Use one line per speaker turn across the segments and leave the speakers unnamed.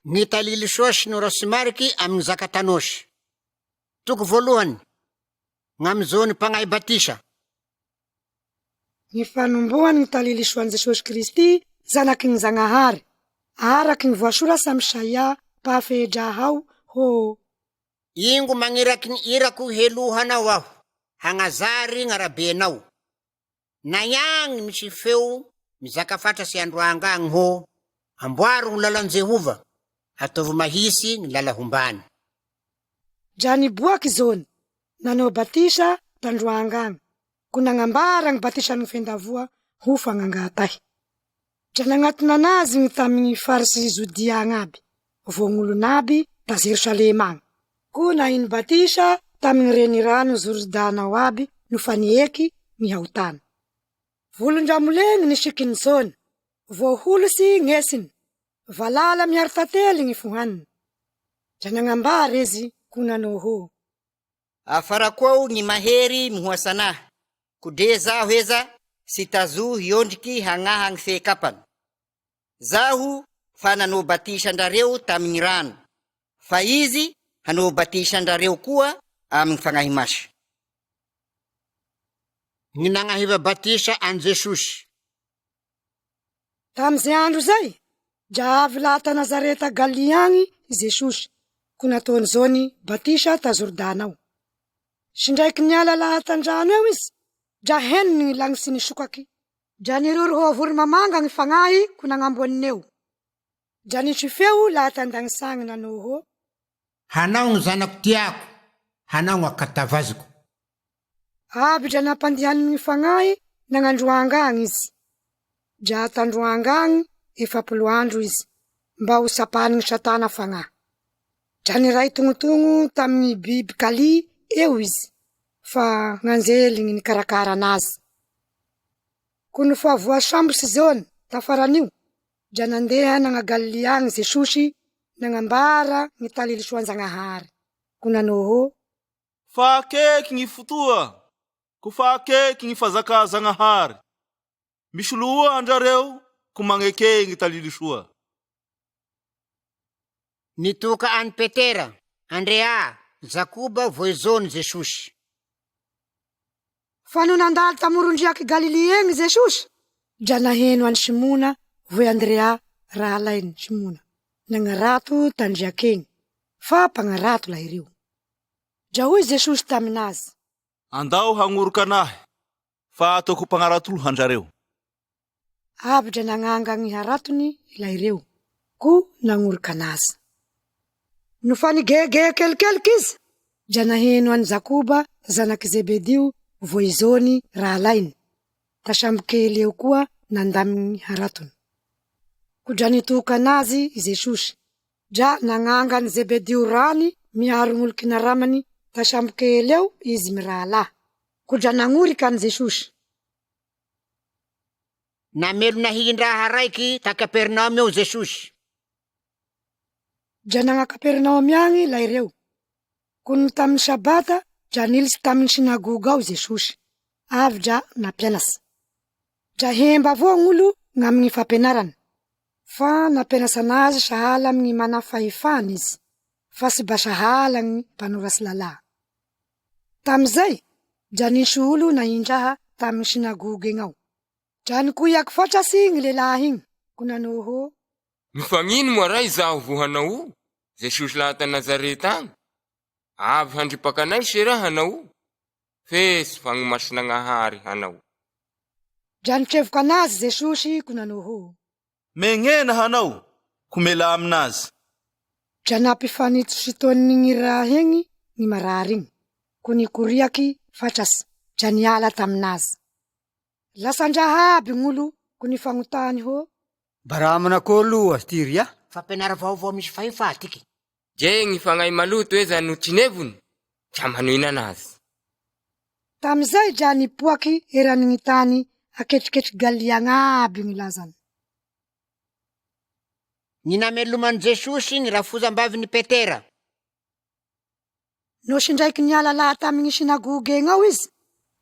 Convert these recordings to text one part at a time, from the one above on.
Ny talily sôsy no rôsimariky amin'ny zakatanosy. Toko voalohany, gn'amizao ny mpagnahy batisa.
Ny fanombohany ny talily soan'i Jesosy Kristy, zanaky ny Zagnahary, araky ny voasorasa amy Isaia mpahafedrahao hô:
Ingo magniraky ny irako helohanao aho, hagnazary gn'arabenao. Naiagny misy feo mizaka fatrasy androanga agny hô: amboaro ny lalan-Jehova, ataovy mahisy ny lala hombany.
Dra niboaky zony, nanao batisa tandroanga agny, ko nagnambara gny batisa ny fendavoa ho fagnangatahy. Dra nagnatona anazy gny tamin'ny farisy Jodia agnaby, vo gn'olonaby ta Jerosalema agny. Ko nahiny batisa tamin'ny renirano Jordanao aby no fanieky ny haotany. Volondramoleny nisikiny zony, vo holosy gn'esiny, valala miaro tantely gny fohaniny. Dra nagnambara izy ko nanao hô:
Afarakoao ny mahery mihoasanahy, kode zaho eza sy tazo hiondriky hagnaha gny fekapana. Zaho fa nanao batisandrareo tamin'ny rano, fa izy hanao batisandrareo koa amin'ny fagnahy masy.
Ny nagnahiva batisa an Jesosy.
Tam'izay andro zay, dra avy laha ta Nazareta Galily agny Jesosy, ko nataony zony batisa ta Jordanao. Sindraiky niala laha tan-drano eo izy, dra henony gny lagnitsy ny sokaky. Dra niroro ho voro-mamanga gny fagnahy ko nagnamboaniny eo. Dra nisy feo laha tan-dagnisagny nanao hô:
Hanao gny zanako tiako, hanao gn'akatavaziko.
Aby dra nampandehaniny gny fagnahy nagnandroanga agny izy. Dra tandroanga agny 7 andro izy, mba ho sapany gny Satana fagnahy. Dra niray tognotono tamin'ny biby kaly eo izy, fa gn'anjely gny nikarakara anazy. Ko nofa voasambotsy zony tafaran'io, dra nandeha nagna Galily agny Jesosy nagnambara gny talily soan-Zagnahary, ko nanao hô:
Fa akeky gny fotoa, ko fa akeky gny fazaka Zagnahary. Misy loa andrareo ko magneke gny talily soa.
Nitoka any Petera, Andrea, Jakoba voizony Jesosy.
Fa no nandalo tamorondriaky Galily egny Jesosy, dra naheno any Simona voe Andrea rahalainy Simona, nagnarato tandriaky egny, fa pagnarato lahy reo. Dra hoy Jesosy taminazy:
Andao hagnoroka anahy, fa ataoko mpagnarato handrareo.
Aby dra nagnanga gny haratony ilay reo, ko nagnoroka anazy. No fa nigege kelikeliky izy, dra naheno any Jakoba zanaky Zebedio voizony rahalainy, ta samby kely eo koa nandaminy haratony. Ko dra nitoka anazy Jesosy, dra nagnanga any Zebedio rany miaro gn'olo kinaramany ta samby kely eo izy mirahalahy, ko dra nagnoriky any Jesosy.
Namelo nahindraha raiky ta Kapernaume eo Jesosy.
Dra nagna Kapernaume agny lay reo, ko no tamin'ny sabata dra nilitsy tamin'ny sinagoga ao Jesosy, avy dra nampianatsy. Dra hemba avao gn'olo gn'amin'ny fampianarany, fa nampianatsy anazy sahala amin'ny mana fahefany izy, fa tsy ba sahala gny mpanoratsy lalà. Tam'izay, dra nisy olo nahindraha tamin'ny sinagoga egny ao. Dra nikoiaky fatratsy gny lelahy igny, ko nanao hô:
Mifagnino moa ray zaho vohanao, Jesosy laha ta Nazareta agny? Avy handripakanay se raha hanao, fe sy fagnomasinagnahary hanao.
Dra nitrevoka anazy Jesosy ko nanao hô:
Megnena hanao, ko mela aminazy.
Dra nampifanitositony gny raha egny ny marary igny, ko nikoriaky fatratsy, dra niala taminazy. Lasandraha aby gn'olo ko nifagnotany hô:
Baramana koa aloha styria.
Fampianara vaovao misy fahefa tiky.
Je gny fagnahy maloto eza no tsinevony, dra manohina anazy.
Tam'izay dra nipoaky erany gny tany aketriketry Galily agnaby gny lazany.
Ny namelomany Jesosy ny rafozam-baviny Petera.
No sindraiky niala laha tamin'ny sinagoga egny ao izy,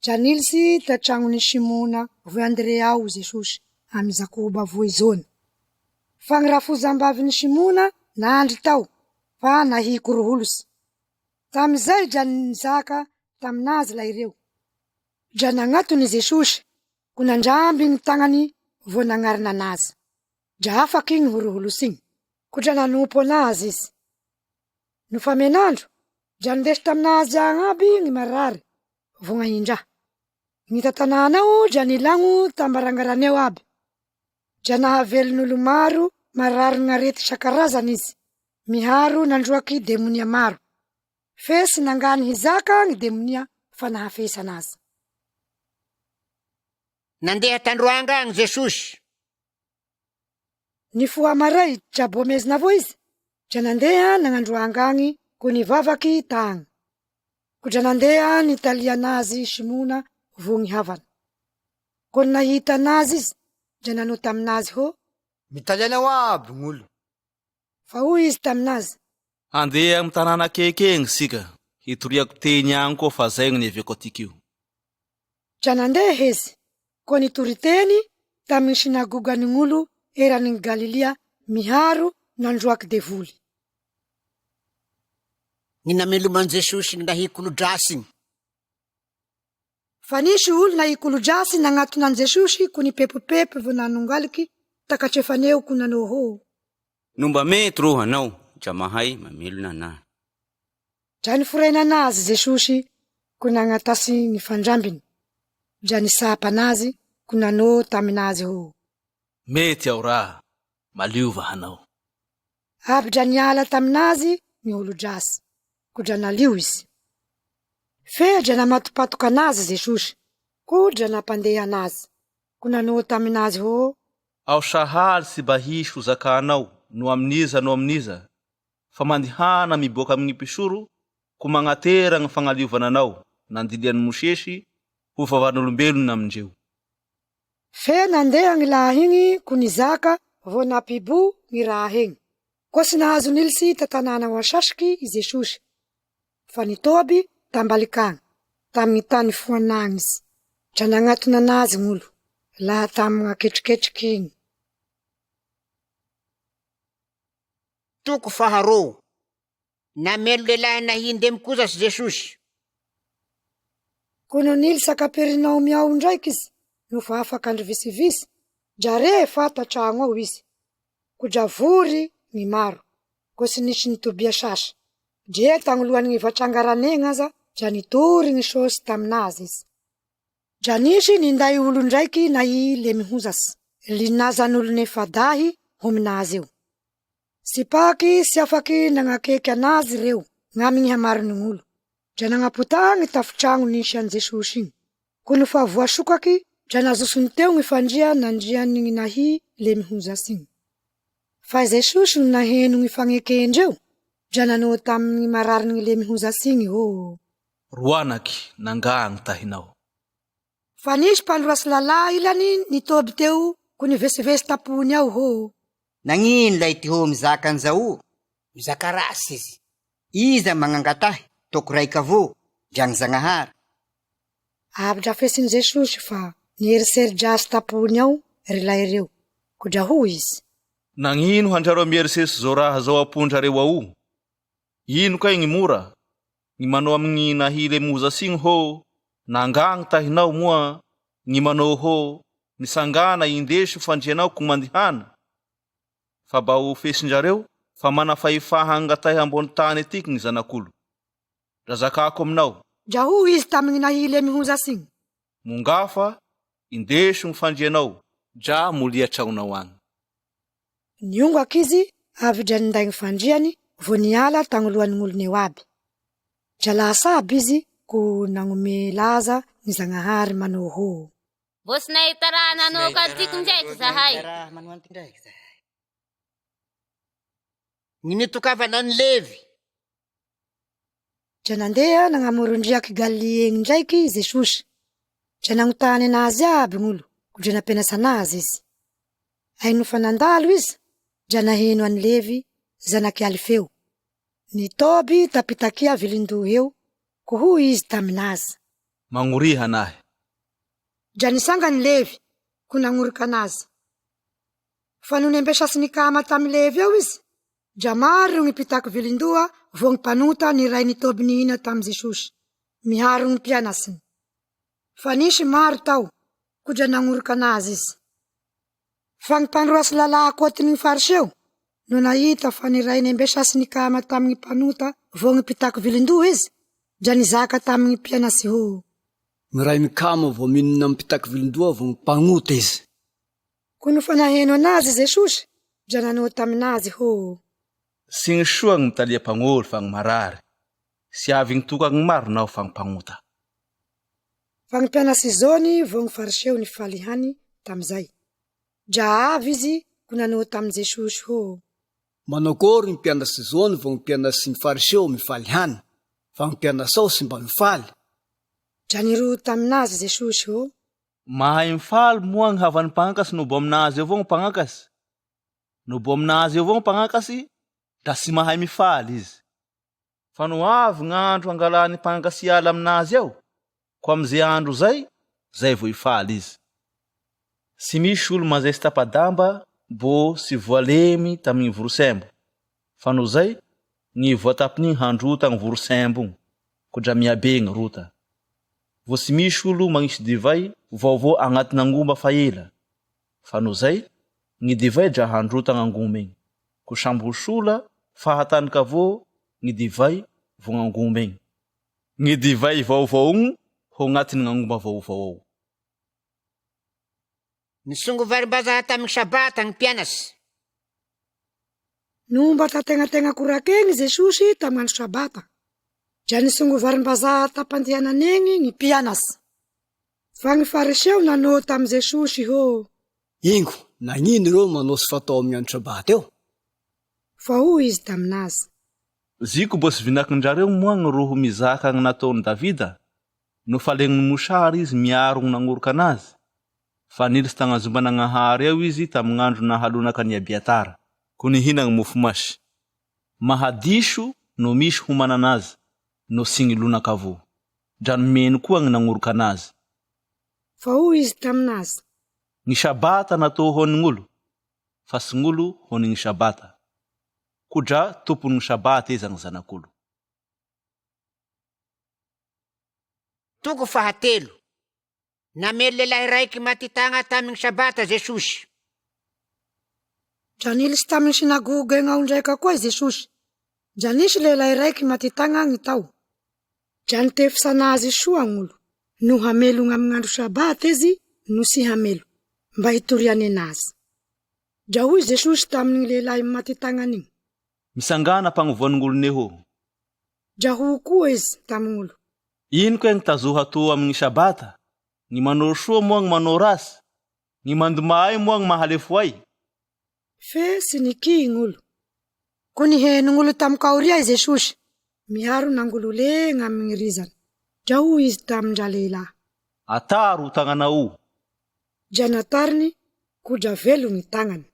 dra nilitsy ta tragnony Simona voe Andrea ao Jesosy amy Jakoba voizony. Fa gny rafozam-baviny Simona nandry tao fa nahiko roholosy. Tam'izay dra nizaka taminazy la ireo. Dra nagnatony Jesosy, ko nandramby gny tagnany vo nagnarina anazy. Dra afaky igny ho roholosy igny, ko dra nanompo anazy izy. No fa menandro, dra nindesy taminazy agny aby gny marary, vo gn'ahindra. Gny tatananao dra nilagno tambarangaraneo aby. Dra nahavelon'olo maro marary gn'arety isan-karazany izy, miharo nandroaky demonia maro. Fesy nangany hizaka gny demonia fa nahafesa anazy.
Nandeha tandroanga agny Jesosy.
Ny foa maray dra bomezina vo izy, dra nandeha nagnandroanga agny ko nivavaky tagny. Ko dra nandeha nitalia anazy Simona vo gny havana. Ko nahita anazy izy, dra nanao taminazy ho,
Mitaly anao aby gn'olo.
fa hoy izy taminazy,
Andeha amy tanàna kekeny sika, hitoriako teny agny koa fa zay gny neveko atikio.
dra nandeha izy, ko nitory teny tamin'ny sinagogany gn'olo eran'ny Galilia miharo nandroaky devoly.
Ny nameloman Jesosy gny nahikolo-drasy igny.
Fa nisy olo nahikolo-drasy nagnatona an Jesosy ko nipepopepo vo nanongaliky takatrefaneo ko nanao ho.
Nomba mety ro hanao, dra mahay mamelona anahy.
Dra niforaina anazy Jesosy ko nagnatasy ny fandrambiny. Dra nisapa anazy ko nanao taminazy ho.
Mety aho raha, maliova hanao.
Aby dra niala taminazy ny olo-drasy, ko dra nalio izy. Fe dra namatopatoka anazy Jesosy, ko dra nampandeha anazy, ko nanao taminazy ho.
Ao sahaly sy bahisy ho zakanao, no aminiza, fa mandihana miboaka amin'ny pisoro, ko magnatera gny fagnaliovana anao, nandilian'ny Mosesy, ho vavan'olombelona amindreo.
Fe nandeha gny lahy igny ko nizaka vo napibo gny raha igny. Ko sy nahazo nilsy tatanana ho asasiky i Jesosy, fa nitoby tambalikagny, tamin'ny tany foanagny izy. Dra nagnatona anazy gn'olo, laha tamin'ny ketriketriky igny.
Toko faharoa. Namelo lelahy nahindemy koza sy Jesosy.
Ko no nilsa Kaperinaumy ao ndraiky izy, no fa afaky andro visivisy, dra rehefa tatragno ao izy. Ko dra vory gny maro, ko sy nisy nitobia sasy. Dre tagnoloan'ny gny vatrangaranegny aza, dra nitory gny sosy taminazy izy. Dra nisy ninday olo ndraiky na i le mihozasy, linazan'olo nefadahy hominazy eo. Sy paky sy afaky nagnakeky anazy reo, gn'aminy hamarin'olo. Dra nagnapotagny tafitragno nisy an Jesosy igny. Ko no fa voasokaky, dra nazosony teo gny fandria nandriany gny nahy le mihozasy igny. Fa Jesosy no naheno gny fagnekendreo, dra nanao tamin'ny marariny le mihozasy igny ho.
Roanaky, nangang tahinao.
Fa nisy mpandroasy lalahy ilany nitoby teo ko nivesivesy tapony ao ho.
Nagnino lay ty ho mizaka an'izao?
Mizaka rasy izy.
Iza magnangatahy, toko raika vo, dra gny Zagnahary.
Aby dra fesin'i Jesosy fa nierisery-drasy tapony ao relay reo, ko dra ho izy.
Nagnino handraro amierisesy zao raha zao apondrareo ao? Ino kay gny mora? Gny manao amin'ny nahile mozasy igny ho, nangang tahinao moa, gny manao ho, nisangana indesy fandrianao ko mandihana. Fa ba ho fesindrareo, fa mana fahefaha angatahy ambony tany etiky gny zanak'olo. Dra zakako aminao.
Dra ho izy tamin'ny nahile mihozasy igny.
Mongafa, indesy gny fandrianao, dra moliatraonao agny.
Niongaky izy avy dra ninday gny fandriany vo niala tagnoloan'ny olo neo aby. Dra lasa aby izy ko nagnome laza ny Zagnahary manao ho.
Bos nahita raha nanao ka tiky ndraiky zahay.
Ny nitokavana ny Levy.
Dra nandeha nagnamorondriaky Galieny ndraiky Jesosy. Dra nagnotany anazy aby gn'olo, ko dra nampianasa anazy izy. Haino fa nandalo izy, dra naheno any Levy, zanaky Alifeo. Nitoby tapitakia vilindoha eo, ko ho izy taminazy.
Magnoriha anahy.
Dra nisanga ny Levy, ko nangorika anazy. Fa no nembesasy ny kama tamy Levy ao izy, Jamaro ny pitako vilindoa vo ny panota ny ray nitoby nihina tam Jesosy. Miharo ny mpianasiny. Fa nisy maro tao, kodra nangoroka anazy izy. Fa ny mpandroasy lalà kotiny ny fariseo, no nahita fa ny ray nembesasy ny kama tamin'ny panota vo ny pitako vilindoa izy, dra nizaka tamin'ny mpianasy ho.
Miray mikama vo minina mipitako vilindoa vo mipanota izy.
Ko no fanaheno anazy Jesosy, dra nanao taminazy ho.
Sing soa ng mitalia pangol fang marari. Si aving tukang marnaw fang panguta.
Fa ny mpianasy zony vo ny fariseo ny falihany tamizay. Dra avy izy ko nanao tam Jesosy ho.
Manakory ny mpianasy zony vo ny mpianasy ny fariseo mifaly hany, fa ny mpianasao sy mba mifaly.
Dra niro taminazy Jesosy ho.
Mahay mifaly mua ng havan pangakas no bom nazi vong pangakas. No bom nazi vong pangakas da si mahay mifaly izy. Fa no avy ng'andro angalany pangakas iala aminazy ao, ko amizay andro zay vo ifaly izy. Si misy olo mazay sy tapadamba, bo si voalemy tamin'ny vorosembo. Fa no zay, ny voatapiny handrota ng vorosembo, kodra miabe ng ruta. Vo si misy olo magnisy divay, vaovao agnatina ngomba fa ela. Fa no zay, ny divay dra handrota ng angomba ing. Ko sambo sola, fahatany ka vo, ny divay vo ng angomba ing. Ny divay vaovao ho agnatin ng angomba vaovao.
Nisongo varim-bazaha tamin'ny sabata ny mpianasy.
Nomba tatenga-tenga korakeny Jesosy tamin'ny andro sabata. Dra nisongo varim-bazaha tapandehanan'eny ny mpianasy. Fa ny fariseo nanao tam Jesosy ho.
Ingo, nagnino reo manao sy fatao amin'ny andro sabata eo?
Fa ho izy taminazy.
Ziko bos vinakin-jareo mua ng roho mizaka ng nataon Davida, no faleng ng musari izy miarong nangurka nazy. Fa nilis tangazumba ng ahari eo izy taming andro na haluna ka ni Abiatara, kunihinang mufumash. Mahadisho no mish humana nazy, no singiluna kavo. Dran menu kuang nangurka nazy.
Fa ho izy taminazy.
Ni Shabata na to honingulu, fa singulu honing Shabata. Kudra tupo ng Shabata izang zanakulu.
Toko fahatelo. Namely lelahy raiky matitanga tamin'ny sabata Jesosy.
Dra nilisy tamin'ny sinagoga eny ao ndraika koa Jesosy. Dra nisy lelahy raiky matitanga agny tao. Dra nitefisa anazy soa gn'olo. No hamelo gn'aming'andro sabata izy, no si hamelo. Mba hitoriany anazy. Dra hoy Jesosy tamin'ny lelahy matitanga an'igny.
Misangana pangovoan'olo neho.
Dra ho koa izy tamin'olo.
Ino kaya ng tazuha to amin'ny sabata? Ni manao soa mua ng manao rasy, ni mandumay mua ng mahalefuay.
Fe siniki ng'olo. Kuni hen'olo tam kauria Jesosy. Miharo nangulule ng'aming rizan. Dra ho izy tamindra lehilahy.
Ataro tagnanao.
Dra natariny, kodra velo ny tagnany.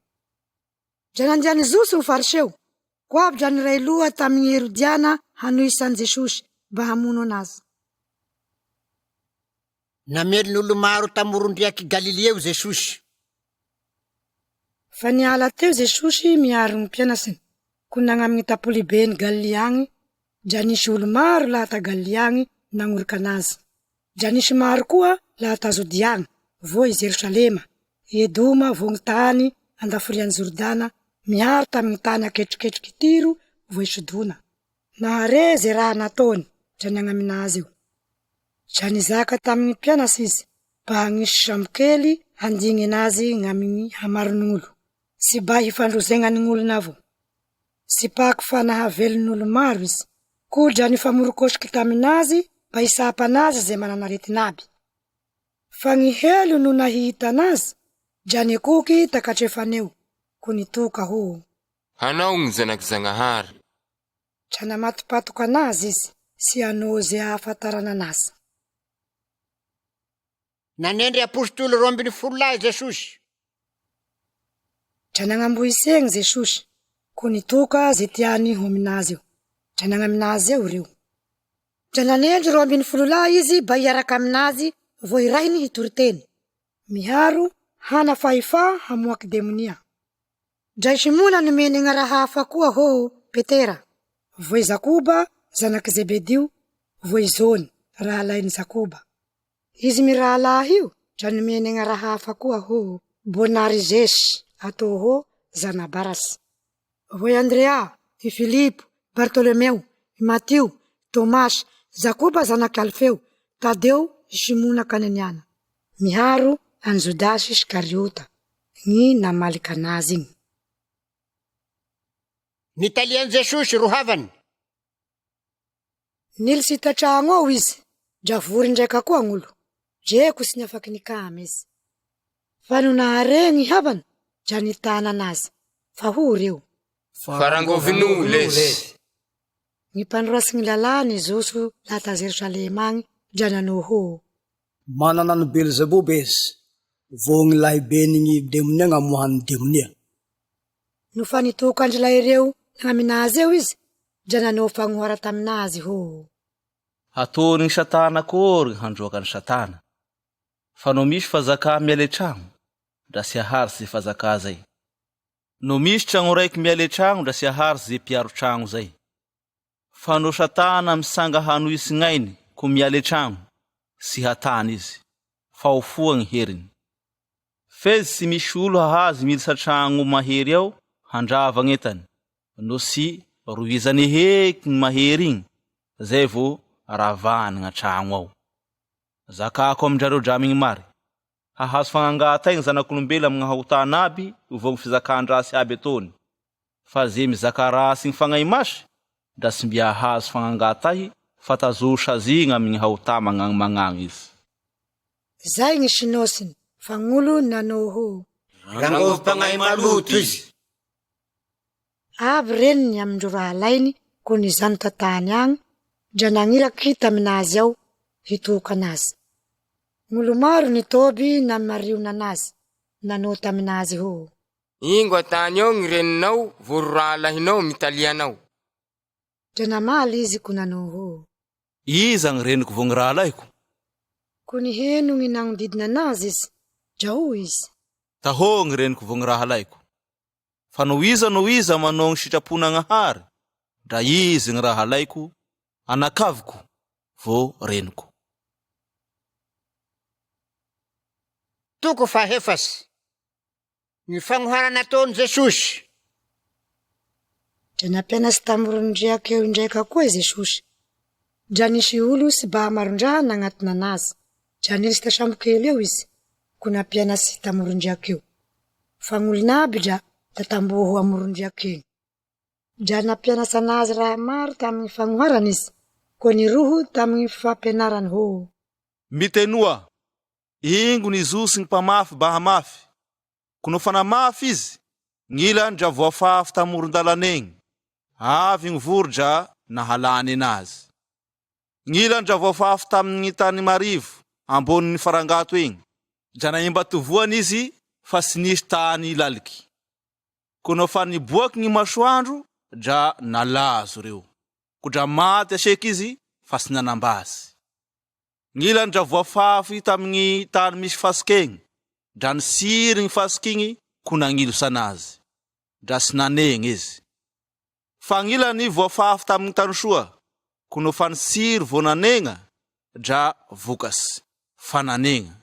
Dra nandiany zoso ny fariseo. Ko avy dra niray loha tamin'ny Herodiana hanoisan Jesosy mba hamono anazy.
Namelin'olo maro tamorondriaky Galileo Jesosy.
Fa niala teo Jesosy miaro ny mpianasiny. Ko nagnamin'ny tapolibeny Galilea agny, dra nisy olo maro laha ta Galilea agny nangorika anazy. Dra nisy maro koa laha ta Zodia agny, vo i Jerusalema, Edoma vo ny tany andaforian'ny Jordana, miaro tamin'ny tany aketriketriky Tiro vo i Sidona. Nahare ze raha nataony, dra nagnaminazy eo. Dra nizaka tamin'ny mpianasy izy, mba hagnisy samokely handigny anazy gn'amin'ny hamaron'olo. Si ba hifandrozegnan'olo navo. Si paky fa nahavelon'olo maro izy. Ko dra nifamorokosiky taminazy, mba hisapa anazy ze mananaretin'aby. Fa gny helo no nahita anazy, dra nikoky takatrefaneo, ko nitoka ho.
Hanao ng zanak-zangahary.
Dra namatopatoka anazy izy, si anao ze ahafantarana anazy.
Nanendry apostolo 12 Jesosy.
Dra nagnamboisegny Jesosy, ko nitoka ze tiany ho aminazy eo. Dra nagnaminazy eo reo. Dra nanendry 12 izy ba hiaraka aminazy vo irahiny hitoriteny. Miharo hana fahifà hamoaky demonia. Dray Simona nomeny agnara hafa koa hô Petera. Voy Zakoba, zanaky Zebedio, voy Zony, rahalainy Zakoba. Izy mirahalahy io, dra nomeny agnara hafa koa hô Bonarizesy, atao hô Zanabarasy. Voy Andrea, i Filipo, Bartolomeo, i Matio, Tomasy, Zakoba zanaky Alfeo, Tadeo, i Simona Kananiana. Miharo an Jodasy Iskariota, gny namaliky anazy igny.
Nitalian Jesosy ro havany.
Nily sy tatragno ao izy, dra vory ndraika koa gn'olo. Dreko sy ny afaky nikamy izy. Fa no nahareny havany, dra nitana anazy. Fa hory eo.
Farangovin'olo lesy.
Ny mpandroatsy ny lalàny Zoso lata Jerusalema agny, dra nanao hô.
Manana no Belzebub izy, vo gny lahibeny gny demonia gnamohan'ny demonia.
No fa nitokandrila ireo naminazy eo izy, dra nanao fagnohara taminazy hô.
Ataony ny Satana kory handroaka ny Satana. Fa no misy fazaka miale tragno, dra sy aharsy ze fazaka zay. No misy tragno raiky miale tragno, dra sy aharsy ze piaro tragno zay. Fa no Satana misanga hanoisignainy ko miale tragno, sy hatany izy, fa ofoa gny heriny. Fez sy misy olo hahazy milisa tragno mahery ao, handrava gn'etany, no sy rohizany heky gny mahery igny, zay vo ravany gn'atragno ao. Zakako aminjareo dramigny mary, hahazo fagnangata igny zanak'olombelo amin'ny hahotana aby vo gny fizakan-drasy aby atony. Fa ze mizaka rasy gny fagnahy masy, da sy mbia hahazo fagnangata ahy, fa tazo sazigna amin'ny hahota magnagny izy.
Zay gny sinosiny, fa gn'olo nanao hô.
Rangovy mpagnahy maloto izy.
Avy reniny amindro rahalainy, ko nizano tatany agny, dra nagniraky taminazy ao, hitoka anazy. Gn'olo maro nitoby namariona anazy, nanao taminazy hô.
Ingo atany ao gny reninao, voro rahalahinao mitalianao.
Dra namaly izy ko nanao hô.
Iza gny reniko vo gny rahalahiko?
Ko ni heno gny nagnodidina anazy izy, dra ho izy.
Tahô gny reniko vo gny rahalaiko. Fa no iza manao gny sitrapona gnahary, dra izy gny rahalaiko, anakaviko vo reniko.
Toko fahefasy. Ny fagnohara nataony Jesosy.
Dra nampianatsy tamorondriaka eo indraika koa Jesosy. Dra nisy olo sy bahamarondrahana agnatiny anazy. Dra nilisy tasambokely eo izy, ko nampianatsy tamorondriaka eo. Fa gn'olonaby dra tatamboho amorondriaka eo. Dra nampianatsy anazy raha maro tamin'ny fagnoharany izy, ko niroho tamin'ny fampianarany hô.
Mitenoa, ingo ni Zosy gny mpamafy bahamafy. Kuno fanamafy izy, gn'ilany dra voafafy tamoron-dalanegny. Avy gny voro dra nahalany anazy. Gn'ilany dra voafafy tamin'ny tany marivo, ambonin'ny farangato egny. Dra naimba tovoany izy, fa sy nisy tany ilaliky. Kuno fa niboaky gny masoandro, dra nalazo reo. Ko dra maty aseky izy, fa sy nanambazy. Gn'ilany dra voafafy tamin'ny tany misy fasikegny, dra nisiry gny fasikigny ko nagnilo sanazy, dra sy nanegny izy. Fa gn'ilany voafafy tamin'ny tany soa, ko no fa nisiry vo nanegna, dra vokasy, fa nanegna.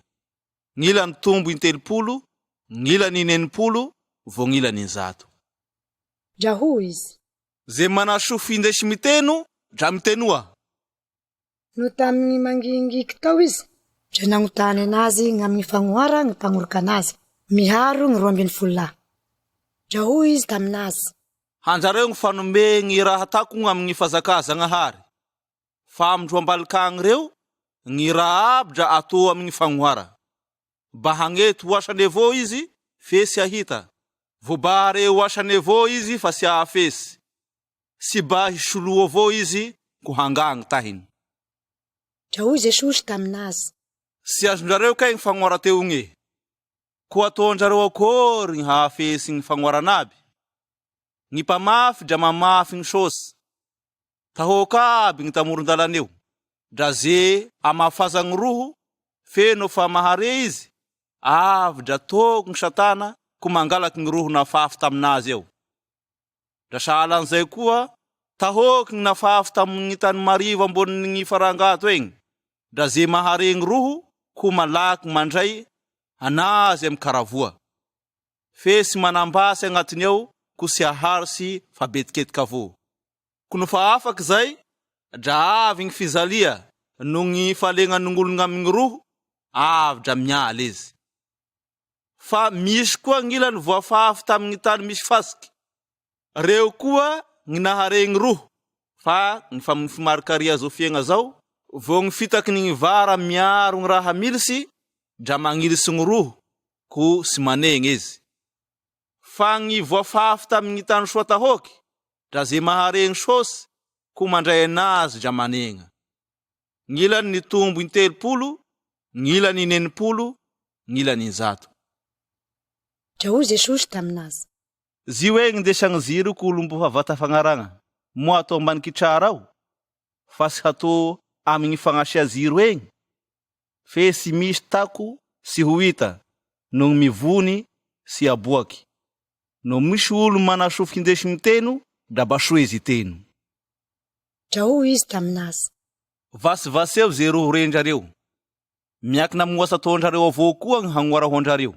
Gn'ilany tombo in-telopolo, gn'ilany in-enimpolo, vo gn'ilany in-zato.
Dra ho izy.
Ze manasofy indesy miteno, dra mitenoa.
No tamin'ny mangingiky tao izy, dra nagnotany anazy gn'amin'ny fagnohara gny mpagnoroka anazy, miharo gny 12. Dra ho izy taminazy.
Hanjareo gny fanome gny raha atako gn'amin'ny fazakaza gnahary. Fa amindro ambalikagny reo, gny raha aby dra atao amin'ny fagnohara. Bahagneto oasany avao izy, fesy ahita. Vo bahare oasany avao izy, fa sy ahafesy. Sy bahy solo avao izy, ko hangagny tahiny.
Dra ho Jesosy taminazy.
Sy azonjareo kay gny fagnohara teo gny. Ko ataonjareo akory gny hahafesy gny fagnoharan'aby. Gny mpamafy dra mamafy gny sosy. Tahoka aby gny tamoron-dalaneo. Dra ze amafazagny roho, feno fa mahare izy, avy dra toko gny Satana ko mangalaky gny roho nafafy taminazy eo. Dra sahalan'izay koa, tahoky gny nafafy tamin'ny tany marivo ambonin'ny farangato egny, dra ze maharegny roho ko malaky mandray anazy amy karavoa. Fe sy manambasy agnatiny ao ko sy aharsy fa betiketiky avao. Ko nofa afaky zay, dra avy gny fizalia no gny falengan'ologna amin'ny roho, avy dra miala izy. Fa misy koa gn'ilany voafafy tamin'ny tany misy fasiky. Reo koa gny naharegny roho, fa gny fimarikaria zao fiaigna zao, vo gny fitaky gny vara miaro gny raha militsy, dra magnilitsy gny roho, ko sy manegny izy. Fa gny voafafy tamin'ny tany soa tahoky, dra ze maharegny sosy, ko mandray anazy dra manegna. Gn'ilany ny tombo 30, gn'ilany 90, gn'ilany 100.
Dra hoy Jesosy taminazy:
Zio egny desagny ziro ko olombo vata fagnaragna, moa atao ambaniky trara ao, fa sy hatao amin'ny fagnasia ziro egny. Fe sy misy tako sy ho hita no mivony sy aboaky. No misy olo manasofiky indesy miteno, da basoa izy teno.
Dra hoy izy taminazy:
Vasivaseo ze roho rendrareo. Miaky namoasa ataondrareo avao koa gny hagnoara ho andrareo,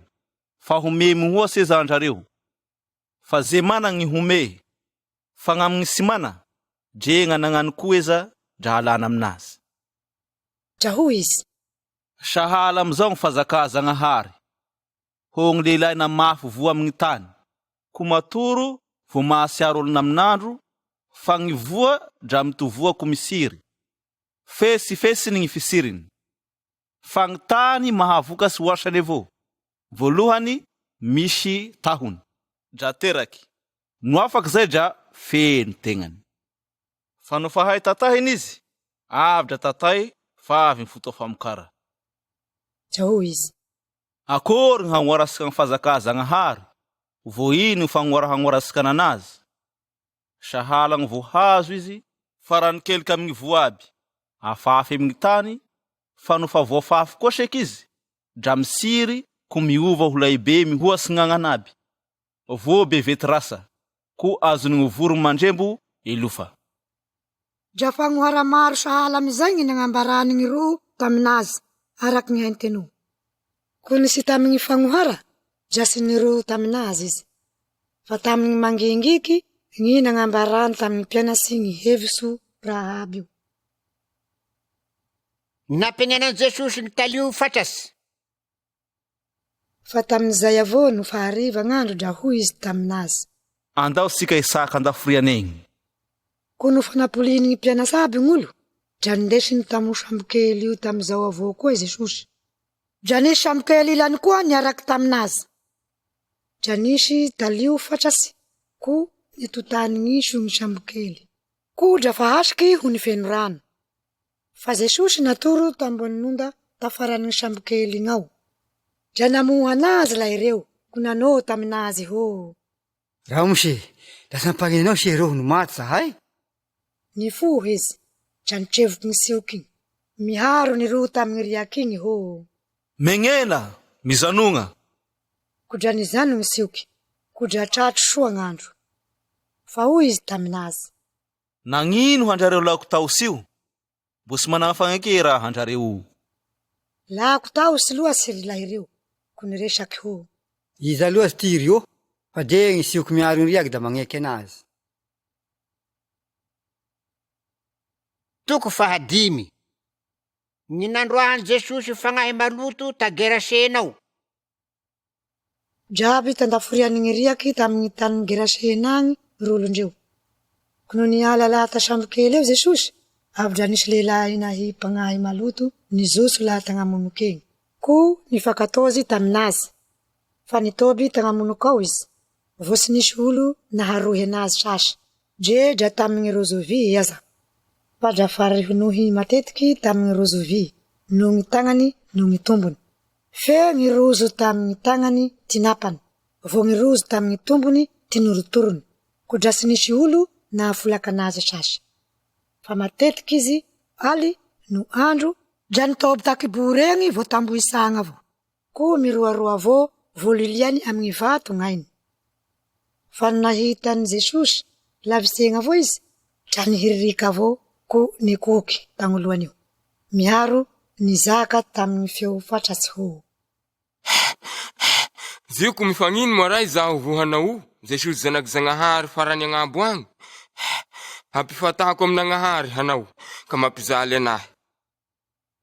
fa home mihoasa eza andrareo. Fa ze mana gny home, fa gn'amigny sy mana, drenga nagnano koa eza dra halana aminazy.
Dra hoy izy:
Sahala amizao gny fazakà Zagnahary, ho gny lehilahy namafy voa amin'ny tany, ko matoro vo mahasiaro olona amin'andro, fa gny voa dra mitovoa ko misiry. Fesy fesiny gny fisiriny. Fa gny tany mahavokasy ho asany avao. Voalohany misy tahony, dra teraky. No afaky zay dra feno tegnany. Fa no fa hay tatahiny izy, avy dra tatay fa avy ny fotoa famokara.
Dra hoy izy:
Akory gny hagnoarasika gny fazakà Zagnahary, vo ino hagnoarasika anazy. Sahala gny voahazo izy, farany keliky amin'ny voaby, afafy amin'ny tany, fa no fa voafafy koa seky izy, dra misiry ko miova ho lehibe mihoasy gn'agnanaby. Vo be vety rasa, ko azony gny voro mandrembo ilofa.
Dra fagnohara maro sahala amizay gny nagnambarany gny roho taminazy araky gny hainy teno. Ko nisy tamin'ny fagnohara, dra sy ny roho taminazy izy, fa tamin'ny mangingiky gny nagnambarany tamin'ny mpianatsy gny hevitso raha aby io.
Nampiagnanan'i Jesosy gny talio fatrasy.
Fa tamin'izay avao no fa hariva gn'andro dra hoy izy taminazy:
Andao sika isaka andaforian'egny.
Ko no fa napoliny gny mpianatsy aby gn'olo, dra nindesiny tamo sambokely io tamizao avao koa i Jesosy. Dra nisy sambokely ilany koa niaraky taminazy. Dra nisy talio fatrasy, ko nitotany gn'iso gny sambokely, ko dra fa hasiky ho ny feno rano. Fa Jesosy natoro tambonin'onda tafarany gny sambokely igny ao. Dra namoha anazy la ireo, ko nanao taminazy hô:
Ramose, da sampagnenao se roho no maty zahay?
Nifoho izy, dra nitrevoky gny sioky igny, miharo ny roho tamin'ny riaky igny hô.
Megnena, mizanogna.
Ko dra nizano gny sioky, ko dra tratro soa gn'andro. Fa hoy izy taminazy:
Nagnino handrareo lako tao sio? Mbo sy manana fagnake raha handrareo.
Lako tao sy loatsy la ireo, ko niresaky hô:
Iza loatsy ty rio, fa de gny sioky miaro gny riaky da magneky anazy.
Toko 5. Ny nandroahan'i Jesosy fagnahy maloto ta Gerasenao.
Draby tandaforiany gny riaky tamin'ny tany Gerasena agny rolondreo. Ko no niala lata sambokely eo Jesosy, avy dra nisy lehilahy nahy mpagnahy maloto nizoso laha tagnamonoko egny, ko nifankatozy taminazy. Fa nitoby tagnamonoko ao izy, vo sy nisy olo naharohy anazy sasy, dra tamin'ny rozovy aza. Fa dra farihonohy matetiky tamin'ny rozovy, no gny tagnany no gny tombony. Fe gny rozo tamin'ny tagnany tinapany, vo gny rozo tamin'ny tombony tinorotorony, ko dra sy nisy olo nahafolaky anazy sasy. Fa matetiky izy aly no andro, dra nitoby taky bory egny vo tamboisagna avo, ko miroaroa avao voliliany amin'ny vato gn'ainy. Fa nahitan'i Jesosy lavisegna avao izy, dra nihiririka avao ko nikoky tagnoloany io. Miaro nizaka tamin'ny feo fatratsy ho.
Ziko mifagnino maray zaho vohanao Jesosy Zanaky-Zagnahary farany agnambo agny. Hampifatahako aminagnahary hanao ka mampizaly anahy.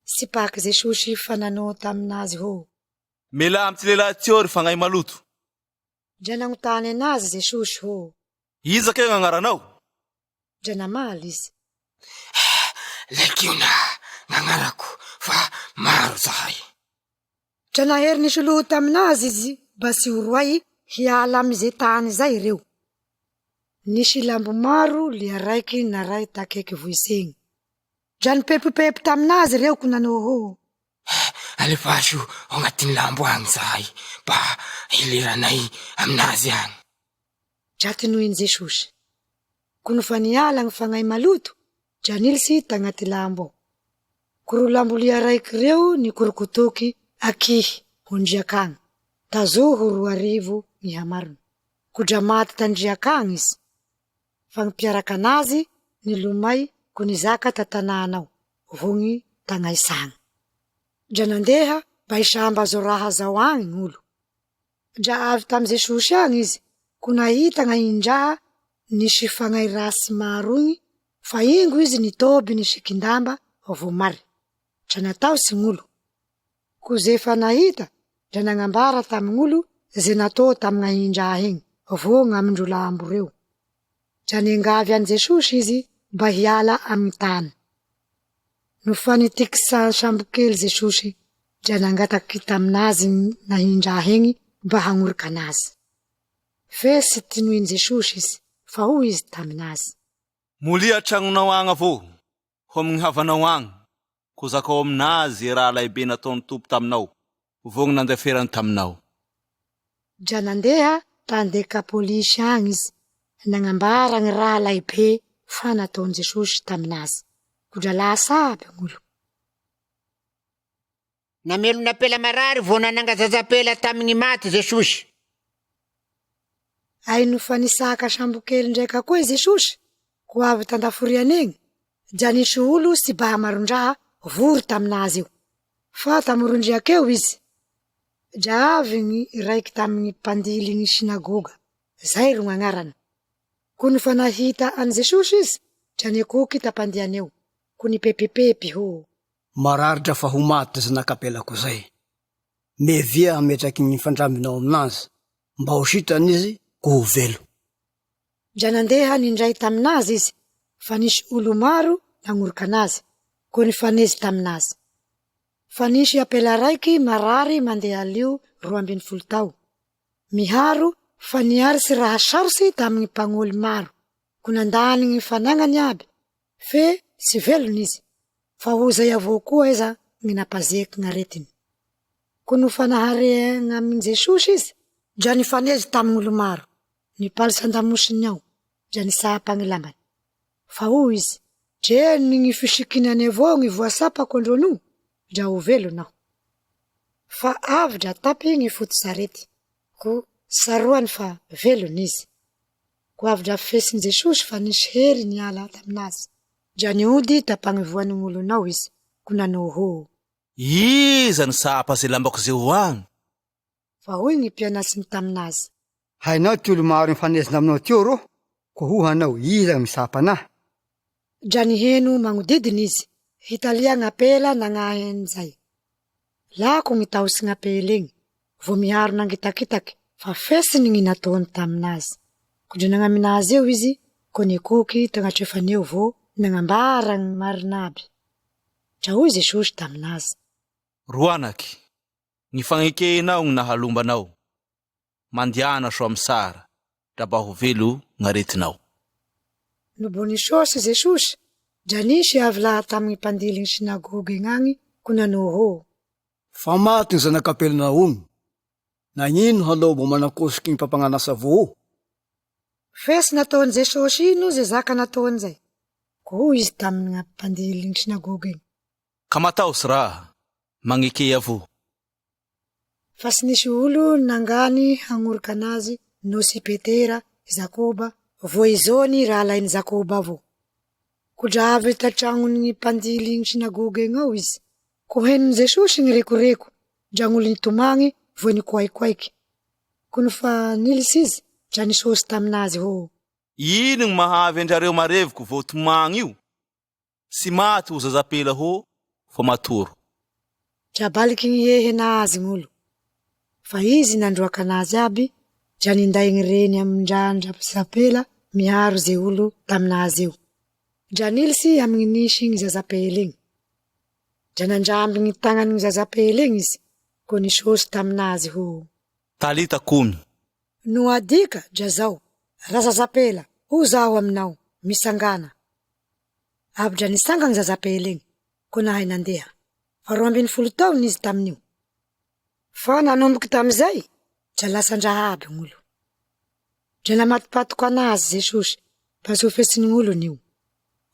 Sy paky Jesosy fananao taminazy ho.
Mela amy ty lehilahy teo ry fagnahy maloto.
Dra nagnotany anazy Jesosy ho.
Iza kay gn'agnaranao?
Dra namaly izy.
Legiona gn'agnarako fa maro zahay.
Dra nahery nisoloho taminazy izy mba sy ho roay hiala am'izay tany zay reo. Nisy lambo maro lia raiky na ray takeky voisegny. Dra nipepipepi taminazy reo ko nanao ho.
Alefaso ao agnatin'ny lambo agny zahay mba iliranay aminazy agny.
Dra tinoiny Jesosy. Ko nofa niala gny fagnahy maloto, dra nilsy tagnaty lambo ao. Koro lambo lia raiky reo nikorokotoky akihy hondriakagny. Tazoho 2,000 ny hamarony. Ko dra maty tandriakagny izy. Fa gny piaraka anazy nilomay ko nizaka tatananao vo gny tagnaisagny. Dra nandeha mba hisamba zao raha zao agny gn'olo. Dra avy tam Jesosy agny izy, ko nahita gn'ahindraha nisy fagnahy rasy maro igny, fa ingo izy nitoby nisikindamba vo mary. Dra natao sy gn'olo. Ko ze fa nahita, dra nagnambara tamign'olo ze natao tamignahindraha igny, vo gn'amindro lambo reo. Dra nengavy an Jesosy izy mba hiala amin'ny tany. No fa nitikisa sambokely Jesosy, dra nangataky taminazy nahindraha igny mba hagnoriky anazy. Fe sy tinoiny Jesosy izy, fa ho izy taminazy.
Molia tragnonao agny avao, ho amin'ny havanao agny, ko zakao aminazy raha laibe nataony tompo taminao, vo gny nandeferany taminao.
Dra nandeha tany Dekapolisy agny izy, nagnambara gny raha laibe fa nataony Jesosy taminazy. Ko dra lasa aby gn'olo.
Namelonapela marary vo nanangajajapela tamin'ny maty Jesosy.
Ay nofa nisaka sambokely ndraika koa Jesosy, ko avy tandaforiany egny, dra nisy olo sy bahamarondraha vory taminazy io. Fa tamorondriakeo izy. Dra avy gny raiky tamin'ny mpandily gny sinagoga. Zay ro gn'agnarany. Ko nofa nahita an Jesosy izy, dra nikoky tapandiany eo. Ko nipepipepy ho.
Marary dra fa ho maty zanakapelako zay. Mevia hametraky ny fandrambinao aminazy, mba ho sitrany izy ko ho velo.
Dra nandeha nindray taminazy izy, fa nisy olo maro nagnoriky anazy, ko nifanezy taminazy. Fa nisy apela raiky marary mandeha lio 12 tao. Miharo fa niarsy raha sarotsy tamin'ny mpagnoly maro, ko nandany gny fanagnany aby, fe sy velony izy, fa ho zay avao koa iza gny napazeky gn'aretiny. Ko nofa nahareagna amin Jesosy izy, dra nifanezy tamign'olo maro, nipalisa andamosiny ao, dra nisapa gny lambany. Fa ho izy, dreny gny fisikinany avao gny voasapako androno, dra ho velonao. Fa avy dra tapy gny foto sarety, ko saroany fa velony izy. Ko avy dra fesin Jesosy fa nisy hery niala taminazy. Dra niody tapagny voan'ny gn'olonao izy, ko nanao ho.
Iza ny sapa ze lambako ze ho agny?
Fa hoy gny mpianasiny taminazy.
Hainao ty olo maro mifanezina aminao teo ro, ko ho hanao iza misapa anahy.
Dra niheno magnodidiny izy, hitalia gn'apela nagnahen'izay. Lako gny taosy gn'apela igny, vo miharo nangitakitaky, fa fesiny gny nataony taminazy. Ko dra nagnaminazy eo izy, ko nikoky tagnatrefany eo vo nagnambara gny marina aby. Dra hoy Jesosy taminazy.
Roanaky, gny fagnekenao gny nahalombanao. Mandiana so amy sara, dra mba ho velo gn'aretinao.
Nobo nisosy Jesosy, dra nisy avy laha tamin'ny mpandily gny sinagogy gn'agny, ko nanao ho.
Fa maty ny zanak'Apelinao. Nagnino halao mbo manakosiky gny mpampananasa vo?
Fesy nataony Jesosy ino ze zaka nataony zay. Ko ho izy tamin'ny mpandily gny sinagogy igny.
Ka mataosy raha, magneke avo.
fa tsy nisy olo nangany hagnorika anazy no sy Petera, Jakoba, vo izony raha lainy Jakoba avao. Kodra avy tatragnony ny mpandily ny sinagoga egny ao izy. Ko henony Jesosy ny rekoreko, dra gn'olo nitomagny vo nikoaikoaiky. Kono fa nilitsy izy, dra nisôsy taminazy ho.
Ino gny mahavy andrareo mareviko vo tomagny io? Sy maty ho zazapela ho, fa matoro.
Dra baliky ny ehe anazy gn'olo. Fa izy nandroaka anazy aby, dra ninday gny reny amindra zapela miaro ze olo taminazy io. Dra nilitsy amin'ny nisy gny zazapela igny. Dra nandramby gny tagnany gny zazapela igny izy, ko nisôsy taminazy ho.
Talita kumi.
No adika, dra zao, raha zazapela, ho zaho aminao, misangana. Aby dra nisanga gny zazapela igny, ko nahay nandeha. Fa 12 taona izy tamin'io. Fa nanomboky tamizay, dra lasa ndraha aby gn'olo. Dra namatipatoko anazy Jesosy, pasofesiny gn'olo nio.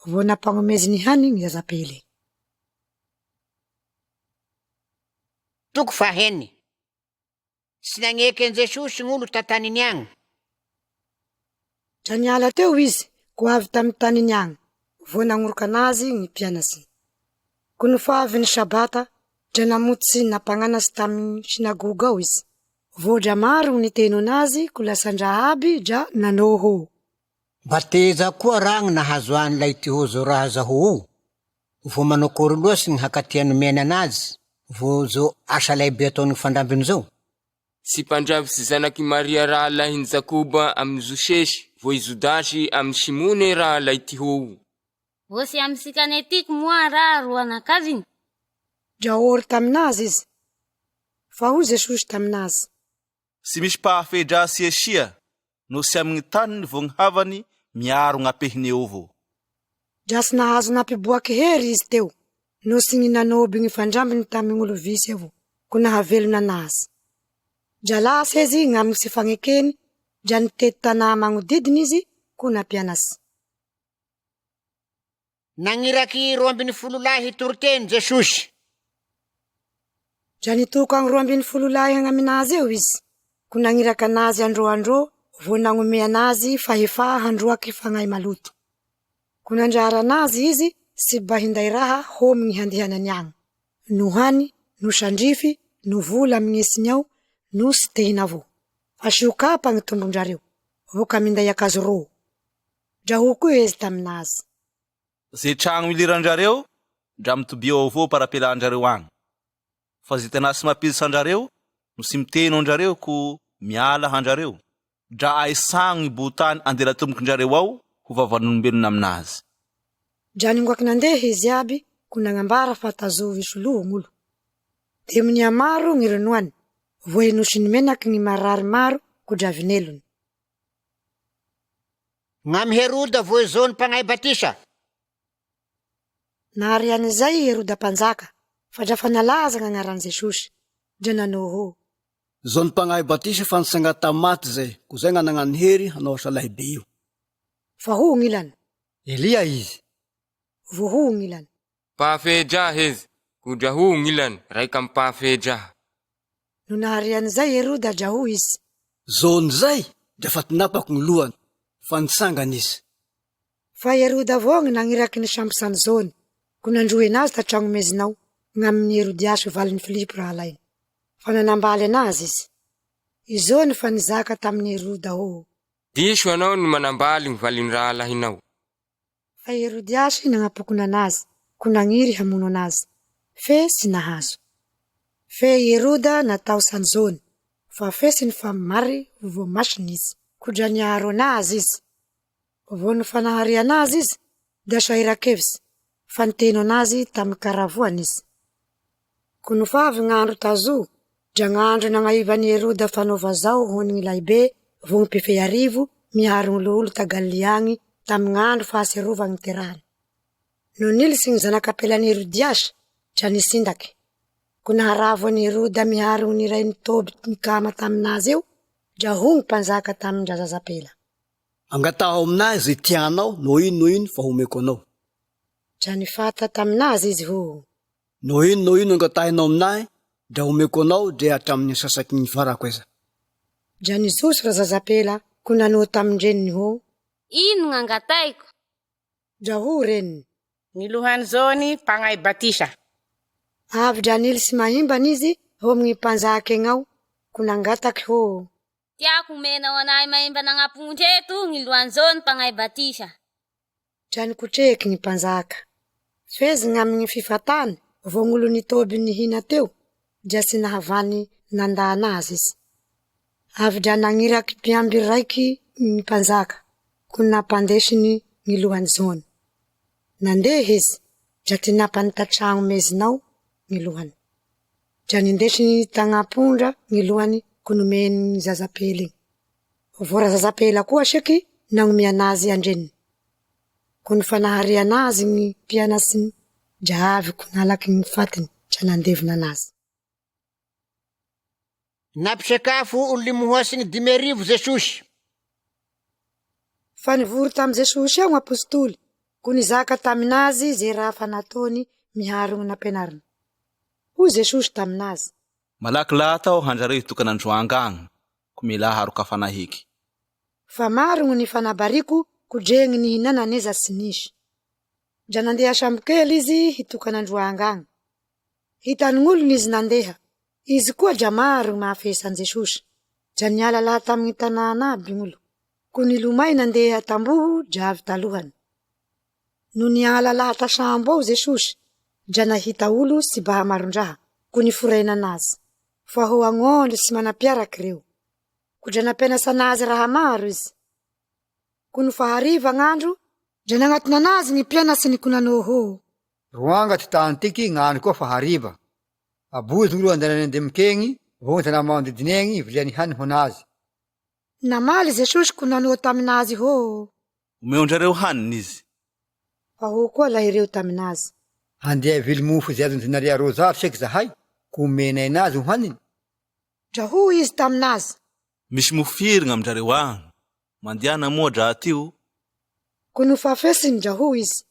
Vo nampagnomezi ny hany gny zazapela igny.
Toko faheny. Sy nagneky an Jesosy gn'olo tantaniny agny.
Dra niala teo izy, ko avy tamy taniny agny, vo nagnoroka anazy gny mpianatsy. Ko no fa avy ny sabata, dra namotsy nampagnanatsy tamy sinagoga ao izy. Vo dra maro gny niteno anazy, ko lasa ndra aby dra nanoho.
Bateza koa ragny nahazo any lay ty ho zo raha zaho. Vo manao kory loasy gny hakatiany mena anazy, vo zo asa lehibe ataony fandrambiny zao.
Sy mpandravy sy zanaky Maria raha lahiny Jakoba amy Josesy, vo i Jodasy amy Simone raha lay ty ho.
Vo sy amy sikanetiky moa raha roa nakaviny.
Dra ory taminazy izy. Fa ho Jesosy taminazy.
Sy misy pahafedra Esia, no sy amin'ny taniny vo gny havany miaro gn'apehiny eo avao.
Dra sy nahazo napiboaky hery izy teo, no sy gny nanoby gny fandrambiny tamy gn'olo visy avao, ko nahavelona anazy. Dra lasa izy gn'amy sy fagnekeny, dra nitety tanà magnodidiny izy, ko nampianatsy.
Nangiraky 12 lahy toroteny Jesosy.
Dra nitoko ang 12 lahy agnaminazy eo izy, ko nangiraky anazy andro, vo nagnome anazy fahefa handroaky fagnahy maloto. Ko nandrara anazy izy, sy bahinday raha homy gny handehanany agny. No hany, no sandrify, no vola amin'ny esiny ao, no sy tehina avo. Fa siokapa gny tombondrareo, vo ka minday akazo ro. Dra ho koa izy taminazy.
Ze tragno ilirandrareo, dra mitobio avao parapelandrareo agny. Fa ze tena sy mampiditsy andrareo, no sy miteno andrareo ko miala handrareo. Dra aisagny ny botany andela tombokindrareo ao, ho vavan'olombelona aminazy.
Dra ningoaky nandeha izy aby, ko nagnambara fa tazovy isoloho gn'olo. De minia maro gny renoany, vo enosy ny menaky gny marary maro, ko dra vinelony.
Ngam Heroda vo zony mpagnahy batisa.
Nahary an'izay Heroda mpanjaka, fa dra fa nalaza gn'agnaran'i Jesosy, dra nanoho.
Zao ny mpagnahy batisa fa nisanga tamaty zay, ko zay gn'anagnany hery hanao asa lahibe io.
Fa ho gn'ilany.
Elia izy.
Vo ho gn'ilany.
Pahafedra hezi, ko dra ho gn'ilany, raika amy pahafedra.
No nahary an'izay Heroda dra ho izy.
Zao n'izay, dra fa tinapako gny lohany, fa nitsangany izy.
Fa Heroda avao gny nangiraky ny Samsany zony, ko nandroy anazy tatragno mezinao, gn'amin'ny Herodiasy valin'ny Filipo raha lainy. Fa nanambaly anazy izy. Izony fa nizaka tamin'ny Heroda ho.
Diso anao ny manambaly gny valiny raha lahinao.
Fa Herodiasy nagnapokony anazy, ko nagniry hamono anazy, fe sy nahazo. Fe Heroda natao sanjony, fa fesiny fa mary vo masiny izy, ko dra niaro anazy izy. Vo no fa nahary anazy izy, da sairakevitsy, fa niteno anazy tamy karavoany izy. Ko no fa avy gn'andro tazo, dra gn'andro nangahivany Heroda fanaova zao hony gny laibe, vo gny pefearivo, miaro gn'olo ta Galiliagny tamy gn'andro fahaserova gny terany. No nilitsy gny zanakapelany Herodiasy, dra nisindaky. Ko naharavo any Heroda miaro gny ray nitoby ny kama taminazy eo, dra ho gny mpanjaka tamin-dra zazapela.
Angataho aminazy zay tianao, no ino fa homeko anao.
Dra nifata taminazy izy ho.
No ino angatahinao aminahy, Da omeko anao de hatramin'ny sasaky ny farako eza.
Dra nizoso ra zazapela ko nanao tamindreniny ho.
Ino gn'angataiko?
Dra ho reniny.
Ny lohany zony mpagnay batisa.
Avy dra nily sy mahimban izy ho amin'ny mpanjaka egnao ko nangataky ho.
Tiako menao anay maimba nangapondreto ny lohan'zony mpagnay batisa.
Dra nikotreky ny mpanjaka. Fezy gn'amin'ny fifatany vo gn'olo nitoby nihina teo, dra sy nahavany nandana azy izy. Avy dra nangiraky mpiamby raiky ny mpanjaka ko nampandesiny ny lohany zony. Nandeha izy, dra tinapany tatragno mezinao ny lohany. Dra nindesiny tagnapondra ny lohany ko nomeny ny zazapela igny. Vora zazapela koa seky nagnomey anazy andreniny. Ko nifanahary anazy ny mpianasiny, dra avy ko nalaky ny fatiny dra nandevina anazy.
Nampisakafo olo limohasy ny 5,000 Jesosy.
Fa nivory tam Jesosy ao apôstoly, ko nizaka taminazy ze raha fa nataony miharo ny nampianariny. Ho Jesosy taminazy.
Malaky laha tao handrareo tokan'androanga agny, ko mila haro kafanahiky.
Fa maro ny fanabariko ko dreny ny hinana neza sy nisy. Dra nandeha sambokely izy hitokan'androanga agny. Hitan'olo n'izy nandeha. Izy koa dra maro mahafesan Jesosy. Dra niala laha tamin'ny tanàna aby gn'olo. Ko nilomay nandeha tamboho dra avy talohany. No niala laha tasambo ao Jesosy, dra nahita olo sy bahamarondraha, ko niforaina anazy. Fa ho agnondry sy manapiaraky reo. Ko dra nampianasa anazy raha maro izy. Ko no fahariva gn'andro, dra nagnatona anazy ny mpianasy ny kunanao ho.
Roanga ty tany tiky gn'any koa fahariva. Abozy gn'olo andanany andemikegny, vo tana mandidinegny viliany hany ho anazy.
Namaly Jesosy kunanao taminazy ho.
Omeondrareo haniny izy.
Fa ho koa la ireo taminazy.
Handeha vily mofo zay azony tinaria rozary seky zahay, ko menay nazy ho haniny.
Dra ho izy taminazy.
Misy mofiry gn'amindrareo agny. Mandiana moa dra atio.
Ko no fafesiny dra ho izy.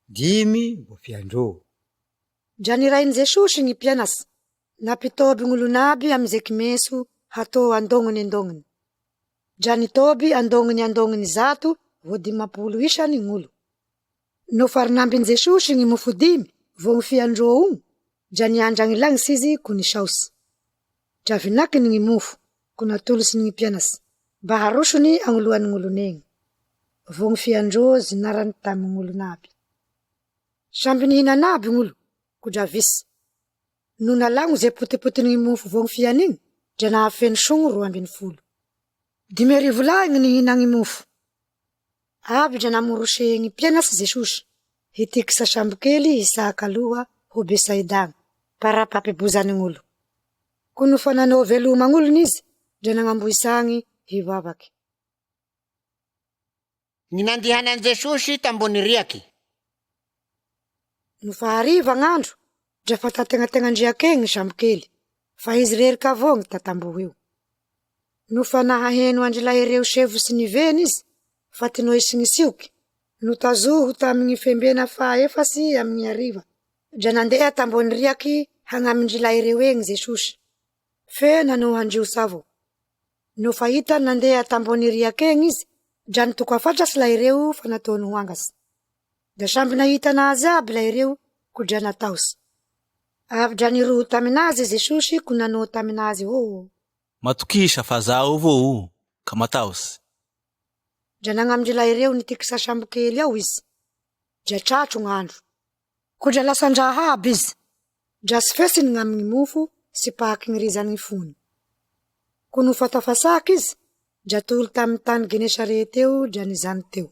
5 mbo fiandro.
Dra nirainy Jesosy ny mpianasy, napitoby gn'olonaby amizay kimeso hatao andoniny. Dra nitoby andoniny 100 vo 50 isany gn'olo. No farinambin Jesosy ny mofo 5 vo ny fiandro dra niandragny lagnitsy izy ko ny saosy. Dra vinakiny ny mofo ko natolosy ny mpianasy, mba harosony agnoloan'ny gn'olonegny. Vo ny fiandro zinarany tamin'ny gn'olonaby. Samby nihinanaby gn'olo, ko dra visy. No nalagno ze potipotiny mofo vo ny fianiny, dra nahafeny sogno 20. 5,000 lahy ny nihinagny mofo. Aby dra namorosegny mpianasy Jesosy, hitikisa sambokely hisaka aloha ho Besaidagny, para papibozany gn'olo. Ko no fa nanao veloma gn'olo n'izy, dra nagnamboisagny hivavaky.
Ny nandehanan Jesosy tambony riaky.
No fahariva gn'andro, dra fa tategnategnandriaky egny sambokely, fa izy reriky avao gny tatamboho eo. No fa nahaheno andrilahy ireo sevo sy niveny izy, fa tinoi sy ny sioky, no tazoho tamin'ny fembena fa efasy amin'ny ariva, dra nandeha tambony riaky hagnamindrilahy ireo egny Jesosy. Fe nanao handrio savo. No fa hita nandeha tambony riaky egny izy, dra nitoka fatrasy la ireo fa nataony hoangasy. Dra samby nahita anazy aby la ireo ko dra nataosy. Avy dra niroho taminazy Jesosy ko nanao taminazy ho.
Matokisa fa zao avao, ka mataosy.
Dra nagnamindrilahy ireo nitikisa sambokely ao izy. Dra tratro gn'andro. Ko dra lasandraha aby izy. Dra sy fesiny gn'amin'ny mofo sy paky ny rizany fony. Ko no fatafasaky izy, dra tolo tamin'ny tany Genesarety eo dra nizany teo.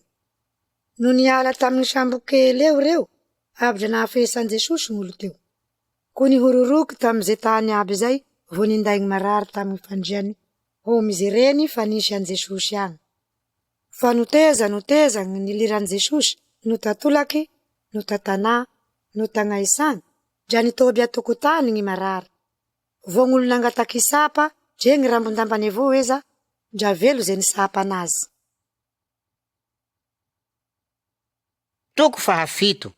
No niala tamin'ny sambokely eo reo, aby dra nahafesan Jesosy gn'olo teo. Ko nihororoky tamin'izay tany aby zay, vo nindaigny marary tamin'ny fandriany, ho mizereny fa nisy an Jesosy agny. Fa noteza ny niliran Jesosy, no tatolaky, no tatanà, no tagnaisany, dra nitoby atokotany ny marary. Vo gn'olo nangataky sapa, dre ny rambondambany avao eza, dra velo ze nisapa anazy.
Toko 7.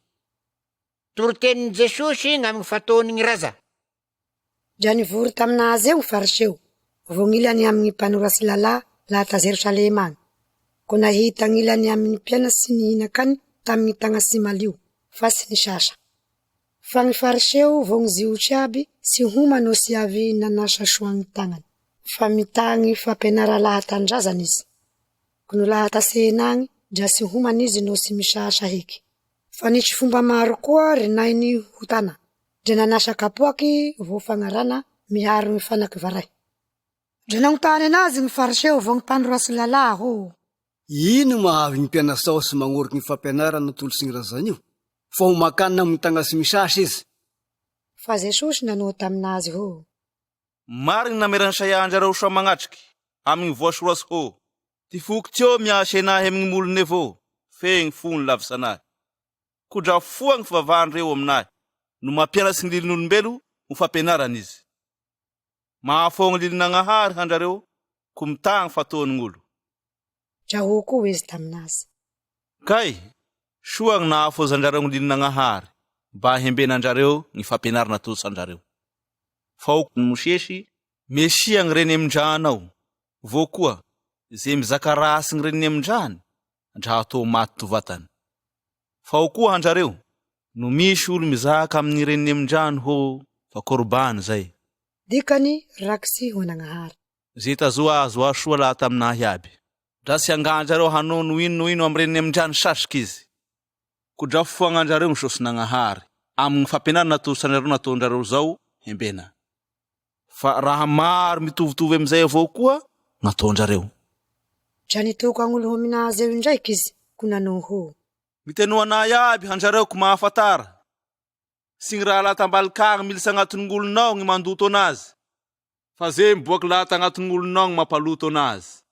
Torotenin Jesosy gn'amin'ny fataony ny raza.
Dra nivory taminazy eo ny fariseo, vo gn'ilany amin'ny mpanorasy lalà laha ta Jerosalema agny. Ko nahita gn'ilany amin'ny mpianatsy sy nihinan-kany tamin'ny tagna sy malio, fa tsy nisasa. Fa gny fariseo vo gny jiotry aby sy homa no sy avy nanasa soa gny tagnany, fa mitagny fampianara lahatandrazana izy. Ko no lahatasena agny, dra sy homan'izy no sy misasa heky. Fa nisy fomba maro koa renainy ho tana, dra nanasa kapoaky vo fagnarana miharo gny fanaky varay. Dra nagnontany anazy gny fariseo vo gny mpanorasy lalà ho:
Ino mahavy gny mpianatsy tao sy magnoriky gny fampianarana tolo sy gny razan'io? Fa ho makanina amin'ny tagna sy misasa izy.
Fa Jesosy nanoa taminazy ho:
Mariny namerany sayandrareo soa magnatriky amin'ny voasorasy ho: ty foky teo miasa enahy amin'ny molony evô, fe gny fony lavisanahy. Ko dra foa gny fivavahandreo aminahy, no mampianatsy gny lilin'olombelo ho fampianarana izy. Mahafao gny lilin-Nagnahary handrareo, ko mitagny fataon'olo.
Dra ho koa izy taminazy:
Kay, soa gny nahafozandrareo gny lilin-Nagnahary, mba hembenandrareo gny fampianarana tosandrareo. Fa ny Mosesy Mesia gny reny amin-drany ao, vo koa ze mizaka rasy gny reny amin-drany, ndra atao maty tovatany. Fa koa handrareo, no misy olo mizaka amin'ny reny amin-drany ho fa korbany zay.
Dikany rakitsy ho Nagnahary.
Ze tazoa azo soa laha taminahy aby. Dra sy angandrareo hanao no ino amin'ny reny amin-drany sasaky izy. Ko dra foagnandrareo gny sosy Nagnahary, amin'ny fampianarana tosandrareo nataondrareo zao hembena. Fa raha maro mitovitovy amizay avao koa nataondrareo.
Dra nitoko agn'olo ho minazy eo indraiky izy, ko nanao ho:
Miteno anay aby handrareo ko mahafatara. Sy gny raha latam-balikagny militsy agnatin'olonao gny mandoto anazy, fa ze miboaky lata agnatin'olonao gny mampaloto anazy.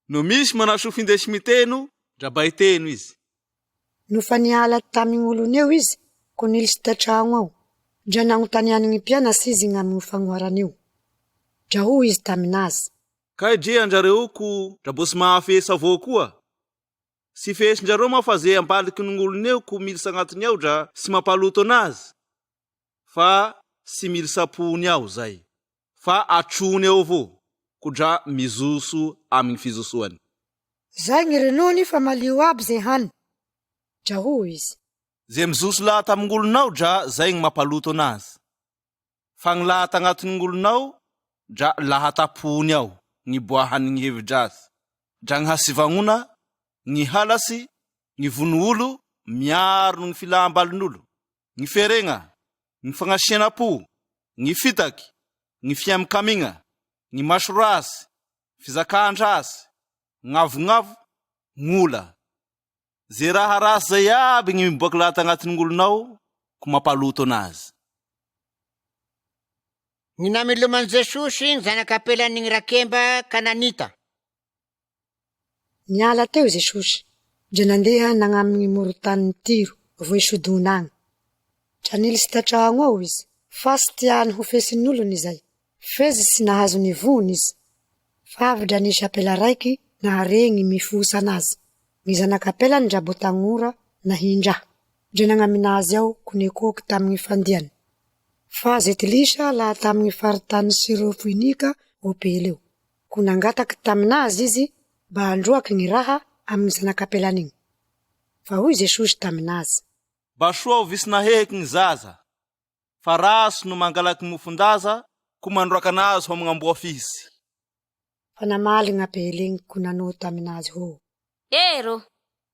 No misy manasofy indesy miteno, dra baiteno izy.
No fa niala tamin'ny olony eo izy, ko nilisy tatragno ao, dra nagnontaniany gny mpianatsy izy gn'amin'ny fagnoaran'io. Dra ho izy taminazy:
Kay dre andrareo ko dra bosy mahafesa avao koa. Sy fesindrareo ma fa ze ambaliky n'olony eo ko militsy agnatiny ao dra sy mampaloto anazy, fa sy milisapony ao zay, fa atrony ao avao, ko dra mizoso amin'ny fizosoany.
Zay gny renony fa malio aby ze hany. Dra ho izy:
Ze mizoso lata amin'olonao dra zay gny mampaloto anazy. Fa gny lata agnatin'olonao dra lahatapony ao gny boahany gny hevidrasy, dra gny hasivagnona, gny halasy, gny vonoolo, miaro gny filambalin'olo, gny feregna, gny fagnasiana-po, gny fitaky, gny fiamkamigna, gny masorasy, fizakàn-drasy, gn'avongavo, gn'ola. Ze raha rasy zay aby gny miboaky lata agnatin'olonao ko mampaloto anazy.
Gny nameloman'i Jesosy gny zanak'apelan'igny rakemba Kananita.
Niala teo Jesosy, dra nandeha nagnamin'ny morotanin'ny Tiro vo Sodona agny. Dra nilisy tatragno ao izy, fa sy tiany ho fesin'olony izay, fezy sy nahazo ny vony izy. Fa avy dra nisy apela raiky nahareny mifosa anazy. Gny zanak'apelany dra botangora nahindraha, dra nagnaminazy ao konekoky tamin'ny fandiany. Fa zetilisa laha tamin'ny faritany Sirofoinika opeleo, ko nangataky taminazy izy mba androaky gny raha amin'ny zanak'apelan'igny. Fa hoy Jesosy taminazy:
Mba soa ho visinaheky gny zaza, fa raso no mangalaky mofondaza ko mandroaka anazy ho magnamboa fisy.
Fa namaly gn'apel'igny ko nanao taminazy ho:
Ero,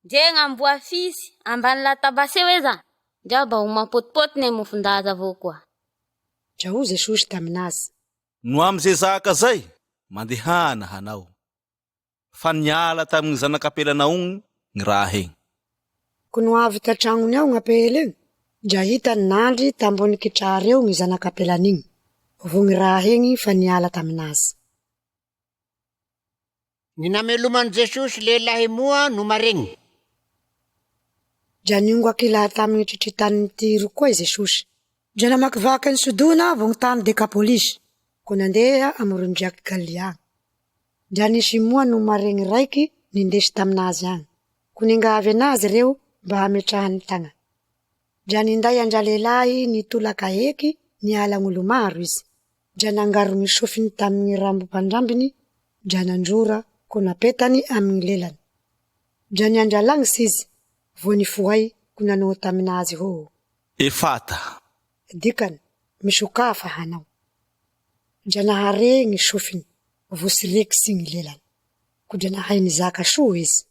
je ngamboa fisy ambany latabaseo eza, dra ba ho mapotipoty ne mofondaza avao koa.
Dra ho Jesosy taminazy:
No am'ze zaka zay, mandehana hanao. Fa niala tamin'ny zanak'apelanao gny raha igny.
Ko no avy tatragnony ao gn'apela igny, dra hitany nandry tambony kitrary eo gny zanak'apelan'igny, vo gny raha igny fa niala taminazy.
Gny nameloman'i Jesosy lehilahy moa no maregny.
Dra niongoaky laha tamin'ny tritry-tanin'ny Tiro koa i Jesosy, dra namakivaky ny Sodona vo gny tany Dekapolisy, ko nandeha amorondriaky Galia. Dra nisy moa no maregny raiky nindesy taminazy agny, ko ningavy anazy reo mba hametrahany tagna. Dra ninday andra lehilahy nitolaka eky niala gn'olo maro izy, Janangaro ny sofiny tamin'ny rambo mpandrambiny, janandrora ko napetany amin'ny lelany. Jany andralagnitsy izy, vo ny foay ko nanao taminazy ho.
Efata.
Dikany, misokafa hanao. Janahare ny sofiny, vo sirekitsy ny lelany. Ko janahay ny zaka so izy.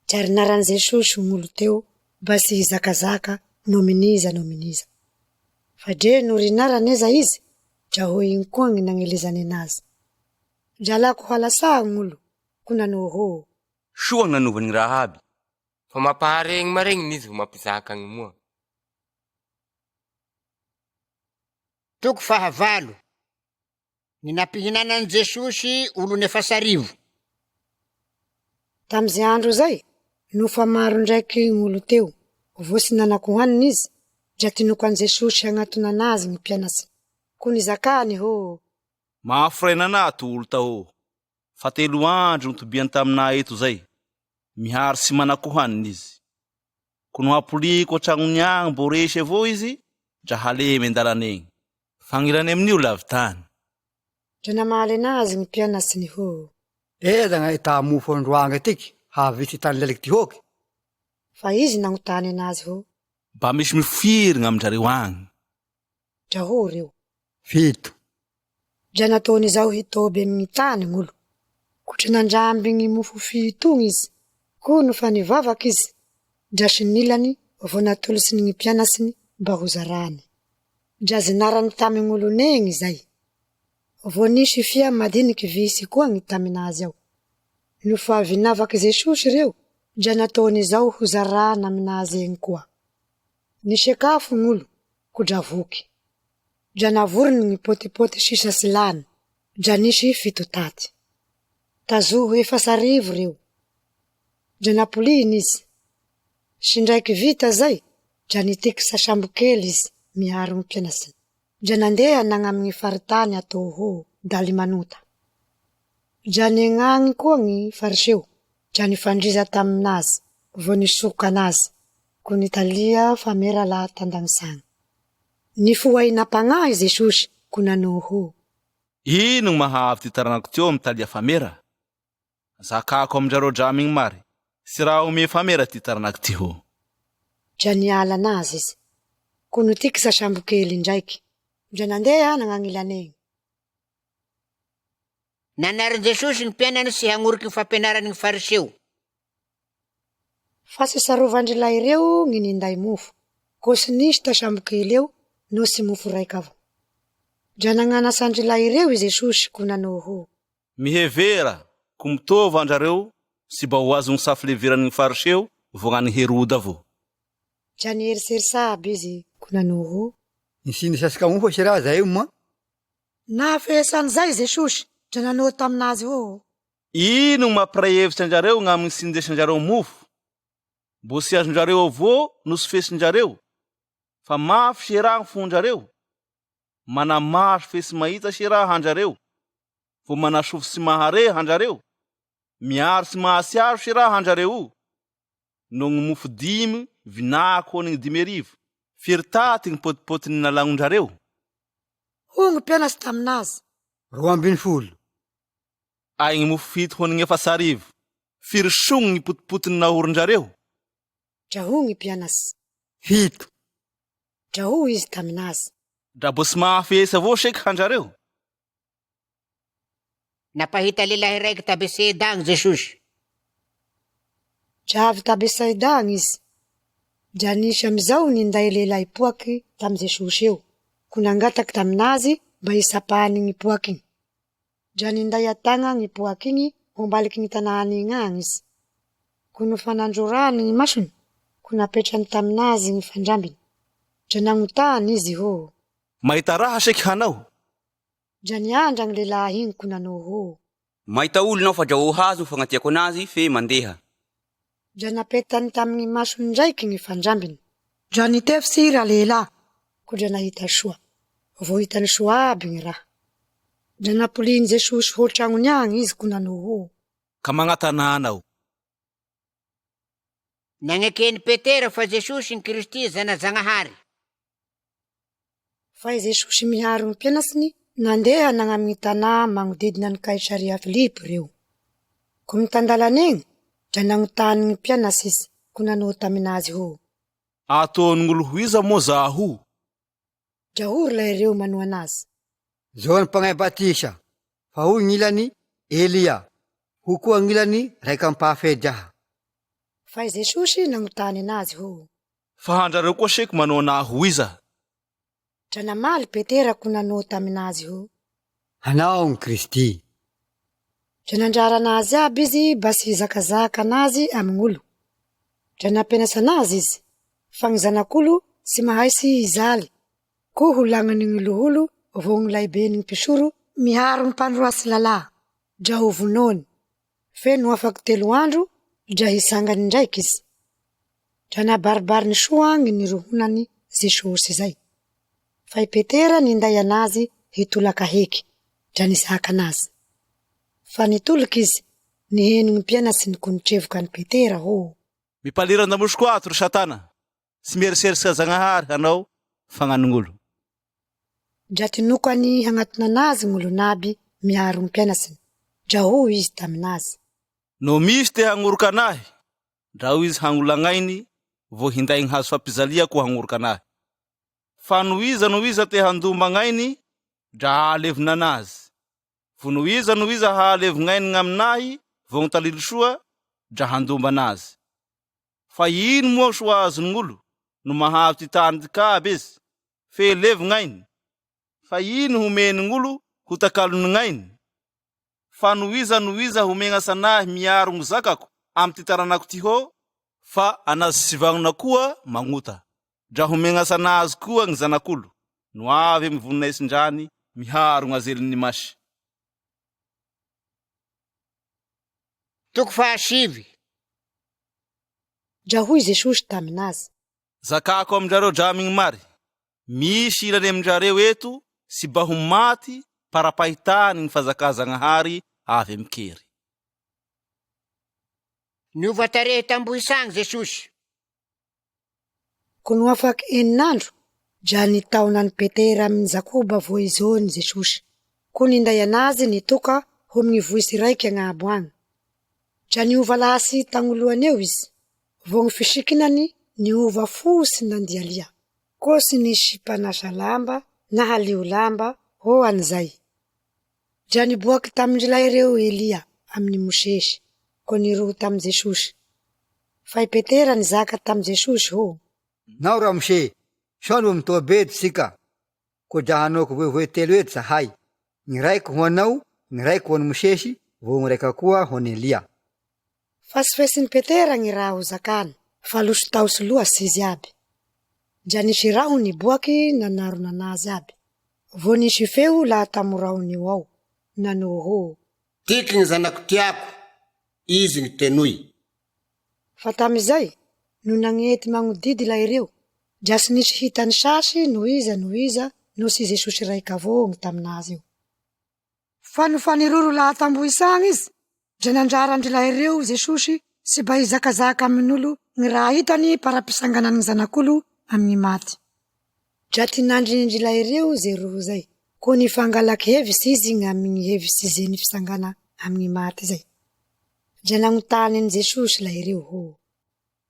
Jarinaran Jesosy ng'olo teo, basi zakazaka nominiza. Fadre no rinaraneza izy, jahoy iny koa ny nangelezany anazy. Jalako halasa ng'olo, kuna no ho.
Soa ang nanuvan ng Rahabi.
Fa mapaharegny maregny izy ho mampizaka gny moa.
Toko fahavalo. Ny nampihinanan Jesosy olo nefa sarivo.
Tam'izay andro zay, no fa maro ndraiky ng'olo teo, vo sy nanakohaniny izy, jatinoko an Jesosy agnatona anazy ny mpianasy. Kuni zakany ho.
Maafraina na to olo taho. Fa 3 andro ny tobiany tamina eto zay. Mihary sy manakohaniny izy. Kuno hapoliko atragno niagny bo resy avao izy, dra halemy andalany egny. Fangirany amin'io lavitany.
Jana mahale anazy ny mpianasy ny ho.
Da nga ita mofo androanga tiky, havitsy tany leliky tihoky.
Fa izy nangotany anazy ho.
Mba misy mifiry ng'amindrareo agny.
Dra ho reo.
7.
Jana tony zao hitoby amin'ny tany ng'olo. Kotra nandramby ny mofo fitony izy. Ko no fa nivavaky izy. Dra sinilany, vo natolosy ny mpianasiny, mba ho zarany. Dra zinarany tamy ng'olo negny zay. Vo nisy fia madiniky visy koa ny taminazy ao. No fa vinavaky Jesosy reo, dra nataony zao ho zarana aminazy egny koa. Nisekafo ng'olo, ko dra voky. Dra navorony ny potipoty sisa silany, dra nisy 7 taty. Tazoho 4 reo. Dra napoliny izy. Sindraiky vita zay, dra nitiky sa sambo kely izy, miharo ny mpianasiny. Dra nandeha nagnaminy faritany atao ho, daly manota. Dra niangagny koa ny fariseo, dra nifandriza taminazy, vo nisoka anazy, ko nitalia famera la tandagnisany. Nifuay napangay Jesosy, ko nanao ho.
Ino ng mahavy ty taranako teo mitalia famera? Zakako amindraro draming mari, sira ome famera ty taranako ty ho.
Dra niala anazy izy, ko nitiky sa sambo kely ndraiky, dra nandeha nanganilany egny.
Nanarin Jesosy ny mpianany sy hangoriky ny fampianarany ny fariseo.
Fa sy sarovandrilay reo ny ninday mofo, ko sy nisy ta sambo kely eo, no sy mofo raika avao. Dra nanganasandrilay reo i Jesosy ko nanao ho.
Mihevera, ko mitova andrareo, sy ba ho azony safleverany ny fariseo, vo ngany Heroda vo.
Dra nierisery izy ko nanao ho.
Nisinasasika mofo sy raha zay moa.
Nafesan zay Jesosy, dra nanao taminazy ho.
Ino mampiray hevitsy anjareo ng'amin'ny sindesanjareo mofo? Mbo sy azonjareo avao no sy fesinjareo, fa mafy sy raha fonjareo. Manamaso fe sy mahita sy raha hanjareo, vo manasofo sy mahare hanjareo. Miaro sy mahasiaro sy raha hanjareo. No gny mofo 5 vinako ho ny 5,000, firy taty gny potipotiny nalagnon-jareo.
Ho gny mpianasy taminazy.
12.
Ay gny mofo 7 ho ny 4,000, firy sogny gny potipotiny nahoron-jareo.
Dra ho gny mpianasy.
7.
Dra ho izy taminazy.
Dra bo sy mahafesa avao seky hanjareo.
Napahita lelahy raiky tabeseda Jesosy.
Dra avy tabeseda izy. Dra nisy amizao ninday lelahy poaky tam Jesosy eo, ko nangataky taminazy mba isapahany ny poaky igny. Dra ninday atagna ny poaky igny hombaliky ny tanàny igny agny izy. Ko no fanandrorany ny masony, ko napetrany taminazy ny fandrambiny. Dra nangotany izy ho.
Mahita raha seky hanao?
Dra niandra ny lelahy igny ko nanao ho.
Mahita olonao fa dra ho hazo fagnatiako anazy fe mandeha.
Dra napetany tamin'ny masony ndraiky ny fandrambiny. Dra nitefitsy ra lehilahy, ko dra nahita soa. Vo hitany soa aby ny raha. Dra napoliny Jesosy ho tragnony agny izy ko nanao ho.
Ka magnatananao.
Nagnekeny Petera fa Jesosy ny Kristy Zanazagnahary.
Fa i Jesosy miharo ny mpianasiny, Nandeha nangaminy tanà magnodidina ny Kaisaria Filipo reo. Ko mitandalana eny, dra nagnontany ny mpianatry izy ko nanao taminazy ho.
Ataon'olo hoiza moa zaho?
Jahory lay reo manao anazy.
John Mpangahy Batisa, fa ho gn'ilany Elia, ho koa gn'ilany raika mpahafedraha.
Fa i Jesosy nagnontany anazy ho.
Fa handrareo koa seky manao anahy hoiza?
Dra namaly Petera ko nanao taminazy ho.
Hanao ny Kristy.
Dra nandrara anazy aby izy mba sy zakazaka anazy amin'olo. Dra nampianatra anazy izy, fa ny zanak'olo sy mahay sy izaly. Ko ho lagnany olo vo gny laibe ny mpisoro miharo ny mpandroasy lalahy. Dra ho vonony. Fe no afaky 3 andro, dra hisangany ndraiky izy. Dra nabaribary ny soa gny nirohonany Jesosy zay. Fa i Petera ninday anazy hitolaka heky, dra nisaka anazy. Fa nitoloky izy, niheno ny mpianatry ny konitrevoka ny Petera ho.
Mipaliran-damosiko ato ry Satana. Sy mieriserisika Zagnahary hanao fagnan'olo.
Dra tinokany hagnatona anazy gn'olo naby miaro ny mpianatsiny. Dra ho izy taminazy.
No misy te hangoroka anahy, dra ho izy hangolagnainy vo hinday gny hazo fampizalia ko hangoroka anahy. Fa no iza te handomagnainy, dra alevina anazy. Vo no iza halevignainy gn'aminahy vo gny talilo soa, dra handomba anazy. Fa ino moa soa azon'olo no mahavy ty tany ty kaby izy, fe levignainy. Fa ino homenign'olo ho takalon'gnainy. Fa no iza homegnatsy anahy miaro gny zakako amy ty taranako ty ho, fa anazy sivagnona koa magnota. Dra homegnatsy anazy koa gny zanak'olo, no avy amy vonona isin-drany miharo gn'azeliny masy.
Toko 7.
Dra hoy Jesosy taminazy.
Zakako amindrareo dramy gny mary, misy ilany amindrareo eto sy mba ho maty parapahitany ny fazaka Zagnahary avy amikery.
Niova tarehy tambohisagny Jesosy.
Ko no afaky 9 andro, dra nitaona ny Petera amin'ny Jakoba vo izony Jesosy. Ko ninday anazy nitoka ho amin'ny vohisy raiky agnabo agny. Dra niova lasy tagnolohany eo izy, vo gny fisikinany niova fosy nandialia. Ko sy nisy mpanasa lamba na halio lamba ho an'izay. Dra niboaky tamindrilay reo Elia amin'ny Mosesy, ko niroho tam Jesosy. Fa i Petera nizaka tam Jesosy ho.
Nao Ramose, soa no mitoa bedy sika. Ko dra hanaoko voevoe 3 eto zahay. Gny raiko ho anao, gny raiko ho an'ny Mosesy, vo gny raika koa ho an'ny Elia.
Fa sy fesin'ny Petera gny raha ho zakany, fa loso taosy loasy izy aby. Dra nisy raho niboaky nanarona anazy aby. Vo nisy feo laha tamo rahony io ao, nanao ho.
Tiky gny zanako tiako, izy gny tenoy.
Fa tamizay, no nagnety magnodidy la ireo, dra sy nisy hitany sasy no iza no sy Jesosy raika avao gny taminazy io. Fa no faniroro laha tambohisagny izy, dra nandrara andrila ireo Jesosy sy mba hizakazaka amin'olo gny raha hitany para-pisanganany gny zanak'olo amin'ny maty. Dra tinandrindrila ireo ze roho zay, ko nifangalaky hevitsy izy gn'amin'ny hevitsy ze nifisangana amin'ny maty zay. Dra nagnontany any Jesosy la ireo ho.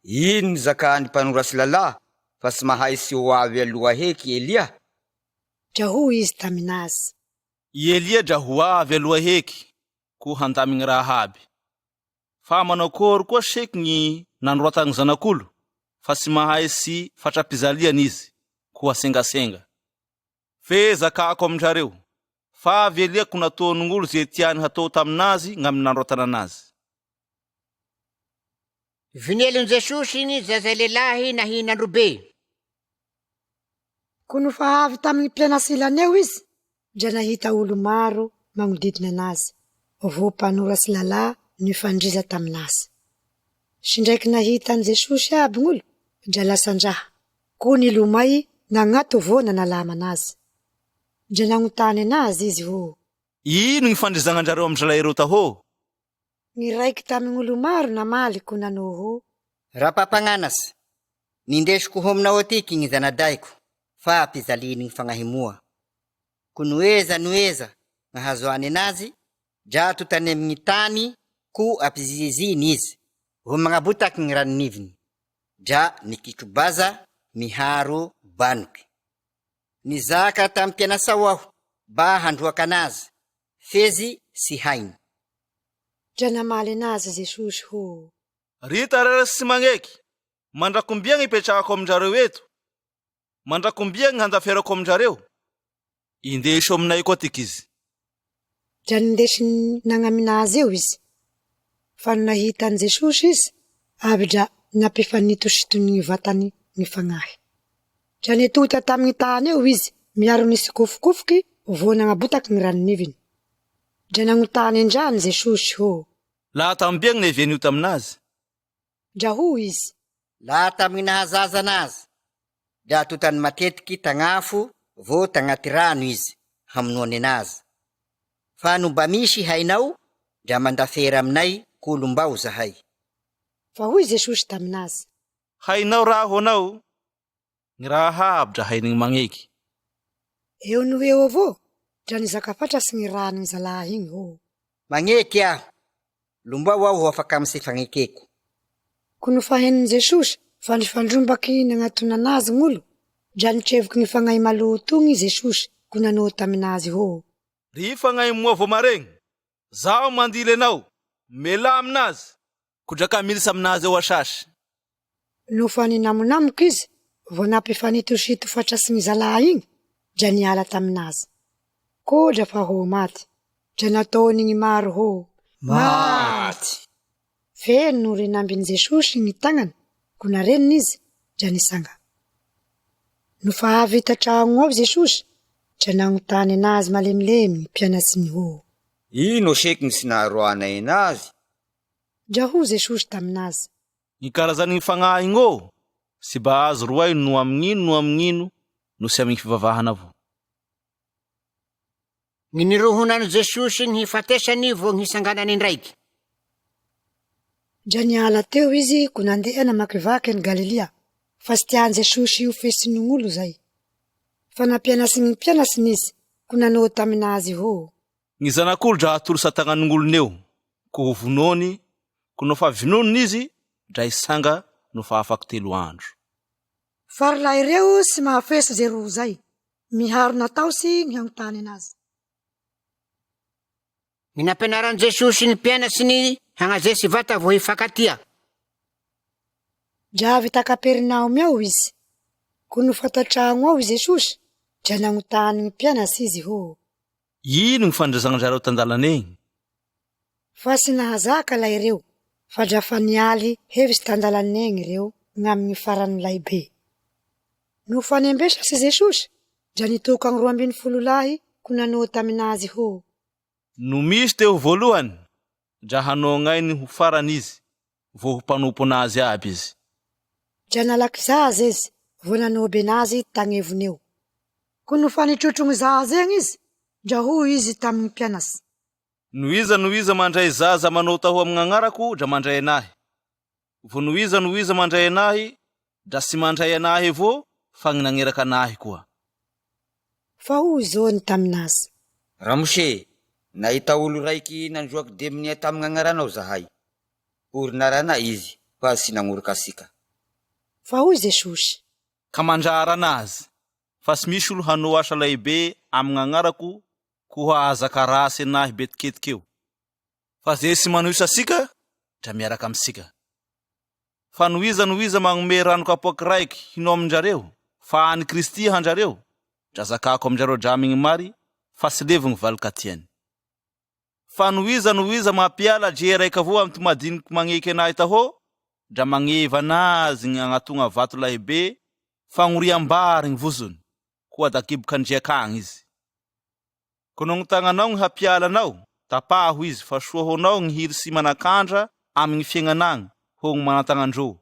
Ino ny zakany mpanorasy lalahy, fa sy mahay sy ho avy aloha heky Elia?
Dra ho izy taminazy.
I Elia dra ho avy aloha heky, ko handamy gny raha aby. Fa manao akory koa seky gny nandroatany zanak'olo, fa sy mahay sy fatrapizaliany izy, ko asengasenga. Fe zakako amindrareo, fa avy Elia ko nataon'olo ze tiany hatao taminazy gn'amin'ny nandroatana anazy.
Vinelin Jesosy igny zaza lelahy nahinandrobe.
Ko no fa avy tamin'ny mpianasilany eo izy, dra nahita olo maro magnodidina anazy, vo mpanoratsy lalahy nifandriza taminazy. Sy ndraiky nahita an Jesosy aby gn'olo, dra lasandraha, ko nilomay nagnato vo nanalama anazy. Dra nagnontany anazy izy ho.
Ino gny fandrizagnan-drareo amindrelay ireo tahô?
Gny raiky tamin'olo maro namaly ko nanao ho.
Rapampagnanasy, nindesiko ho aminao atiky gny zanadaiko, fa apizaliny gny fagnahimoa. kunueza nahazoany anazy dra totany amin'ny tany ko ampiziziny izy vo magnabotaky ny ranoniviny dra nikitrobaza miharo banoky. Nizaka tamy mpianasa aho ba handroaka anazy fezy sy hainy.
Dra namaly anazy Jesosy ho:
Rita rara sy magneky, mandrakombia gny ipetrahako aminjareo eto, mandrakombia gny handaferako aminjareo. Indeso aminay koa tiky izy.
Dra nindesy nagnaminazy eo izy. Fa no nahitany Jesosy izy, avy dra nampifanitositony vatany ny fagnahy. Dra nitota tamin'ny tany eo izy, miaro nisy kofokofoky vo nagnabotaky ny ranoniviny. Dra nagnotany andrany Jesosy ho:
Laha tambia gny nevenio taminazy.
Dra ho izy:
Laha tamin'ny nahazaza anazy dra totany matetiky tagnafo vo tagnaty rano izy hamonoany anazy. Fa no mba misy hainao dra mandafera aminay kolombao zahay.
Fa hoy Jesosy taminazy:
Hainao raha honao, gny raha aby dra hainigny magneky.
Eo no eo avao, dra nizaka fatra sy gny ranony zalahy igny ho:
Magneky aho, lombao aho afaka am'sy fagnekeko.
Ko no faheniny Jesosy fandrifandrombaky nagnatona anazy gn'olo, dra nitrevoky ny fagnahy maloto igny Jesosy ko nanao taminazy ho:
Ry fagnahy moa vo maregny, zaho mandily anao, mela aminazy, kodraka milisa aminazy eo asasy.
No fa ninamonamoky izy, vo nampifanitosito fatra sy gny zalahy igny, dra niala taminazy. Ko dra fa ho maty, dra nataony gny maro ho: Maty! Feno no renambiny Jesosy gny tagnany, ko nareniny izy, dra nisanga. No fa avy tatragno ao Jesosy, dra nagnotany anazy malemilemy ny mpianatsiny ho:
Ino seky ny sinaharoanay anazy?
Dra ho Jesosy taminazy:
Gny karazany gny fagnahy ngô, sy ba azo roay no amin'ino no sy amin'ny fivavahana vo.
Gny nirohonany Jesosy gny hifatesany vo gny hisanganany ndraiky.
Dra niala teo izy ko nandeha namakivaky any Galilia, fa sy tiany Jesosy ho fesiny gn'olo zay. Fa nampianasy gny mpianasiny izy, ko nanao taminazy ho:
Gny zanak'olo dra atoro satagnan'olony eo, ko ho vonony, ko no fa vinoniny izy, dra isanga no fa afaky 3 andro.
Farla ireo sy mahafesa zay ro zay, miharo natao sy gny hagnotany anazy.
Gny nampianaran Jesosy ny mpianasiny hagnazesy vata vo hifakatia.
Dra avy ta Kaperinaumy ao izy, ko no fatatragno ao Jesosy, dra nagnotany gny mpianasy izy ho:
Ino gny fandraisanjareo tandalana egny?
Fa sy nahazaka la ireo, fa dra fa nialy hevitsy tandalana egny ireo gn'amin'ny farany laibe. No fa niambesa sy Jesosy, dra nitoka gny 12 lahy ko nanao taminazy ho:
No misy teo voalohany, dra hanao gn'ainy ho farany izy, vo ho mpanompo anazy aby izy.
Dra nalaky zaza izy, vo nanao benazy tagnevony eo. Ko no fa nitrotro gny zaza egny izy, dra ho izy tamin'ny mpianasy:
No iza mandray zaza manao taho amin'ny agnarako, dra mandray anahy. Vo no iza mandray anahy, dra sy mandray anahy avao, fa gny nagneraka anahy koa.
Fa ho zony taminazy:
Ramose, nahita olo raiky nandroaky deminy tamin'ny agnaranao zahay. Orinarana izy, fa sy nagnoroka asika.
Fa ho Jesosy:
Ka mandrara anazy, fa sy misy olo hanao asa lehibe amin'ny agnarako, ko hazaka rasy anahy betiketikeo. Fa zay sy manohisa asika, dra miaraka amitsika. Fa no iza magnome rano kapoaky raiky hinao aminjareo, fa any Kristy hanjareo, dra zakako aminjareo dramigny mary, fa sy levo gny valikatiany. Fa no iza mampiala dre raiky avao amy tomadiniky magneky anahy taho, dra magneva anazy gny agnatonga vato lahibe, fa gn'oriam-bary gny vozony, koa da kiboky agny izy. Kono gny tagnanao gny hapialanao, tapaho izy fa soa honao gny hiry sy manakandra amin'ny fiaignanagny ho gny manatagnandro,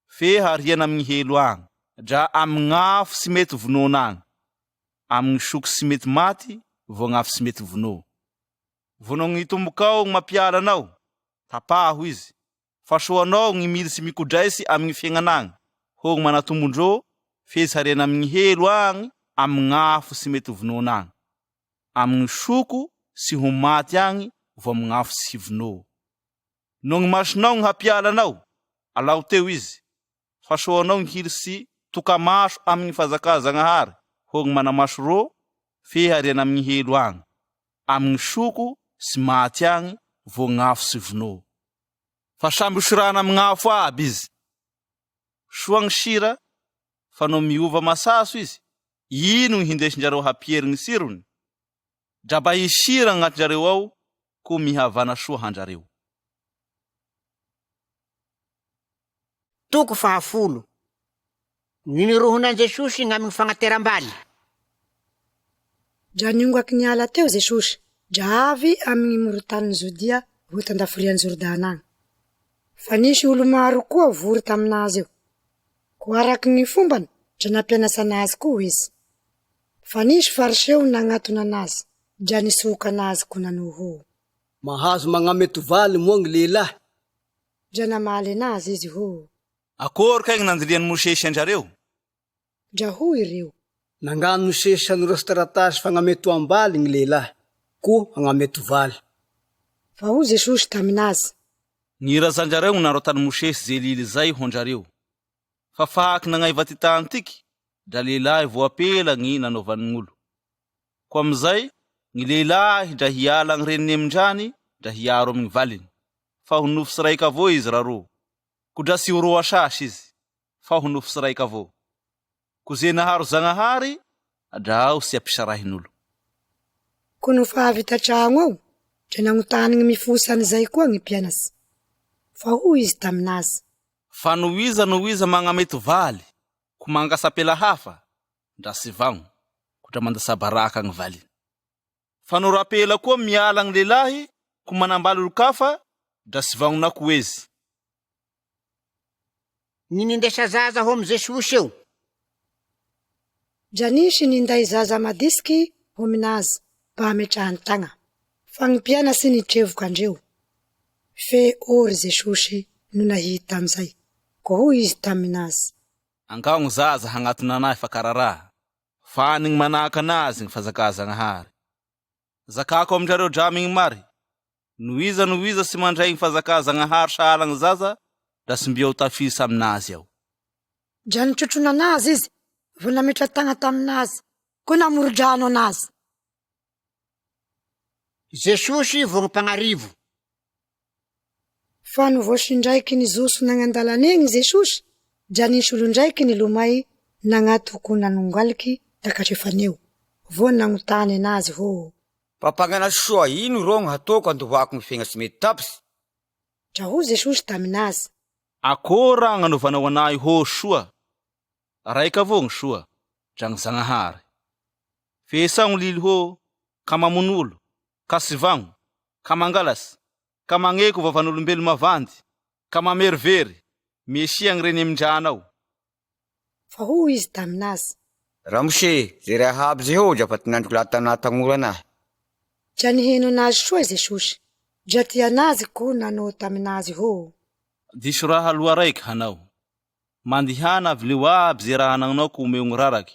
fe hariana amin'ny helo agny, dra amin'ny afo sy mety vononagny, amin'ny soky sy mety maty, vo gn'afo sy mety vono. Vono gny tombokao gny mapialanao, tapaho izy, fa soanao gny mily sy mikodraisy amin'ny fiaignanagny, ho gny manatombondro, fe sy hariana amin'ny helo agny, amin'ny afo sy mety vononagny. amin'ny soko sy ho maty agny vo amin'ny afo sy hivonô. No gny masonao gny hapialanao, alao teo izy, fa soanao gny hiry sy tokamaso amin'ny fazakazagnahary ho gny manamaso rô fehariana amin'ny helo agny, amin'ny soko sy maty agny vo gn'afo sy vonô. Fa samby osirana amin'ny afo aby izy. Soa gny sira, fa no miova masaso izy, ino gny hindesinjareo hapiery gny sirony? Draba isira agnatinjareo ao, ko mihavana soa hanjareo.
Toko 10. Ninirohonan Jesosy gn'amy fagnateram-baly.
Dra niongaky niala teo Jesosy, dra avy amin'ny morotany Jodia vo tandaforian'ny Jordana agny. Fa nisy olo maro koa vory taminazy eo. Ko araky ny fombany, dra nampianasa anazy koa izy. Fa nisy fariseo nagnatona anazy, dra nisoka anazy ko nanoho.
Mahazo magnamety valy moa gny lehilahy.
Dra namaly anazy izy ho.
Akory kay gny nandilian'ny Mosesy anjareo?
Dra ho ireo.
Nangano Mosesy sanoratsy taratasy fagnameto ambaly gny lehilahy, ko agnameto valy.
Fa ho Jesosy taminazy.
Gny razanjareo gny narotany Mosesy zelily zay ho anjareo. Fa fahaky nagnaiva ty tany tiky, dra lehilahy vo apela gny nanovan'olo. Ko amizay, gny lehilahy dra hiala gny reniny amindrany, dra hiaro amin'ny valiny. Fa ho nofo sy raika avao izy rarô. Ko dra sy oroa sasy izy, fa ho nofo sy raika avao. Ko ze naharo zagnahary, adrao sy ampisarahin'olo.
Ko no fa avy tatragno ao, dra nagnotany gny mifosany zay koa gny mpianasy. Fa ho izy taminazy.
Fa no iza magnamety valy, ko mangasapela hafa, dra sy vagno, ko dra mandasa baraka gny valiny. Fa no rapela koa miala gny lehilahy, ko manambaly olo-kafa, dra sy vagno na koa izy.
Ninindesa zaza ho amy Jesosy eo.
Dra nisy ninday zaza madisiky ho minazy, mba hametrahany tagna. Fa gny mpianasy nitrevoka andreo. Fe ory Jesosy no nahita amizay, ko ho izy taminazy.
Angao gny zaza hagnatona anahy fa kararaha, fa gny manaka anazy gny fazakazagnahary. Zakako aminjareo dramy gny mary, no iza sy mandray gny fazakazagnahary sahala gny zaza, dra sy mbeo tafisa aminazy ao.
Dra nitrotrona anazy izy, vo nametra tagna taminazy, ko namoro-drano anazy.
Jesosy vo gny mpagnarivo.
Fa no voasindraiky nizoso nagnandalany egny Jesosy, dra nisy olo ndraiky nilomay nagnatoko nanongaliky takatrefaneo, vo nagnotany anazy ho.
Pampagnana soa ino ro gny hataoko andohako gny fiaigna tsy mety tapitsy?
Dra ho Jesosy taminazy.
Akory raha gn'anovanao anahy ho soa? Raika avao gny soa, dra gny zagnahary. Fesa gny lily ho, ka mamon'olo, ka sy vagno, ka mangalasy, ka magneko vavan'olombelo mavandy, ka mamerivery, mesia gny reny amindrana ao.
Fa ho izy taminazy.
Ramose, ze raha aby ze ho dra fa tinandriko laha tagnora anahy.
Dra niheno anazy soa Jesosy, dra ty anazy ko nanao taminazy ho.
Diso raha loa raiky hanao. Mandihana avy leo aby ze raha anagnao ko omeo gny raraky,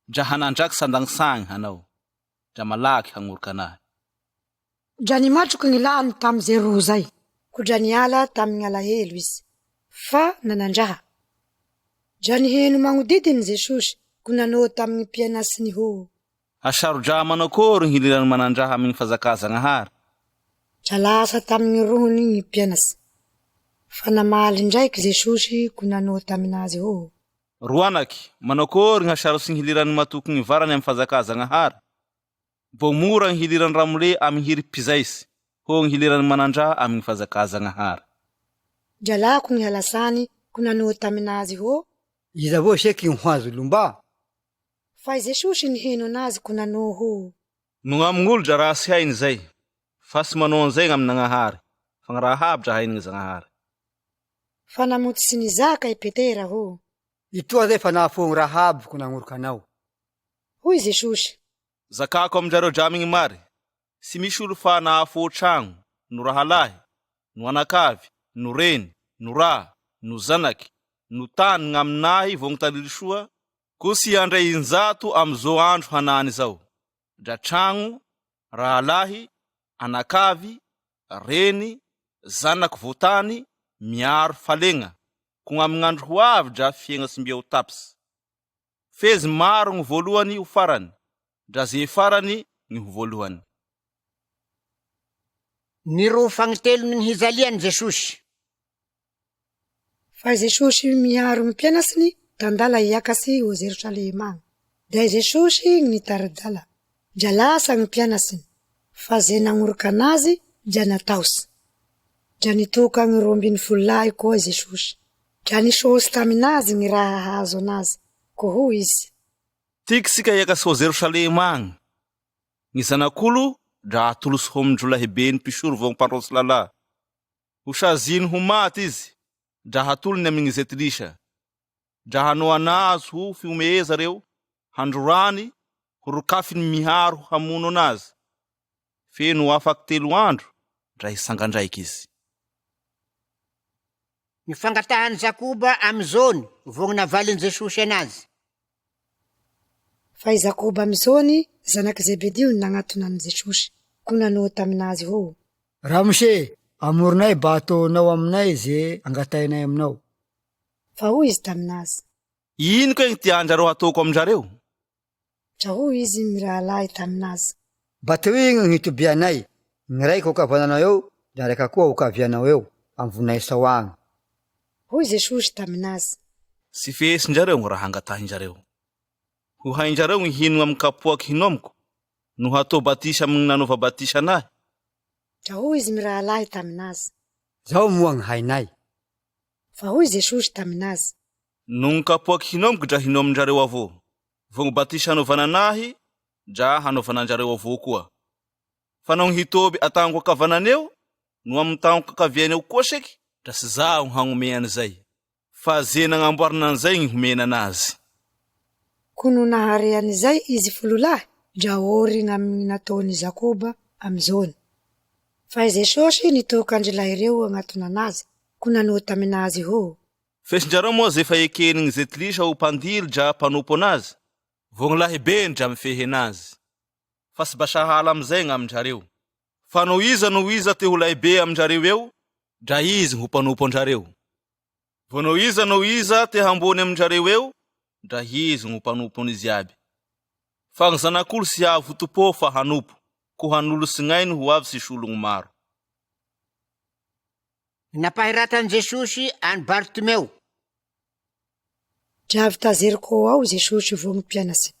dra hanandraky sandagnisagny hanao, dra malaky hagnorika anahy.
Dra nimatroky gny lany tamize ro zay, ko dra niala tamin'ny alahelo izy, fa nanandraha. Dra niheno magnodidiny Jesosy, ko nanao tamin'ny mpianasiny ho.
Asaro-dra manakory gny hilirany manandraha amin'ny fazakazagnahary.
Dra lasa tamin'ny rohony gny mpianasy. Fa namaly ndraiky Jesosy ko nanao taminazy ho.
Roanaky, manakory gny asaro sy gny hilirany matoky gny varany amin'ny fazakazagnahary. Vo mora gny hilirany ramole amin'ny hiry pizaisy, ho gny hilirany manandraha amin'ny fazakazagnahary.
Dra lako gny halasany ko nanao taminazy ho.
Iza avao seky gny hoazo lomba?
Fa Jesosy niheno anazy ko nanao ho.
No gn'amign'olo dra raha sy hainy zay, fa sy manao an'izay gn'aminagnahary, fa gny raha aby dra hainy gny zagnahary.
Fa namoty sy nizaka i Petera ho.
Itoa zay fa nahafoa gny Rahaby ko nagnoroka anao.
Hoy Jesosy.
Zakako aminjareo dramy gny mary, sy misy olo fa nahafoa tragno, no rahalahy, no anakavy, no reny, no raha, no zanaky, no tany gn'aminahy vo gny talily soa, ko sy handray 100 amizao andro hanany zao. Dra tragno, rahalahy, anakavy, reny, zanaky votany, miaro falegna, ko gn'amign'andro ho avy dra fiaigna tsy mbia ho tapitsy. Fezy maro gny voalohany ho farany, dra ze farany gny ho voalohany.
Ny roa fagnitelony ny hijaliany Jesosy.
Fa Jesosy miaro ny mpianasiny tandala iakasy ho Jerosalema agny. Da Jesosy gny taradala, dra lasa gny mpianasiny, fa ze nagnoroka anazy dra nataosy. Dra nitoka gny 12 lahy koa Jesosy, dra nisôsy taminazy gny raha hahazo anazy, ko ho izy.
Tiky sika iakasy ho Jerosalema agny. Gny zanak'olo dra atolosy ho amindro lahibe ny mpisoro vao mpandrotsy lalahy. Ho saziny ho maty izy, dra hatolony amin'gny zetilisa. Dra hanao anazy ho fiomeza reo, handrorany, ho rokafiny miharo hamono anazy. Feno afaky 3 andro, dra hisangandraiky izy.
Ny fangatahany Jakoba am'izony vo gny navaliny Jesosy anazy.
Fa i Jakoba am'izony zanaky Zebedio nagnatonany Jesosy, ko nanao taminazy ho.
Ramose, amoronay bataonao aminay ze angatainay aminao.
Fa ho izy taminazy.
Ino koa gny tianjareo ataoko aminjareo?
Dra ho izy mirahalahy taminazy.
Bato igny gny hitobianay, gny raiky ho kavananao eo, dra raika koa ho kavianao eo, amvonay sao agny.
Hoy Jesosy taminazy.
Sy fesinjareo gny raha angatahinjareo. Ho hainjareo gny hino amy kapoaky hinomiko, no hatao batisa amigny nanova batisa anahy.
Dra ho izy mirahalahy taminazy.
Zao moa gny hainay.
Fa hoy Jesosy taminazy.
No gny kapoaky hinomiko dra hinominjareo avao. Vo gny batisa hanaovana anahy, dra hanaovananjareo avao koa. Fa nao gny hitoby atango akavananeo, no amy tango kakavianeo koa seky, dra sy zaho gny hagnome an'izay. Fa ze nagnamboarina an'izay gny homena anazy.
Kuno nahare an'izay izy 10 lahy, dra ory gn'aminy nataony Jakoba am'izony. Fa Jesosy nitokandry lahy reo agnatona anazy, ko nanao taminazy ho.
Fesinjareo moa ze fa ekeny gny zetilisa ho mpandily dra mpanompo anazy, vo gny lahibeny dra mifehy anazy. Fa sy basahala am'izay gn'aminjareo. Fa no iza te ho lahibe aminjareo eo, dra izy ho mpanompo anjareo. Vo no iza te hambony aminjareo eo, dra izy ho mpanompo an'izy aby. Fa gny zanak'olo sy avy ho topo fa hanompo, ko hanolo sy gn'ainy ho avy sy sologny maro.
Napahiratany Jesosy any Bartimeo.
Dra avy ta Jeriko ao Jesosy vo gny mpianasy.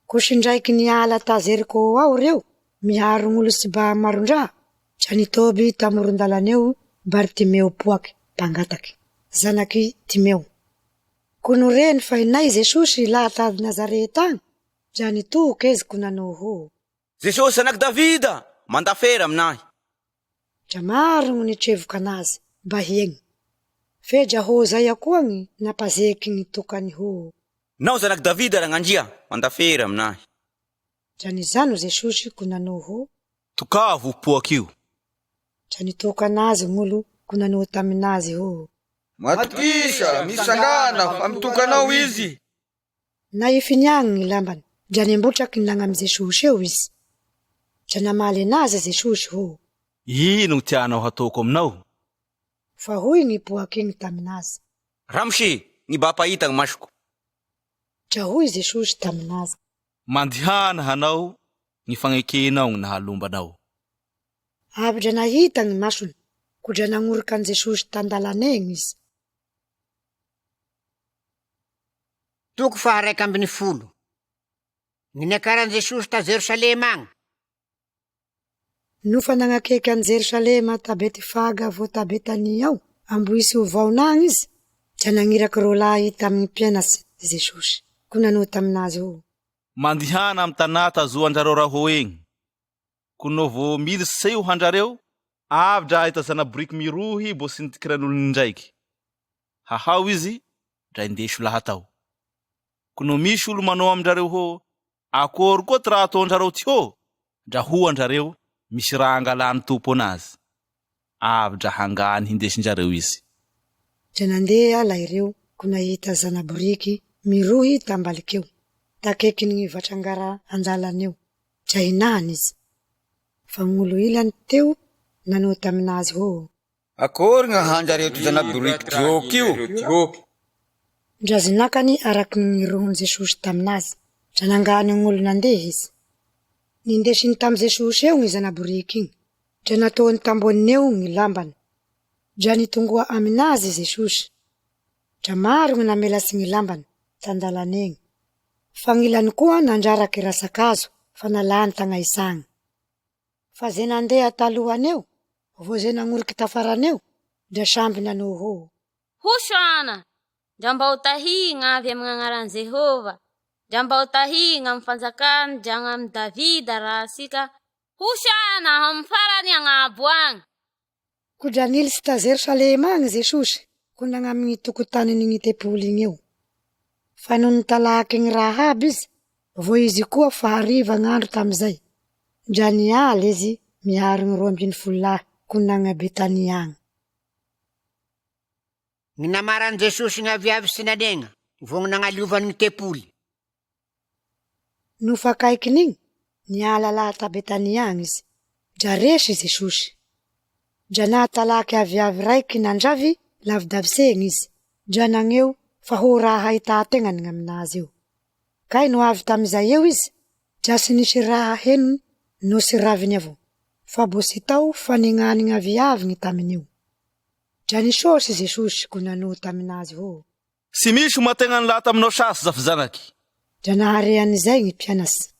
Ko sindraiky niala ta Jeriko ao reo, miaro gn'olo sy ba marondra, dra nitoby tamoron-dalaneo Bartimeo poaky, mpangataky, zanaky Timeo. Kuno reny fa inay Jesosy laha tady Nazareta agny, dra nitoky izy ko nanao ho.
Jesosy zanaky Davida, mandafera aminahy.
Dra maro gny nitrevoka anazy, mba hiegny. Fe dra ho zay akoa gny napazeky gny tokany ho.
Nao zanaky Davida ragnandria, mandafera aminahy.
Dra nizano Jesosy ko nanao ho.
Tokavo poaky io.
Dra nitoka anazy gn'olo ko nanao taminazy ho.
Matokisa, misangana, famitokanao izy.
Naifiny agny gny lambany, dra nimbotraky nagna amy Jesosy eo izy. Dra namaly anazy Jesosy ho.
Ino gny tianao hataoko aminao?
Fa hoy gny poaky igny taminazy.
Ramose, gny bapahita gny masoko.
Dra hoy Jesosy taminazy.
Mandihana hanao, gny fagnekenao gny nahalombanao.
Avy dra nahita gny masony, ko dra nagnoroka an Jesosy tandalana egny izy.
Toko 110. Gny niakaran Jesosy ta Jerosalema agny.
Nofa nagnakeky an Jerosalema ta Betifaga vo ta Betania ao, amboisy ho vaonagny izy, dra nagniraky ro lahy tamin'ny mpianasy Jesosy, ko nanao taminazy ho.
Mandihana amy tanà tazoanjareo raho egny. Ko no vo miliseo hanjareo, avy dra ahita zanaboriky mirohy bo sy nitikiran'olony ndraiky. Hahao izy, dra indeso lahatao. Ko no misy olo manao aminjareo ho, akory koa ty raha ataonjareo ty ho, dra ho anjareo, misy raha angalany tompo anazy. Avy dra hangany hindesinjareo izy.
Dra nandeha lahy reo, ko nahita zanaboriky mirohy tambalikeo, takekiny gny vatrangara anjalaneo, dra hinany izy. fa gn'olo ilany teo nanao taminazy hô.
Akory gna hanjareo to zanaboriky jioky io?
Ndrazinakany araky ny rohony Jesosy taminazy, dra nangany gn'olo nandeha izy. Nindesiny tam Jesosy eo gny zanaboriky igny, dra nataony tamboniny eo gny lambany. Dra nitongoa aminazy Jesosy, dra maro gny namelatsy gny lambany tandalany egny. Fa gn'ilany koa nandraraky rasakazo fa nalany tagnaisagny. Fa ze nandeha talohany eo, vo ze nangoriky tafarany eo, dra samby nanao hô.
Hosana! Dra mba ho tahigna avy amin'ny agnaran'i Jehova. Dra mba ho tahigna amin'ny fanjakany dra amin'ny Davida raha sika. Hosana amin'ny farany agnabo agny.
Ko dra nilitsy ta Jerosalema agny Jesosy, ko nagnamigny tokotanin'igny tempoly igny eo. Fa no nitalaky gny raha aby izy, vo izy koa fahariva gn'andro tamizay. Dra niala izy miaro gny 12 ko nagna Betania agny.
Gny namaran'i Jesosy gny aviavy sy nanegna, vo gny nagnaliovany gny tempoly.
No fakaikin'igny, niala laha ta Betania agny izy, dra resy Jesosy. Dra nahatalaky aviavy raiky nandravy lavidavitsegny izy, dra nagneo fa ho raha ahitategnany gn'aminazy eo. Kay no avy tamizay eo izy, dra sy nisy raha henony no sy raviny avao, fa bo sy tao fanegnany gn'aviavy gny tamin'eo. Dra nisôsy Jesosy ko nanao taminazy hô.
Sy misy mategna laha taminao sasy zafizanaky.
Dra naharean'izay gny mpianatsy.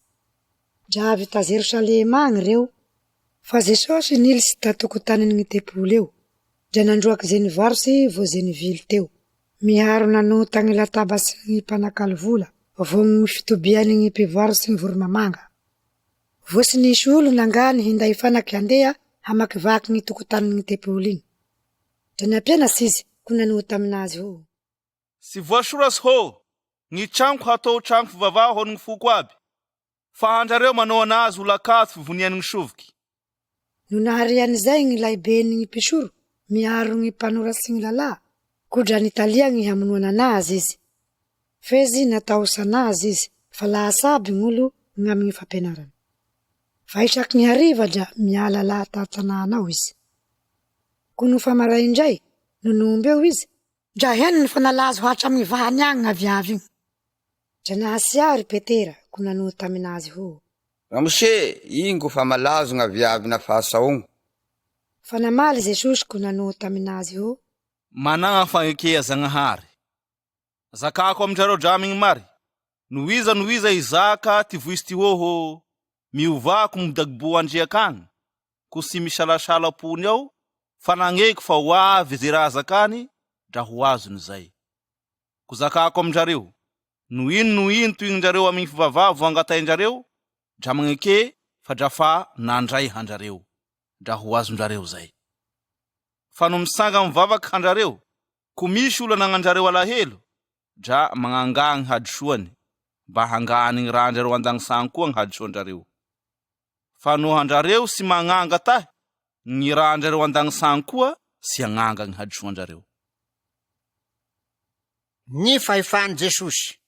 Dra avy ta Jerosalema agny reo, fa Jesosy nilitsy ta tokotaniny gny tempoly eo, dra nandroaky ze nivarotsy vo ze nivily teo. Miharo nanao tagny latabatsy gny mpanakalo vola, vo gny fitobiany gny mpivarotsy gny voromamanga. Vo sy nisy olo nangany hinday fanaky andeha hamakivaky gny tokotaniny gny tempoly igny. Dra nampianatsy izy ko nanao taminazy hô.
Sy voasorasy hô, gny tranko hatao tranko fivavaha ho gny foko aby, fa handrareo manao anazy olakato fivoniany gny soviky.
No naharian'izay gny laibeny gny pisoro, miaro gny mpanoratsy gny lalà, ko dra nitalia gny hamonoana anazy izy. Fezy natao sanazy izy, fa lahasaby gn'olo gn'amigny fampianarany. Fa isaky ny hariva dra miala laha tantananao izy. Ko no famaray indray, no nomby eo izy, dra henony fa nalazo hatraminy vahany agny gn'aviavy igny. Dra nahasiary Petera ko nanao taminazy hô.
Ramose, ingo fa malazo gn'aviavy na fahasaogno.
Fa namaly Jesosy ko nanao taminazy hô.
Managna fagnekea Zagnahary. Zakako amindrareo dramigny mary, no iza izaka ty voisy ty hôhô, miovako midagbo andriakany, ko sy misalasala-pony ao, fa nagneko fa ho avy ze raha zakany, dra ho azony zay. Ko zakako amindrareo, no ino toignindrareo aminy fivavaha vo angataindrareo, dra magneke fa dra fa nandray handrareo, dra ho azondrareo zay. Fa no misanga mivavaky handrareo, ko misy olo nagnandrareo alahelo, dra magnangagny hadisoany, mba hangany gny raha andrareo andagnisany koa gny hadisoandrareo. Fa no handrareo sy magnanga tahy, gny raha andrareo andagnisany koa sy agnanga gny hadisoandrareo.
Ny fahefany Jesosy.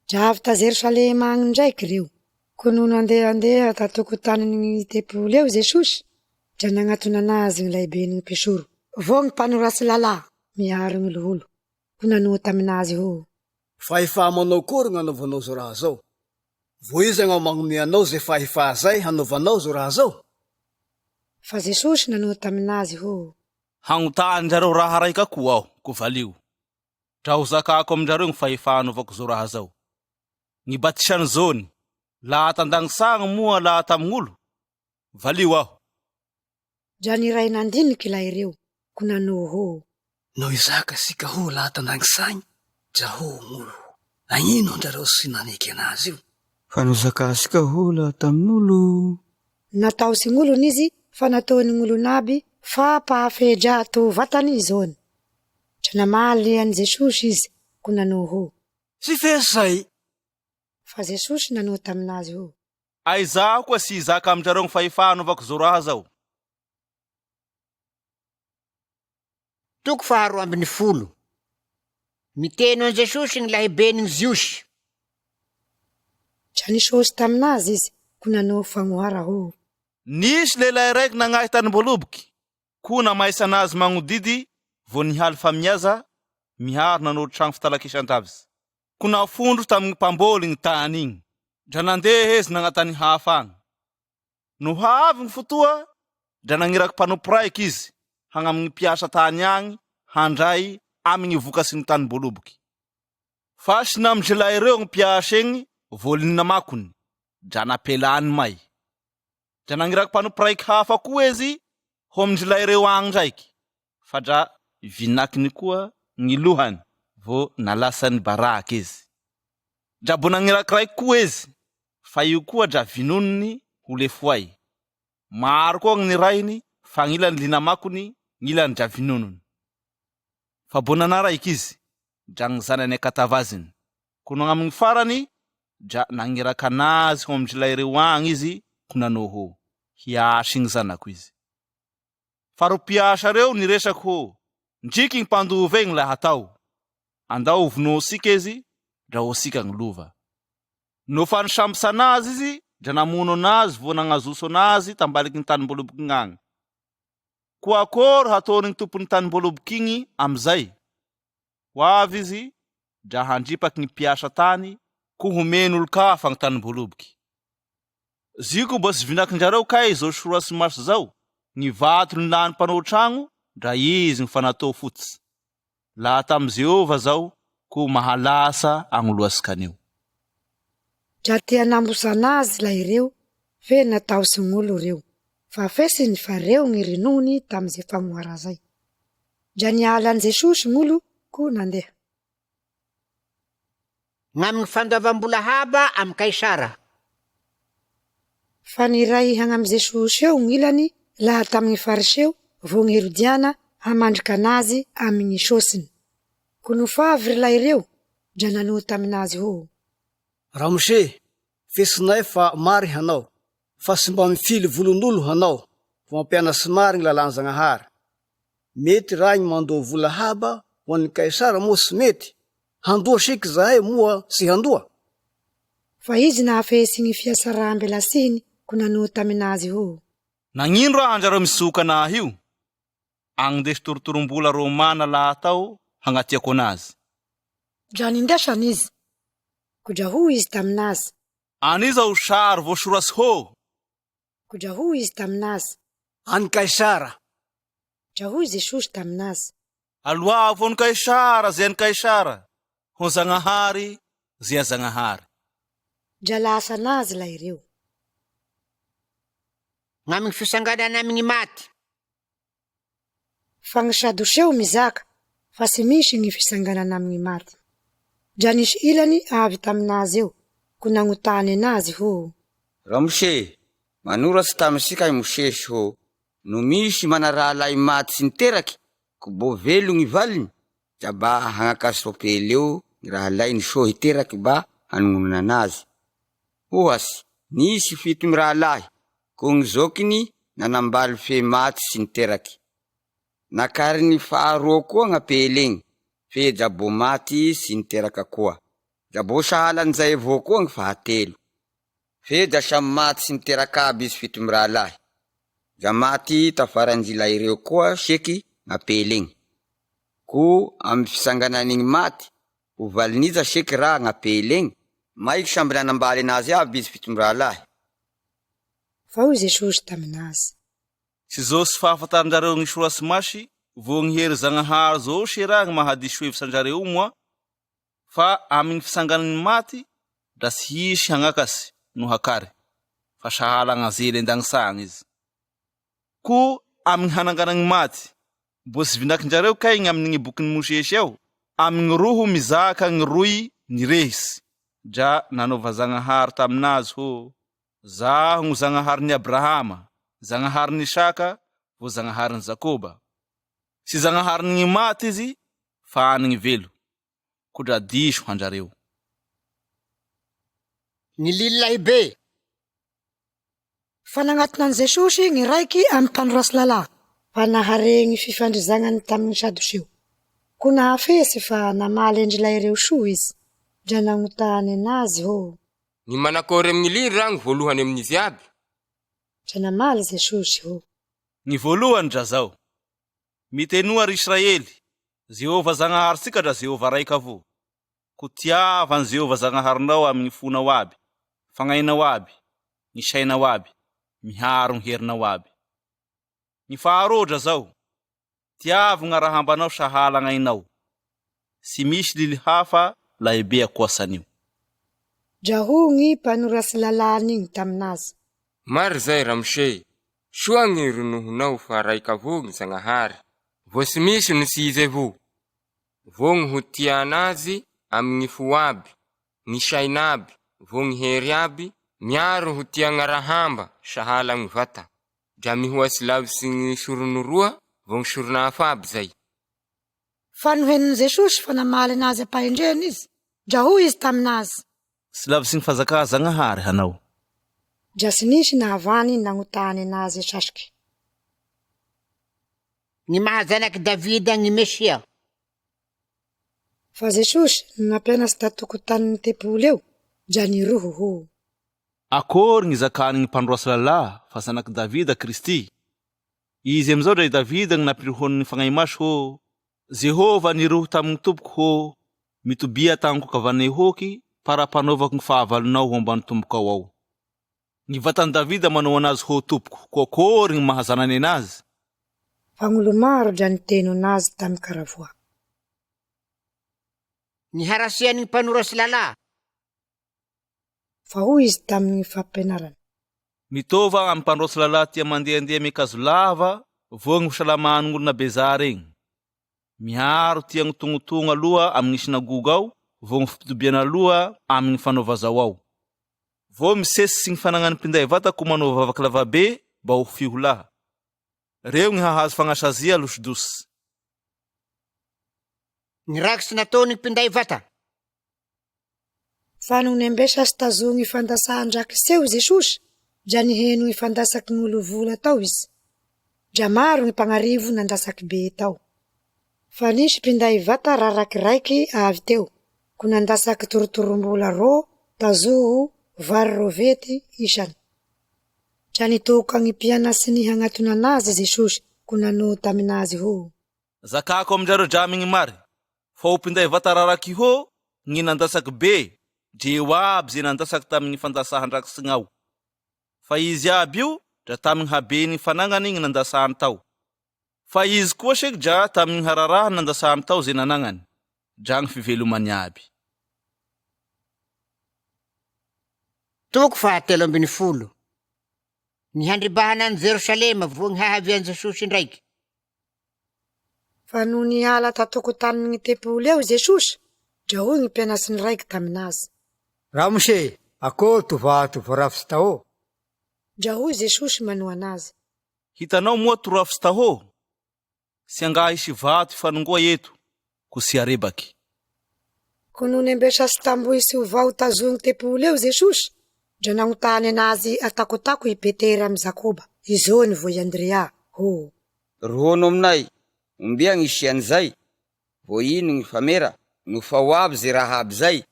Dra avy ta Jerosalema agny ndraiky reo, ko no nandehandeha ta tokotanin'gny tempoly eo Jesosy, dra nagnatona anazy gny laibeny gny pisoro, vo gny mpanoratsy lalà miaro gny loholo, ko nanao taminazy hô.
Fahefa manao kory gn'anaovanao zo raha zao. Vo iza gna magnome anao ze fahefa zay hanaovanao zo raha zao.
Fa Jesosy nanao taminazy hô.
Hagnotanindrareo raha raika koa aho, ko valio. Dra ho zakako amindrareo gny fahefa hanaovako zo raha zao. Gny batisany zony, laha tandagnisagny moa laha tamign'olo, valio aho.
Dra niray nandiniky ilay reo, ko nanao hô.
No izaka sika ho laha tandagnisagny, dra ho gn'olo. Agnino andrareo sy naneky anazy io?
Fa no zakasika ho laha tamin'olo.
Natao sy gn'olo n'izy, fa nataony gn'olo naby, fa pahafedra to vatany izony. Dra namaly an Jesosy izy, ko nanao hô.
Sy fesay.
Fa Jesosy nanao taminazy hô.
Aiza koa sy izaka amindrareo gny fahefa hanaovako zo raha zao.
Toko 12. Miteno an Jesosy gny lahibeny gny Ziosy.
Dra nisôsy taminazy izy, ko kunano fagnohara ho.
Nisy lehilahy raiky nagnahy tanimboaloboky, koa namaisa anazy magnodidy vo nihaly famiaza miharo nanao tragno fitalakisan-davitsy. Ko nafondro tamin'ny mpamboly gny tany igny, dra nandeha izy nagnatany hafa agny. No havy gny fotoa, dra nagniraky mpanompo raiky izy hagnamin'ny mpiasa tany agny handray amin'ny vokatsy ny tanimboaloboky. Fa sy namindrelahy ireo gny mpiasa egny volinina makony, dra napelany may. Dra nagniraky mpanompo raiky hafa koa izy ho amindrelahy ireo agny ndraiky, fa dra vinakiny koa gny lohany vo nalasany baraky izy. Dra bo nagniraky raiky koa izy, fa io koa dra vinonony ho lefoay. Maro koa gny rainy fa gn'ilany linamakony, gn'ilany dra vinonony. Fa bo nanaraiky izy, dra gny zanany akatavaziny. Kono gn'amigny farany, dra nagniraky anazy ho amindrelahy ireo agny izy, ko nanao ho hiasa gny zanako izy. Fa ro mpiasa reo niresaky ho, ndriky gny mpandova egny laha hatao. Andao vono sika izy, dra ho sika gny lova. No fa nisambisa anazy izy, dra namono anazy vo nagnazoso anazy tambaliky ny tanimboaloboky gn'agny. Koa akory hataony gny tompony tanimboaloboky igny amizay? Ho avy izy, dra handripaky gny mpiasa tany, ko homeny olo-kafa gny tanimboaloboky. Ziko mbo sy vinakin-jareo kay zao soratsy maso zao, gny vato ny lany mpanao tragno, dra izy gny fanatao fotsy. Laha tam Jehova zao, ko mahalasa agnoloasikanio.
Dra tia namosana azy la ireo, fe natao sy gn'olo reo, fa fesiny fa reo gny rinony tam'izay fagnohara zay. Dra nialan Jesosy gn'olo ko nandeha.
Gn'aminy fandoavam-bola haba am Kaisara.
Fa niray hagn Jesosy eo gn'ilany laha tamin'ny fariseo vo gny Herodiana hamandrika anazy amin'ny sosiny. Ko no favy ry la ireo, dra nanohy taminazy ho.
Ramose, fesinay fa mary hanao, fa sy mba mifily volon'olo hanao, fa mampianatsy mary gny lalan-Zagnahary. Mety raha gny mandoa vola haba ho an'ny Kaisara moa sy mety, handoa siky zahay moa sy handoa.
Fa izy nahafesy gny fiasara ambelasiny ko nanohy taminazy ho.
Nagnino raha anjareo misoka anahy io? Agny ndesy torotorom-bola Romana laha atao hagnatiako anazy.
Dra nindesany izy, ko dra ho izy taminazy.
Aniza ho sary vo soratsy ho?
Ko dra ho izy taminazy.
Any Kaisara.
Dra ho Jesosy taminazy.
Aloavo any Kaisara zay any Kaisara, ho Zagnahary zay Zagnahary.
Dra lasa anazy la ireo.
Gn'aminy fisanganana amin'ny maty.
Fa gny Sadoseo mizaka, fa sy misy gny fisanganana amin'ny maty. Dra nisy ilany avy taminazy eo, ko nagnotany anazy ho.
Ramose, manoratsy tamisika Mosesy ho, no misy manaralay maty sy niteraky, ko bo velo gny valiny, dra ba hagnakasopely eo gny raha lainy so hiteraky ba hanognona anazy. Ohatsy, nisy fito gny raha lahy, ko gny zokiny nanambaly fe maty sy niteraky. Nakariny faharoa koa gn'apely egny, fe dra bo maty sy niteraka koa. Dra bo sahalan'izay avao koa gny fahatelo. Fe dra samy maty sy niteraka aby izy fito raha lahy. Dra maty tafaranjila ireo koa seky gn'apely egny. Ko amy fisanganan'igny maty, ho valiniza seky raha gn'apely egny, maiky samby nanambaly anazy aby izy fito raha lahy.
Fa ho Jesosy taminazy.
Sy zao sy fahafantaranjareo gny soratsy masy, vo gny hery Zagnahary zao sy raha gny mahadisy hevisanjareo moa, fa amin'ny fisanganan'ny maty, dra sy hisy hagnakasy no hakary, fa sahala gn'azely andagnitsagny izy. Ko amin'ny hananganan'ny maty, bo sy vinakin-jareo kay gny amin'ny bokin'ny Mosesy ao, amin'ny roho mizaka gny roy nirehisy, dra nanova Zagnahary taminazy ho, zaho gny Zagnahary ni Abrahama, Zagnahary ni Isaka, vo Zagnahary ni Jakoba. Sy Zagnahary ny maty izy, fa any gny velo, ko dra diso hanjareo.
Ny lilahibe.
Fa nagnatinany Jesosy gny raiky amy mpanoratsy lalahy, fa naharegny fifandrizagnany tamin'ny Sadoseo. Ko nahafesy fa namaly endrilay ireo soa izy, dra nagnotany anazy ho.
Ny manakory amin'ny lirang voalohany amin'izy aby.
Janamaly Jesosy ho.
Ny voalohany dra zao. Mitenoa ry Israely, Jehova Zagnaharisika dra Jehova raika avo. Ko tiavan Jehova Zagnaharinao amin'ny fonao aby, fagnainao aby, ny sainao aby, miharo ny herinao aby. Ny faharoa dra zao. Tiavagna raha ambanao sahala agnainao. Sy misy lily hafa laibe akoasan'io.
Draho gny mpanorasy lalàna igny taminazy.
Mary zay Ramose, soa gny ronohonao fa raika avo gny Zagnahary. Vo sy misy no sy izy avo. Vo gny ho tia anazy amin'ny fo aby, ny saina aby, vo gny hery aby, miaro ho tia ngarahamba sahala gny vata. Dra mihoasy lavitsy gny soronoroa, vo gny soronafa aby zay.
Fanohenin Jesosy fa namaly anazy ampahendreny izy. Draho izy taminazy.
Sy lavitsy ny fazaka Zagnahary hanao.
Dra sy nisy nahavany nagnotany anazy sasaky.
Ny mahazanaky Davida gny Mesia.
Fa Jesosy nampianatsy tatokotanin'ny tempolo eo, dra niroho ho.
Akory gny zakany gny mpandroasy lalà fa zanaky Davida Kristy. Izy amizao dra i Davida gny nampirohon'ny fagnahy maso ho. Jehova niroho tamin'ny tompoko ho. Mitobia tagniko kavanay hoky para-panaovako gny fahavalonao ho ambany tombokao ao. Ny vatany Davida manao anazy ho tompoko, ko akory gny mahazanany anazy.
Fa gn'olo maro dra niteno anazy tamin'ny karavoa.
Ny harasian'ny mpanorasy lalà.
Fa ho izy tamin'ny fampianarana.
Mitova amin'ny mpandroasy lalà tia mandehandeha mikazo lava, vo gny salamany gn'olona bezara regny. Miaro tia gny tongotonga aloha amin'ny sinagoga ao, vo gny fipitobiana aloha amin'ny fanaovazao ao. Vo misesy sy gny fanagnany pinday vata ko manao vavaky lavabe mba ho fiholaha. Reo gny hahazo fagnasazia losidosy.
Ny rakitsy nataony pinday vata.
Fa nung nembesa sy tazo gny fandasahan-draky seho Jesosy, dra niheno gny fandasaky gn'olo vola tao izy. Dra maro gny pagnarivo nandasaky be tao. Fa nisy pinday vata rarakiraiky avy teo, ko nandasaky torotorombola ro, tazoho, vary rovety isany. Dra nitoka gny mpianasy ny hagnatona anazy Jesosy, ko nano taminazy ho.
Zakako aminjareo dramy gny mary, fa ho pinday vata raraky ho, gny nandasaky be, dreo aby ze nandasaky tamin'ny fandasahan-draky sy gn'ao. Fa izy aby io, dra tamin'ny habeny fanagnany gny nandasahany tao. Fa izy koa seky dra tamin'ny hararaha nandasahany tao ze nanagnany, dra gny fivelomany aby.
Toko 7:10. Ny handribahana any Jerusalema vo gny hahavian Jesosy indraiky.
Fa no niala tatokotanin'ny tempolo eo Jesosy, dra hoy gny mpianasy ny raiky taminazy.
Ramose, ako tovatovo rafitsy tahô.
Dra hoy Jesosy manoa anazy.
Hitanao moa torafitsy tahô, sy angaha isy vato ifanongoa eto, ko sy arebaky.
Ko no nembesa sy tambohy sy hovao tazogny tempolo eo Jesosy, dra nagnotany anazy atakotako i Petera amy Jakoba, izony vo i Andrea, ho.
Rohono aminay, ombia gny isian'izay, vo ino gny famera, no fa ho aby ze raha aby zay.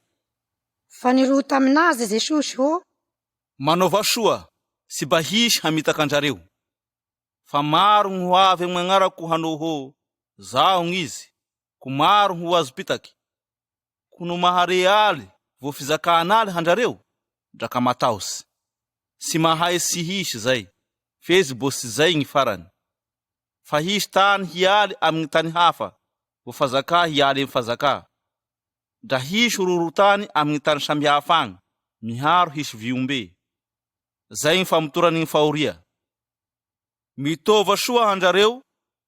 Fa niroho taminazy Jesosy ho.
Manaova soa, sy bahisy hamitakanjareo. Fa maro gny ho avy amy agnarako hanao ho, zaho gnizy, ko maro ho azo pitaky. Ko no mahare aly, vo fizakan'aly handrareo, draka mataosy. Sy mahay sy hisy zay, fezy bo sy zay gny farany. Fa hisy tany hialy amin'ny tany hafa, vo fazaka hialy amy fazaka. Dra hisy rorotany amin'ny tany samby hafa agny, miharo hisy viombe. Zay gny famotorany gny fahoria. Mitova soa handrareo,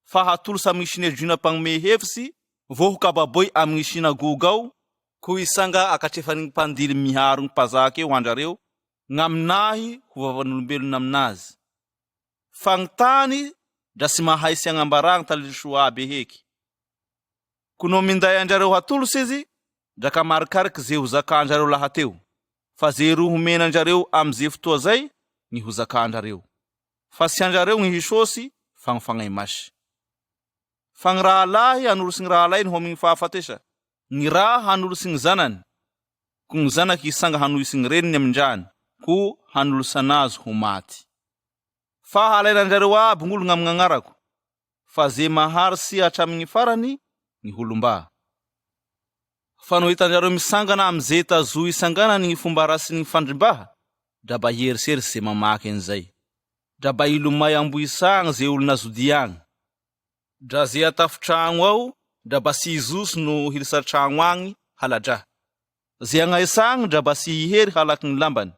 fa hatolo samy sinedrina pagnome hevitsy, vo ho kababoy amin'ny sinagoga ao, ko isanga akatrefany gny mpandily miharo gny mpazaka eo handrareo, gn'aminahy ho vavan'olombelona aminazy. Fa gny tany, dra sy mahay sy agnambaragny talisoa aby heky. Ko no minday anjareo hatolotsy izy, dra ka marikariky ze ho zakanjareo lahateo, fa ze roho menanjareo amze fotoa zay, gny ho zakanjareo. Fa sy anjareo gny hisosy, fa gny fagnahy masy. Fa gny rahalahy hanolosy gny rahalahy no ho amin'ny fahafatesa, gny raha hanolosy gny zanany. kung zanaky isanga hanoisiny reniny amindrany, ko hanolosana azy ho maty. Fa halainan-jareo aby ng'olo gn'agnarako, fa ze maharitsy hatramin'ny farany ny holomba. Fa no hitanjareo misangana am'ze tazo isanganany ny fomba rasin'ny fandrimbaha, draba hieritseritsy ze mamaky an'izay. Draba ilomay amboisagny ze olona zodi agny. Dra ze atafitragno ao, draba sy izoso no hirisatragno agny haladra. Ze agnaisagny draba sy hihery halaky ny lambany.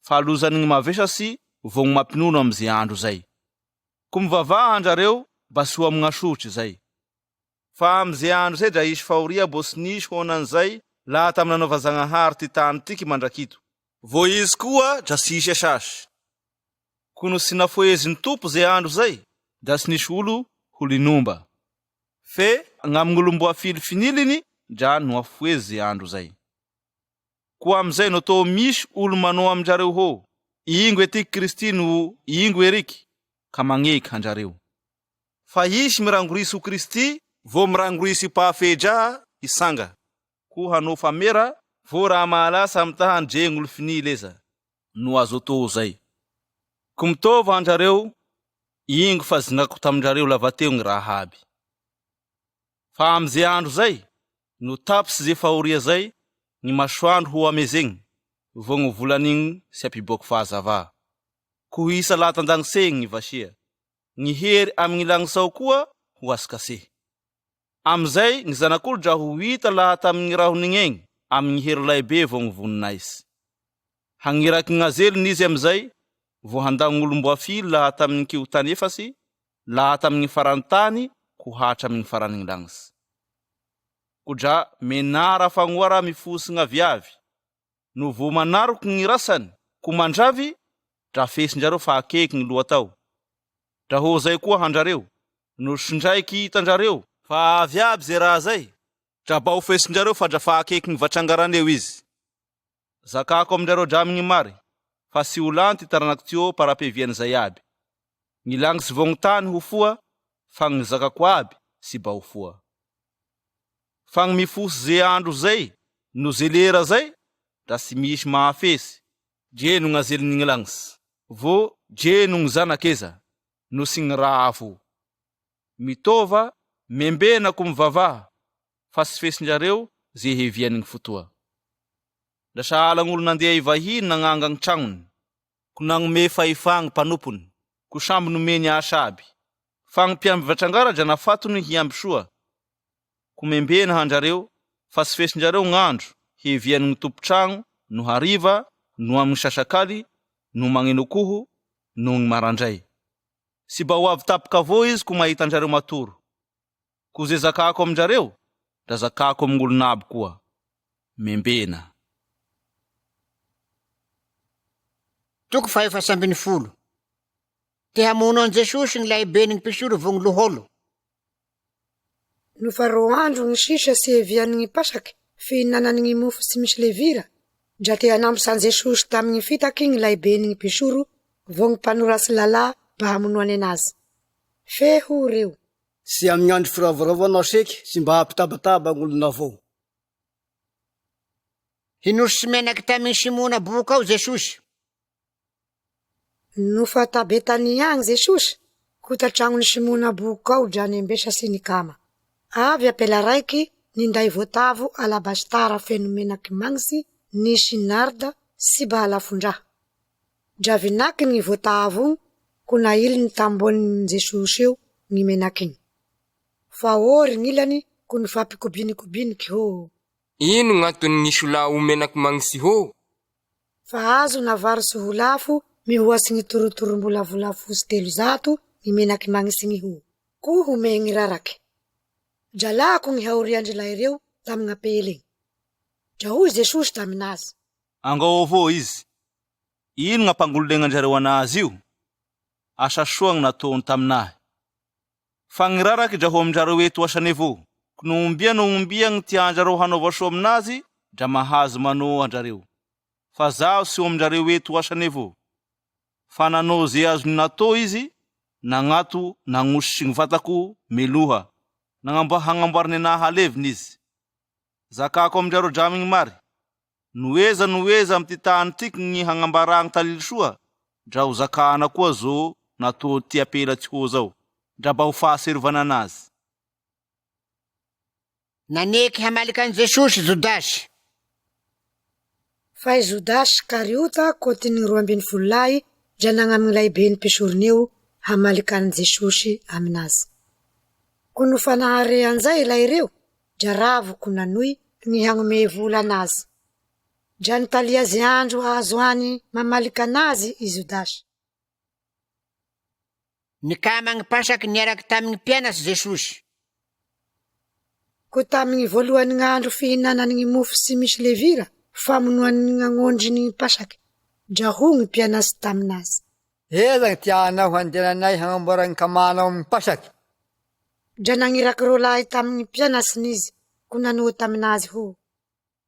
Fa alozany ny mavesasy vo gny mampinono am'ze andro zay. Ko mivavaha andrareo mba sy ho amgn'asotry zay. Fa am'ze andro zay dra isy fahoria bo sy nisy honan'izay laha tamy nanaova Zagnahary ty tany tiky mandrakito. Vo izy koa dra sy isy asasy. Kono sy nafoeziny tompo ze andro zay, dra sy nisy olo ho linomba. Fe gn'amgn'olomboa filifiniliny dra no afoezy ze andro zay. Koa am'izay no tô misy olo manao amjareo ho, ingo etiky Kristy no ingo eriky, ka magneky hanjareo. Fa isy mirangorisy ho Kristy, vo mirangorisy pahafedra isanga. Ko hanao famera, vo raha mahalasa amtahan dreng'olo finily eza, no azo tô zay. Ko mitova hanjareo, ingo fa zinako taminjareo lavateo gny Rahaby. Fa am'ze andro zay, no tapitsy ze fahoria zay, ny masoandro ho amezegny, vo gny volan'igny sy apiboaky fahazava. Ko isa lahatandagnisegny ny vasia, ny hery amin'ny lagnitsao koa ho asikase. Am'izay ny zanak'olo dra ho hita laha tamin'ny raha honigny amin'ny hery laibe vo gny voninaizy. Hagniraky gn'azely n'izy am'izay, vo handagnin'olomboa fily laha tamin'ny kiotany efasy, laha tamin'ny farantany ko hatra amin'ny faran'ny lagnitsy. Ko dra menara fagnoara mifosy gn'aviavy, no vo manaroko gny rasany, ko mandravy, dra fesinjareo fa akeky gny lohatao. Dra ho zay koa handrareo, no sindraiky hitanjareo, fa aviaby ze raha zay, dra ba ho fesinjareo fa dra fa akeky gny vatrangaraneo izy. Zakako aminjareo dra amin'ny mary, fa sy olanty taranaky tio para-pevian'izay aby. Gny lagnitsy vo gny tany ho foa, fa gny zakako aby sy ba ho foa. Fa gny mifosy ze andro zay, no ze lera zay, dra sy misy mahafesy, dre no gn'azeliny gny lagnitsy, vo dre no gny zanak'eza, no sy gny raha afo. Mitova, membena ko mivavaha, fa sy fesinjareo ze heviany gny fotoa. Da sahala gn'olo nandeha ivahiny nagnanga gny tragnony, ko nagnome fahefagny mpanompony, ko samby nomeny asa aby. Fa gny mpiamby vatrangara dra nafatony hiamby soa. Ko membena hanjareo, fa sy fesinjareo gn'andro, heviany gny tompo-tragno, no hariva, no amin'ny sasakaly, no magnenokoho, no gny marandray. Sy ba ho avy tapoka avao izy ko mahita anjareo matoro. Ko ze zakako aminjareo, dra zakako amin'olon'aby koa. Membena.
Toko 510. Te hamono an Jesosy gny lahibe ny pisoro vo gny loholo.
No fa roa andro gny sisa sy heviany gny pasaky, fihinanany gny mofo tsy misy levira, dra te hanampy san Jesosy tamin'ny fitaky gny lahibe ny pisoro vo gny mpanorasy lalà mba hamonoany anazy. Fe ho reo.
Sy amin'ny andro firavorovanao seky, sy mba hampitabataba gn'olona avao.
Hinosy sy menaky tamin'ny Simona boka ao Jesosy.
No fa ta Betany agny Jesosy, ko tatragnony Simona boka ao dra nembesa sy nikama. Avy apela raiky ninday voatavo alabastara feno menaky magnitsy, nisy narda sy bahalafondraha. Dra vinaky ny voatavo, ko nailiny tambony Jesosy eo ny menaky igny. Fa ory gn'ilany ko ny fampikobiniky ho.
Ino gn'antony nisy la ho menaky magnitsy ho?
Fa azo navary sy ho lafo, mihoatsy gny torotoro-mbola volafosy 300 ny menaky magnitsy gny ho. Ko home gny raraky. Dra lako gny haoriandrelay reo tamy gn'apela igny. Dra hoy Jesosy taminazy.
Angao avao izy. Ino gn'ampangololenganjareo anazy io? Asa soa gny nataony taminahy. Fa gny raraky dra ho aminjareo eto asany avao. Ko no ombia gny tianjareo hanaova soa aminazy, dra mahazo manao anjareo. Fa zaho sy ho aminjareo eto asany avao. Fa nanao ze azo natao izy, nagnato nagnosy gny vatako meloha, hagnamboarany anahy haleviny izy. Zakako aminjareo dra amin'ny mary, Noeza amy ty tany tiky gny hagnambaragny talily soa, dra ho zakana koa zo natô ty apela ty hô zao, dra mba ho fahaserovana anazy.
Naneky hamaliky an Jesosy Jodasy.
Fa i Jodasy Kariota kôtiny 12 lahy dra nagnamilay be ny pisoron'io hamaliky an Jesosy aminazy. Ko no fanahare anzay ilay reo, dra ravo ko nanoy ny hagnome vola anazy. Dra nitalia ze andro azo any mamalika anazy i Jodasy.
Nikamagny pasaky niaraky tamin'ny mpianatry Jesosy.
Ko tamin'ny voalohany gn'andro fihinanany ny mofo sy misy levira, famonoany gn'agnondry ny pasaky, dra ho ny mpianatsy taminazy.
Eza gny tianao handehananay hagnamboaragny kamanao amin'ny pasaky.
Dra nagniraky ro lahy tamin'ny mpianatsy n'izy, ko nanoa taminazy ho.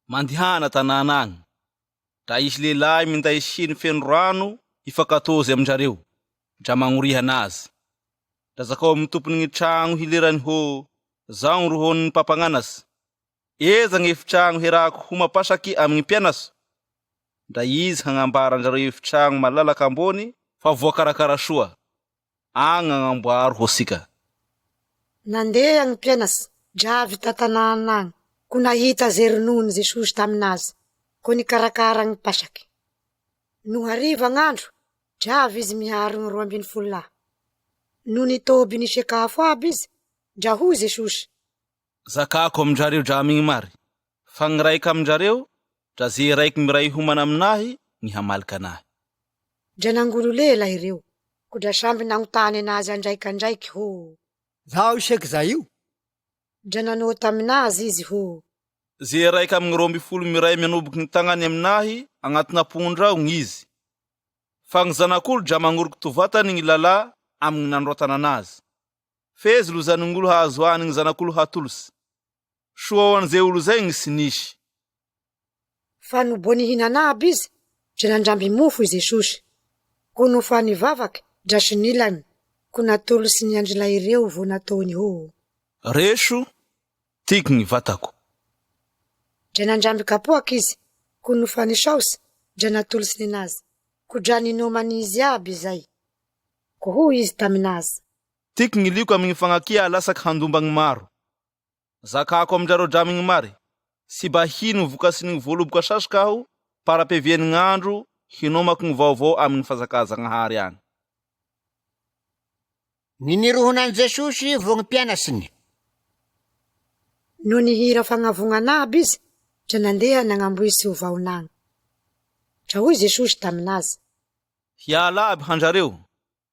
Mandihana tanàna agny, dra isy lehilahy minday siny feno rano ifakatozy aminjareo, dra magnoriha anazy. Dra zakao amy tompony gny tragno hilerany hô, zao gny rohon'ny mpampagnanatsy. Eza gny efitragno herako ho mapasaky amin'ny mpianatsy. Dra izy hagnambara anjareo efitragno malalaky ambony fa voakarakara soa. Agny agnamboaro ho sika.
Nandeha gny mpianatsy, dra avy ta tanàna agny, ko nahita ze ronoiny Jesosy taminazy, ko nikarakara gny pasaky. No hariva gn'andro, dra avy izy miharo gny 12 lahy. No nitoby ny sakafo aby izy, dra ho Jesosy.
Zakako aminjareo dra amigny mary, fa gny raiky aminjareo, dra ze raiky miray homana aminahy, ny hamaliky anahy.
Dra nangolo lela ireo, ko dra samby nagnotany anazy andraikandraiky ho.
Zaho iseky zay io?
Dra nanao taminazy izy ho.
Ze raiky amin'ny 12 miray mianoboky ny tagnany aminahy, agnatina apondra ao gn'izy. Fa gny zanak'olo dra mangoroky tovatany gny lala amin'ny nandroatana anazy. Fezy lozan'olo hazo any gny zanak'olo hatolosy. Soa ho an'izay olo zay gny sy nisy.
Fa no bo nihinana aby izy, dra nandramby mofo i Jesosy. Ko no fa nivavaky, dra sinilany, ko natolosy ny andrila ireo vo nataony ho.
Reso, tiky gny vatako.
Dra nandramby kapoaky izy, ko no fa nisaosy, dra natolosy ninazy, ko dra ninomany izy aby zay. Ko ho izy taminazy.
Tiky gny liko amin'ny fagnakia lasaky handombagny maro. Zakako aminjareo dramigny mary, sy bahino vokasy ny voaloboka sasoka aho, para-peviany gn'andro, hinomako gny vaovao amin'ny fazakazagnahary agny.
Ninirohonany Jesosy vo gny mpianatsiny.
No nihira fagnavonana aby izy, dra nandeha nagnamboisy ho vaonagny. Dra hoy Jesosy taminazy.
Hiala aby hanjareo,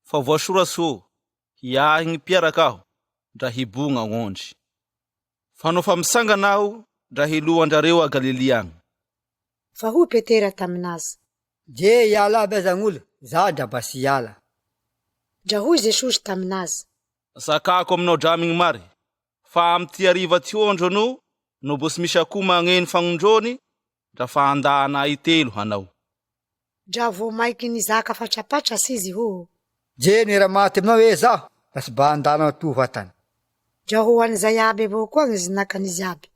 fa voasoratsy ho, hiahy gny mpiaraka aho, dra hibogna agnondry. Fa no fa misangana aho, dra hiloa anjareo a Galilia agny.
Fa hoy Petera taminazy.
Je hiala aby aza gn'olo, za dra mba sy hiala.
Dra hoy Jesosy taminazy.
Zakako aminao dramigny mary, fa amy ty ariva ty ondro no bo sy misy akoho magneno fagnondrony, dra fa andana itelo hanao.
Dra vo maiky nizaka fatrapatratsy izy ho.
Je nera maty aminao e zaho, la sy mba andanao to vatany.
Dra ho an'izay aby avao koa gny zinakanizy aby.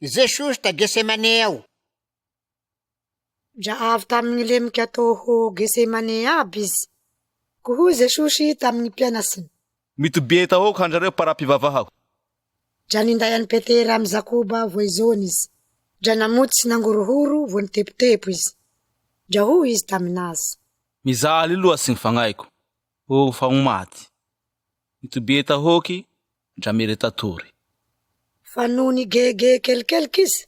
Jesosy ta Gesemane ao.
Dra avy tamin'ny lemiky atao ho Gesemane aby izy. Ko hoy Jesosy tamin'ny mpianatsiny.
Mitobeta ao hanjareo para-pivavahao.
Dra ninday any Petera amy Jakoba vo izony izy. Dra namotsy nangorohoro vo nitepotepo izy. Dra hoy izy taminazy.
Mizaly loa sy gny fagnaiko, ho fa ho maty. Mitobeta hoky, dra meretatory.
Fa no nigege kelikeliky izy,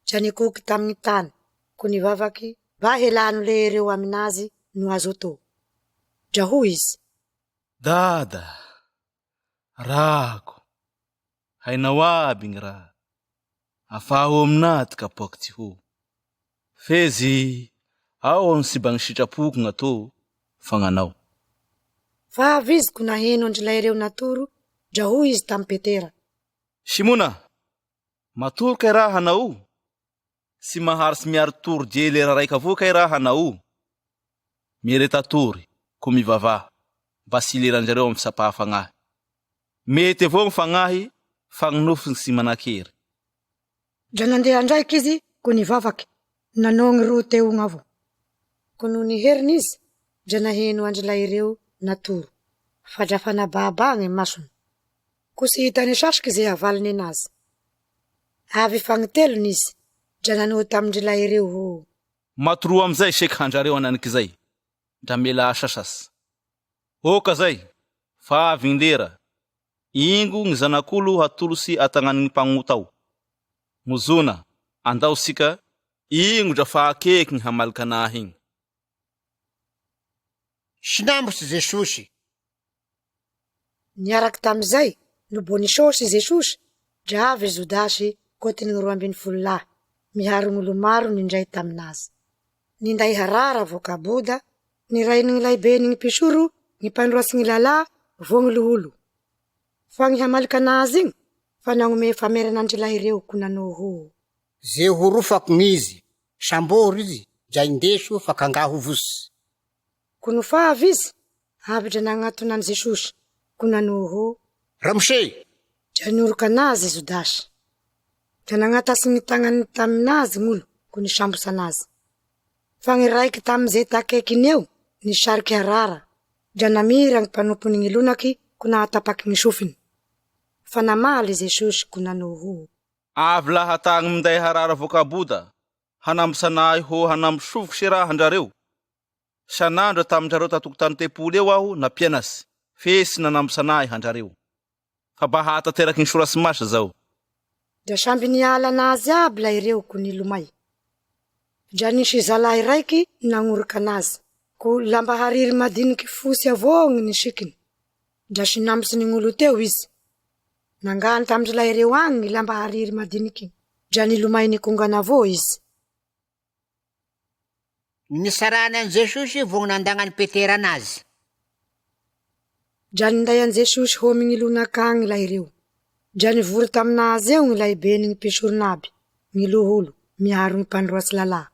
dra nikoky tamin'ny tany, ko nivavaky, ba helano le reo aminazy no azo atao. Dra hoy izy.
Dada, rako, hainao aby gny raha. Afaho aminaty kapoaky ty ho. Fezy, ao ny sy bagny sitrapoko gn'atô, fagnanao.
Fa avy izy ko naheno andrilay reo natoro, dra hoy izy tam Petera.
Simona, matoro kay raha hanao? Sy mahary sy miary toro je lera raika avao kay raha hanao? Miretatory, ko mivavaha, mba sy leranjareo amy fisapaha fagnahy. Mety avao gny fagnahy, fa gny nofiny sy manakery.
Dra nandeha ndraiky izy ko nivavaky, nanao gny ro teogna avao. Ko no niheriny izy, dra naheno andrilay ireo natoro, fa dra fa nababa gny masony. Ko sy hitany sasaky ze avaliny anazy. Avy fagnitelony izy, dra nanohy tamindrilay ireo ho.
Matoroa amizay seky handrareo ananik'izay, dra mela sasasy. Oka zay, fa avy gny lera, ingo gny zanak'olo hatolosy atagnan'ny mpagnotao. Mozona, andao sika, ingo dra fa akeky gny hamaliky anahy igny.
Sinambotsy Jesosy.
Niaraky tamizay, no Bonisôsy Jesosy, dra avy Jodasy kotiny 12 miharo gn'olo maro nindray taminazy. Ninday harara vokaboda, nirainy gny laibeny gny pisoro, gny pandroatsy gny lalà, vo gny loholo. Fa gny hamaliky anazy igny, fa nagnome fameran'andrilay ireo ko nanoho.
Ze horofako n'izy, samboro izy, dra indeso fakangaho vosy.
Ko no fa avy izy, avy dra nagnatonany Jesosy, ko nanoho.
Ramose!
Dra nioroka anazy Jodasy. Dra nagnatasy gny tagnany taminazy gn'olo, ko nisambotsy anazy. Fa gny raiky tamizay takekiny eo, nisariky harara, dra namira gny mpanompony gny lonaky, ko nahatapaky gny sofiny. Fa namaly Jesosy ko nanoho.
Avy laha tagny minday harara vokaboda, hanamby sanahy ho hanamby sofoky sy raha handrareo. Sanandro tamindrareo tatokotany tempoly eo aho nampianasy, fesy nanamby sanahy handrareo. Fa bahata teraky ny sorasy masy zao.
Dra samby niala anazy aby la ireo ko nilomay. Dra nisy zalahy raiky nagnoroka anazy, ko lamba hariry madiniky fosy avao gny nisikiny. Dra sinambotsy gn'olo teo izy. Nangany tamindrilay ireo agny gny lamba hariry madiniky, dra nilomay nikongana avao izy.
Nisarana an Jesosy vo gny nandagnany Petera anazy.
Dra ninday an Jesosy homy gny lonak'agny la ireo. Dra nivory taminazy eo gny laibeny gny pisoron'aby, gny loholo, miaro gny pandroatsy lalà.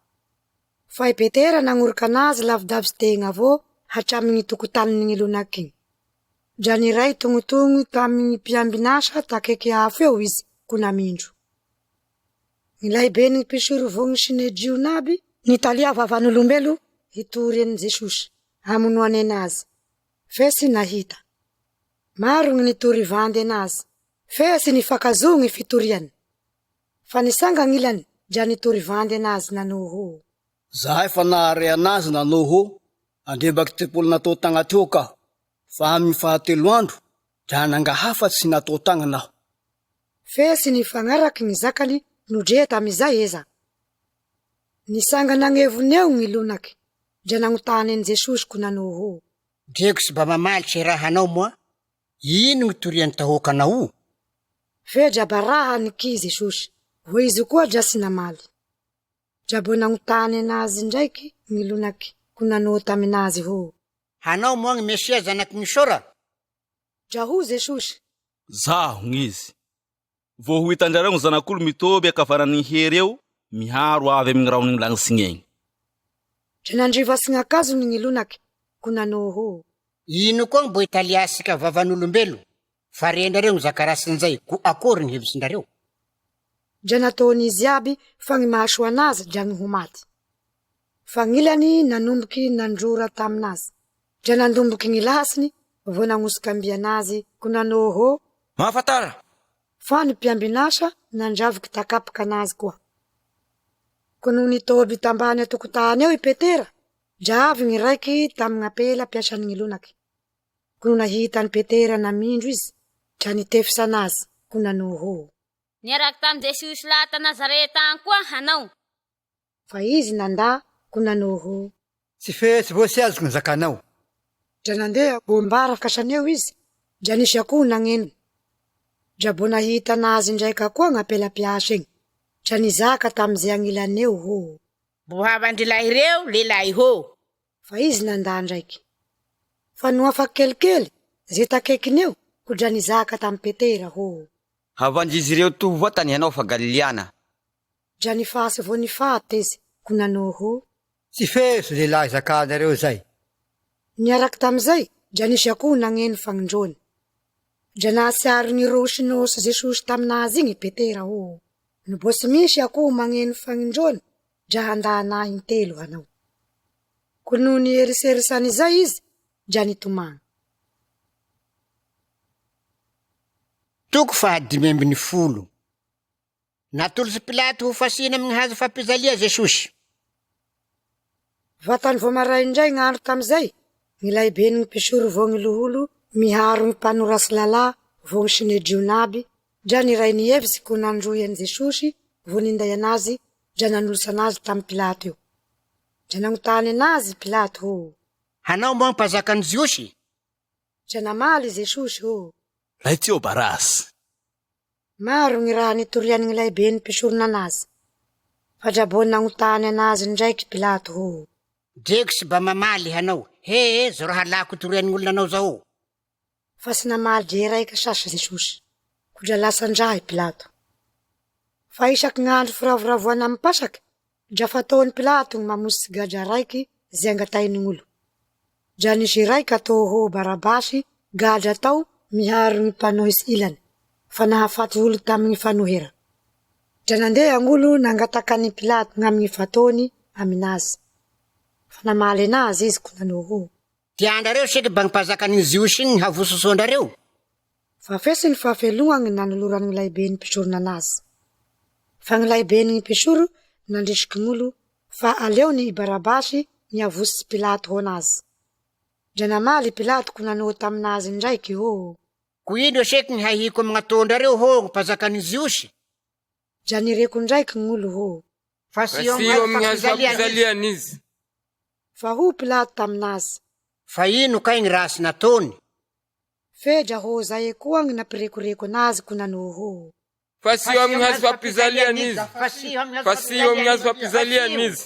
Fa i Petera nagnoroka anazy lavidavitsy tegna avao hatramy gny tokotaniny gny lonak'igny. Dra niray tongotongo tamy gny mpiambinasa takeky afo eo izy ko namindro. Gny laibeny gny pisoro vo gny sinedrion'aby, nitalia vavan'olombelo hitory an Jesosy, hamonoany anazy. Fesy nahita. Maro gny nitory vandy anazy, fesy nifakazo gny fitoriany. Fa nisanga gn'ilany, dra nitory vandy anazy nanoho.
Zahay fa nahare anazy nanoho, andrebaky tepolo natao tagna teo ka. Fa amin'ny fahatelo andro, dra nangahafatsy natao tagna naho.
Fesy nifagnaraky gny zakany nodre tamizay eza. Nisanga nagnevony eo gny lonaky, dra nagnotany an Jesosy ko nanoho.
Dreko sy mba mamalitry raha anao moa, ino gny torian'ny tahokanao?
Fe dra baraha niky Jesosy, vo izy koa dra sy namaly. Dra bo nagnotany anazy ndraiky gny lonaky, ko nanoho taminazy ho.
Hanao moa gny Mesia zanaky gny sora?
Dra ho Jesosy.
Zaho gnizy. Vo ho hitandrareo gny zanak'olo mitoby akavanany hery eo, miharo avy amin'ny raho gny langitsigny.
Dra nandrivatsy gn'akazony gny lonaky, ko nanoho.
Ino koa gny bo italiasika vavan'olombelo? Fa rendrareo gny zakarasin'izay, ko akory gny hevitsindrareo?
Dra nataon'izy aby fa gny mahasoa anazy dra gny ho maty. Fa gn'ilany nanomboky nandrora taminazy. Dra nandomboky gny lasiny, vo nagnosika amby anazy, ko nanoho.
Mahafatara!
Fa ny mpiambinasa nandraviky takapaky anazy koa. Ko no nitoby tambany atokotany eo i Petera, dra avy gny raiky tamy gn'apela piasany gny lonaky. Ko no nahita ny Petera namindro izy, dra nitefisa anazy, ko nanoho.
Niaraky tamy Jesosy laha ta Nazareta any koa hanao.
Fa izy nandà, ko nanoho.
Tsy fesy vo sy azoko ny zakanao.
Dra nandeha bo mbara fikasany eo izy, dra nisy akoho nagneno. Dra bo nahita anazy ndraika koa gn'apela piasa igny, dra nizaka tamizay agnilany eo ho.
Bo havandrilahy ireo lelahy ho.
Fa izy nandà ndraiky. Fa no afaky kelikely, ze takekiny eo, ko dra nizaka tamy Petera ho.
Havandrizy ireo tovatany hanao fa Galiliana.
Dra nifasy vo nifaty izy, ko nanoho.
Tsy feso lehilahy zakanareo zay.
Niaraky tamizay, dra nisy akoho nagneno fagnindrony. Dra nasiaro ny rosinôsy Jesosy taminazy igny Petera ho. No bosy misy akoho magneno fagnindrony, dra handahanahy telo hanao. Ko noho ny eriserisany izay izy, dra nitomagna.
Toko 510. Natolotsy Pilato ho fasina amin'ny hazo fampizalia Jesosy.
Vatany vo maray indray gn'andro tamizay, ny lahibe ny pisoro vo gny loholo, miharo ny mpanorasy lalà vo gny sinedrionaby, dra ny ray ny hevitsy ko nandroy an Jesosy vo ninday anazy, dra nanolosa anazy tamy Pilato io. Dra nagnotany anazy Pilato ho.
Hanao moa mpazaka ny Jiosy?
Dra namaly Jesosy ho.
Laitio Barasy.
Maro gny raha nitoriany gny lahibe ny pisorona anazy. Fa dra bo nagnotany anazy ndraiky Pilato ho.
Dreko sy ba mamaly hanao. He, zo raha lako toriany gn'olona anao zao.
Fa sy namaly dre raika sasy Jesosy. Ko dra lasa ndrahy Pilato. Fa isaky gn'andro firavoravoana amy pasaky, dra fataony Pilato gny mamosy gadra raiky zay angatainy gn'olo. Dra nisy raika atao ho Barabasy, gadra tao miharo gny mpanohisy ilany, fa nahafaty olo tamy gny fanohera. Dra nandeha gn'olo nangatakany Pilato gn'amy fataony aminazy. Fa namaly anazy izy ko nanao ho.
Tiandrareo seky ba mpazakany Jiosy igny havososoandrareo?
Fa fesy ny fahafeloa gny nanolorany gny lahibe ny pisorona anazy. Fa gny lahibe ny pisoro nandrisiky gn'olo fa aleo ny Barabasy ny avositsy Pilato ho anazy. Dra namaly Pilato ko nanao taminazy ndraiky ho.
Ko ino seky ny hahiko amin'ny atondrareo ho gny mpazakany Jiosy?
Dra nireko ndraiky gn'olo ho.
Fa sio amin'ny hazo fampizaliany izy.
Fa ho Pilato taminazy.
Fa ino kay gny rasy nataony?
Fedra ho zay koa gny napirekoreko anazy ko nanao ho.
Fa sio amin'ny hazo fampizaliany izy. Fa sio amin'ny hazo fampizaliany izy.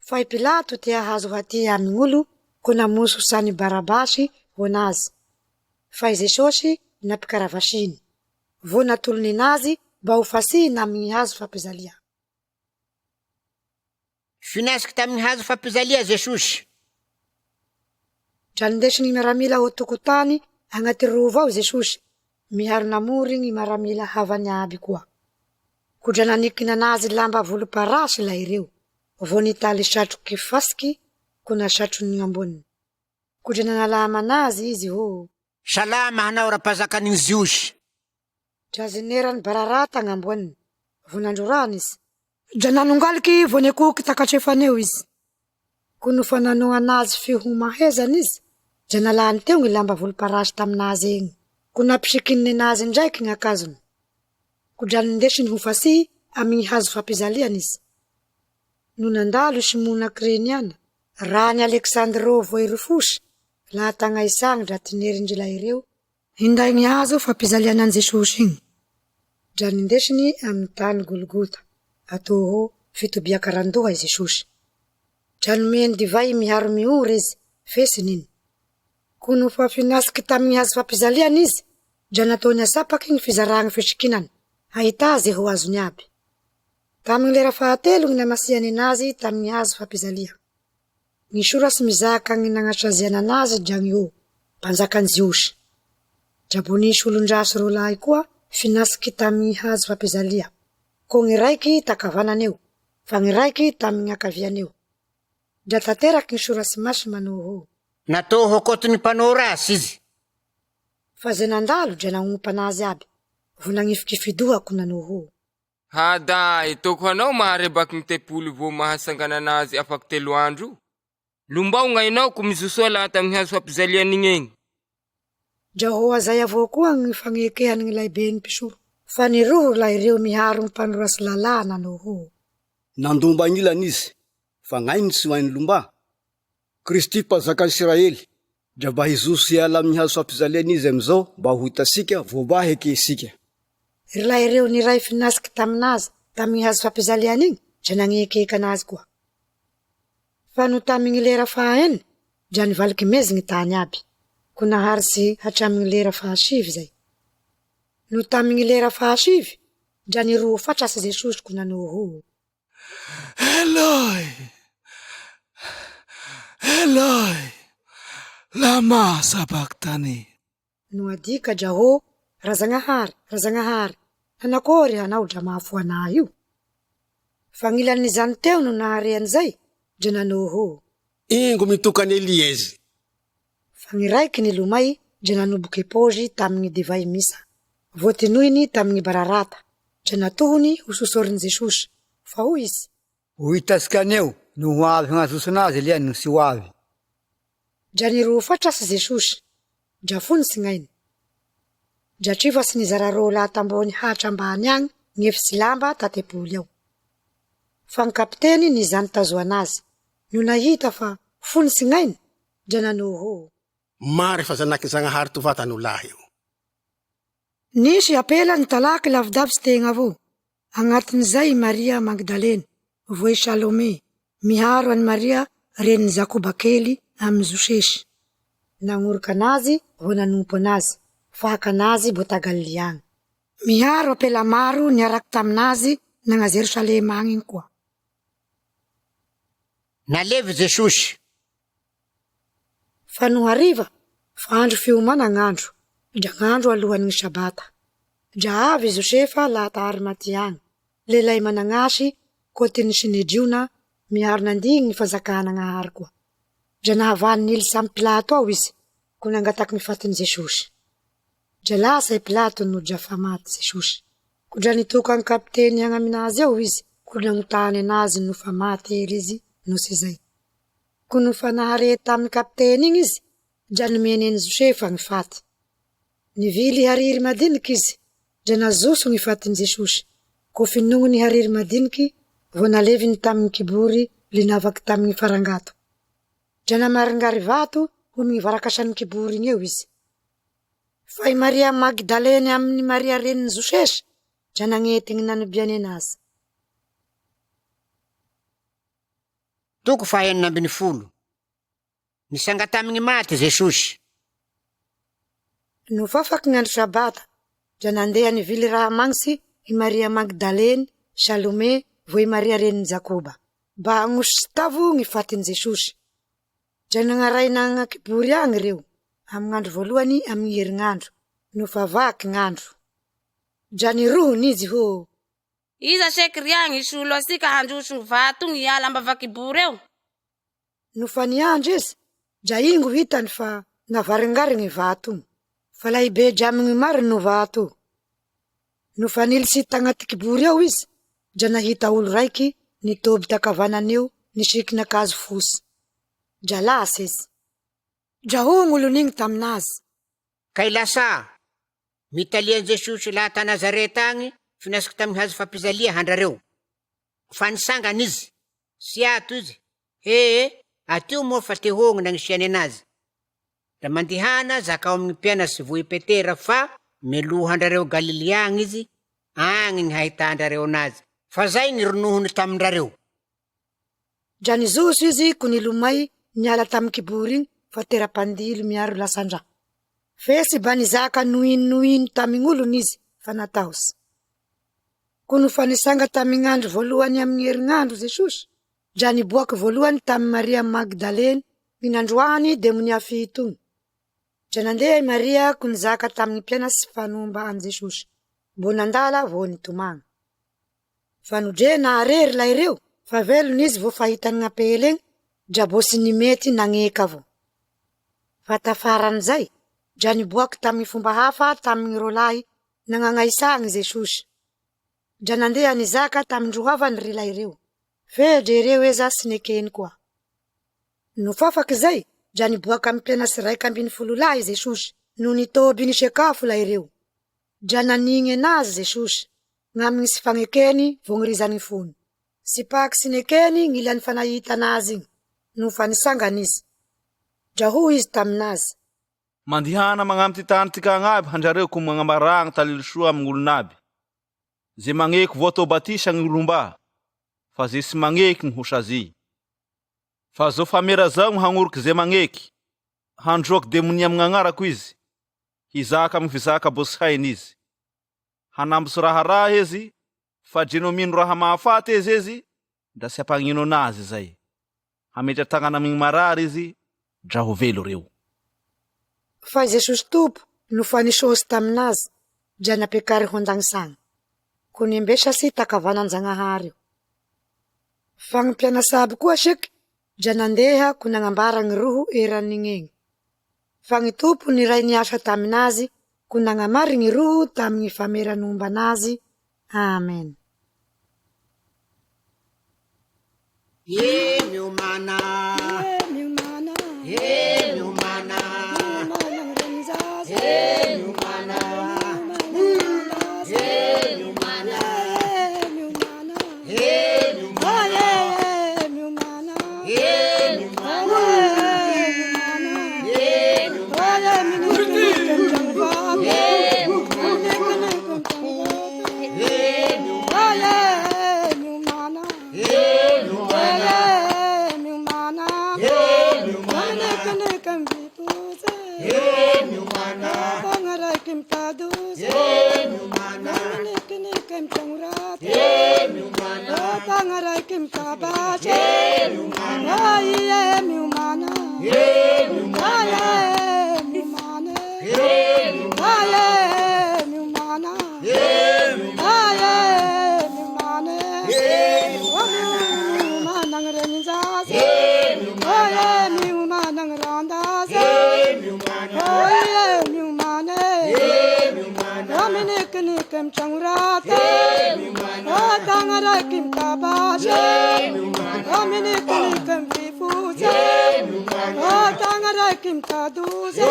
Fa i Pilato te hahazo haty amy gn'olo ko namoso sany Barabasy ho anazy. Fa i Jesosy napikaravasiny. Vo natolony anazy ba ho fasina amin'ny hazo fampizalia.
Finasiky tamin'ny hazo fampizalia Jesosy.
Dra nindesiny miaramila ho tokotany agnaty rovo ao Jesosy, miharo namory gny miaramila havany aby koa. Ko dra nanikina anazy lamba volomparasy la ireo, vo nitaly satroky fasiky ko na satrony amboniny. Ko dra nanalama anazy izy ho.
Salama hanao rapazakany Jiosy.
Dra zinerany bararata gn'amboniny, vo nandrorany izy. Dra nanongaliky vo nekoky takatrefaneo izy. Ko nofa nanao anazy fihomahezany izy, dra nalany teo gny lamba volomparasy taminazy egny. Ko napisikiny anazy ndraiky gn'akazony. Ko dra nindesiny ho fasy amin'ny hazo fampizaliany izy. No nandalo Simona Kireniana, rany Aleksandro Voirofosy, laha tagnay sang dra tinerindrila ireo, hinday gny hazo fampizaliana an Jesosy igny. Dra nindesiny amin'ny tany Golgota, atao ho fitobiakarandoha i Jesosy. Dra nomeny divay miharo miory izy, fesiny iny. Ko nofa finasiky tamin'ny hazo fampizaliana izy, dra nataony asapaky gny fizaragny fisikinany, ahita azy ho azony aby. Tamin'ny lera fahatelo gny namasiany anazy tamin'ny hazo fampizalia. Gny sorasy mizaka gny nagnatraziana anazy dra gny ho, mpanjakany Jiosy. Dra bo nisy olondraso rolahy koa finasiky tamin'ny hazo fampizalia. Ko gny raiky takavananeo, fa gny raiky tamin'ny akavianeo. Dra tateraky gny sorasy masy manao ho.
Natao hokotony mpanao rasy izy.
Fa zay nandalo dra nagnompa anazy aby, vo nagnifikifidoha ko nanao ho.
Haday, toko hanao maharebaky ny tepolo vo mahasangana anazy afaky 3 andro. Lumbao ngainao ko mizosoa laha tamin'ny hazo fampizaliany igny egny.
Dra ho azay avao koa gny fagnekehany gny lahibe ny pisoro. Fa niroho la ireo miharo gny mpanorasy lalà nanao ho.
Nandomba gn'ilany izy, fa ngainy tsy mainy lomba. Kristy mpazaka Israely, dra mba hizoso iala amin'ny hazo fampizaliany izy amizao, mba ho hitasika, voba hekesika.
La ireo niray finasiky taminazy, tamin'ny hazo fampizaliany igny, dra nagnekeky anazy koa. Fa no tamin'ny lera fahaenina, dra nivaliky mezy gny tany aby, ko naharitsy hatramin'ny lera fahasivy zay. No tamin'ny lera fahasivy, dra niroho fatrasy Jesosy ko nanao ho.
Eloi, Eloi, lama sabachthani.
No adika dra ho, Razagnahary, Razagnahary, Anakory hanao dra mahafo anah io. Fangilan'izany teo no naharean'izay, dra nanao hô.
Ingo mitokany Eliezy.
Fangiraiky ny lomay, dra nanoboky epôzy tamin'ny divay misa. Voatinoiny tamin'ny bararata, dra natohony ho sosorin'i Jesosy. Fa ho izy.
Ho itaskaneo, no ho avy hanazosona azy liany no sy ho avy.
Dra niro fatrasy Jesosy, dra fony sy ngainy. Dra trifasy ny zararô lahatambony hatra ambany agny, ny efitsy lamba tatepoly ao. Fa ny kapiteny ny zany tazoan'azy. No nahita fa fony sy ngainy, dra nanao hô.
Mary fa zanaky Zagnahary tovata no lahy io.
Nisy apela ny talaky lavidavitsy tegna avao. Agnatin'izay Maria Magdalena, voe Salome, miharo any Maria reniny Jakoba kely amin'ny Josesy. Nangoroka anazy vo nanompo anazy, faka anazy bota Galiliany. Miharo apela maro niaraky taminazy nanga Jerusalema agny koa.
Nalevy Jesosy.
Fa no hariva, fa andro fiomana gn'andro, dra gn'andro alohan'ny sabata. Dra avy Josefa lahata Arimatiany, lelay manangasy, kotiny Sinediona, miharo nandigny ny fanjakana Gnahary koa. Dra nahavany nily samy Pilato ao izy, ko nangataky ny fatiny Jesosy. Dra lasa i Pilato no dra fa maty Jesosy. Ko dra nitoka ny kapiteny agnaminazy ao izy, ko nangotany anazy no fa maty ery izy, no sy zay. Ko no fa nahare tamin'ny kapiteny igny izy, dra nomeneny Josefa ny faty. Nivily hariry madiniky izy, dra nazoso ny fatiny Jesosy. Ko finongo ny hariry madiniky, vo naleviny tamin'ny kibory, linavaky tamin'ny farangato. Dra namaringary vato, ho mivarakasan'ny kibory iny eo izy. Fa i Maria Magdalene amin'ny Maria reniny Josesy, dra nagnetiny nanobiany anazy.
Toko fahenina ambin'ny folo. Nisanga tamin'ny maty Jesosy.
No fafaky gn'andro sabata, dra nandeha nivily raha magnitsy i Maria Magdalene, Salome, vo i Maria reniny Jakoba. Ba agnosy sy tavo ny fatiny Jesosy. Dra nangaray nagna kibory agny reo, amin'andro voalohany amin'ny herignandro, no fa vaky gn'andro. Dra nirohony izy hô.
Iza sekiriagny isolo asika handroso ny vato ny ala mbavakibory eo.
No fa niandro izy, dra ingo hitany fa navarangary ny vato. Fa laibe draminy maro no vato. No fa nilisita agnaty kibory ao izy, dra nahita olo raiky nitoby takavananeo nisikina kazo fosy. Dra lasa izy. Dra ho gn'olo n'igny taminazy.
Kay lasa, mitalian Jesosy laha ta Nazareta agny, finasiky tamin'ny hazo fampizalia handrareo. Fa nisangana izy, sy ato izy. Atio moa fa te hogny nagnisiany anazy. Da mandihana zakao amin'ny mpianasy voe Petera fa meloha handrareo Galiliany izy, agny ny hahita handrareo anazy. Fa zay ny ronohony tamindrareo.
Dra nizoso izy ko nilomay niala tamin'ny kibory igny fa tera-pandilo miaro lasandra. Fesy ba nizaka noino tamin'ny olony izy fa natahosy. Ko no fa nisanga tamin'ny andro voalohany amin'ny herignandro Jesosy, dra niboaky voalohany tamin'ny Maria Magdalene, ny nandroany demonia fito. Dra nandeha i Maria ko nizaka tamin'ny mpianasy fanomba an Jesosy, mbo nandala vo nitomagna. Fa nodre naharery la ireo, fa velony izy vo fahitany gn'apela egny, dra bo sy nimety nagneka vo. Fa tafaran'izay, dra niboaky tamin'ny fomba hafa tamin'ny rolahy nagnangaisagny Jesosy. Dra nandeha nizaka tamin'ny rohavany rilay ireo, fe dre ireo eza sy nekeny koa. No fafaky zay, dra niboaka amin'ny mpianasy 12 lahy Jesosy, no nitoby ny sekafo la ireo. Dra nanigny anazy Jesosy, gn'aminy sy fagnekeny vo gnirizany fony. Sy paky sy nekeny gn'ilany fanahita anazy igny, no fa nisangana izy. Dra ho izy taminazy.
Mandihana magnamy ty tany tikagnaby handrareo ko magnambaragna talilosoa amin'ny olonaby. Ze magneky vo atao batisa gny olomba, fa ze sy magneky ny hosazy. Fa zo famera zao gny hagnoroky ze magneky, handroaky demonia amin'ny agnarako izy, hizaka amin'ny fizaka bo sy hainy izy. Hanambotsy raha izy, fa dreno mino raha mahafaty izy, dra sy ampagnino anazy zay. Hametra tagnana amin'ny marary izy, dra ho velo reo.
Fa Jesosy tompo no fa nisosy taminazy, dra napekary ho andagnisagny. kunembesa sita kavananjanahary. Fagnipianasaby koa siky, janandeha kunagnambara gny roho eran'igny. Fagnitompo ny ray niasa taminazy, kunagnamary gny roho tamin'ny fameranomba anazy. Amen.
Miumana.
Miumana.
Miumana. Miumana.
Kim Taduze,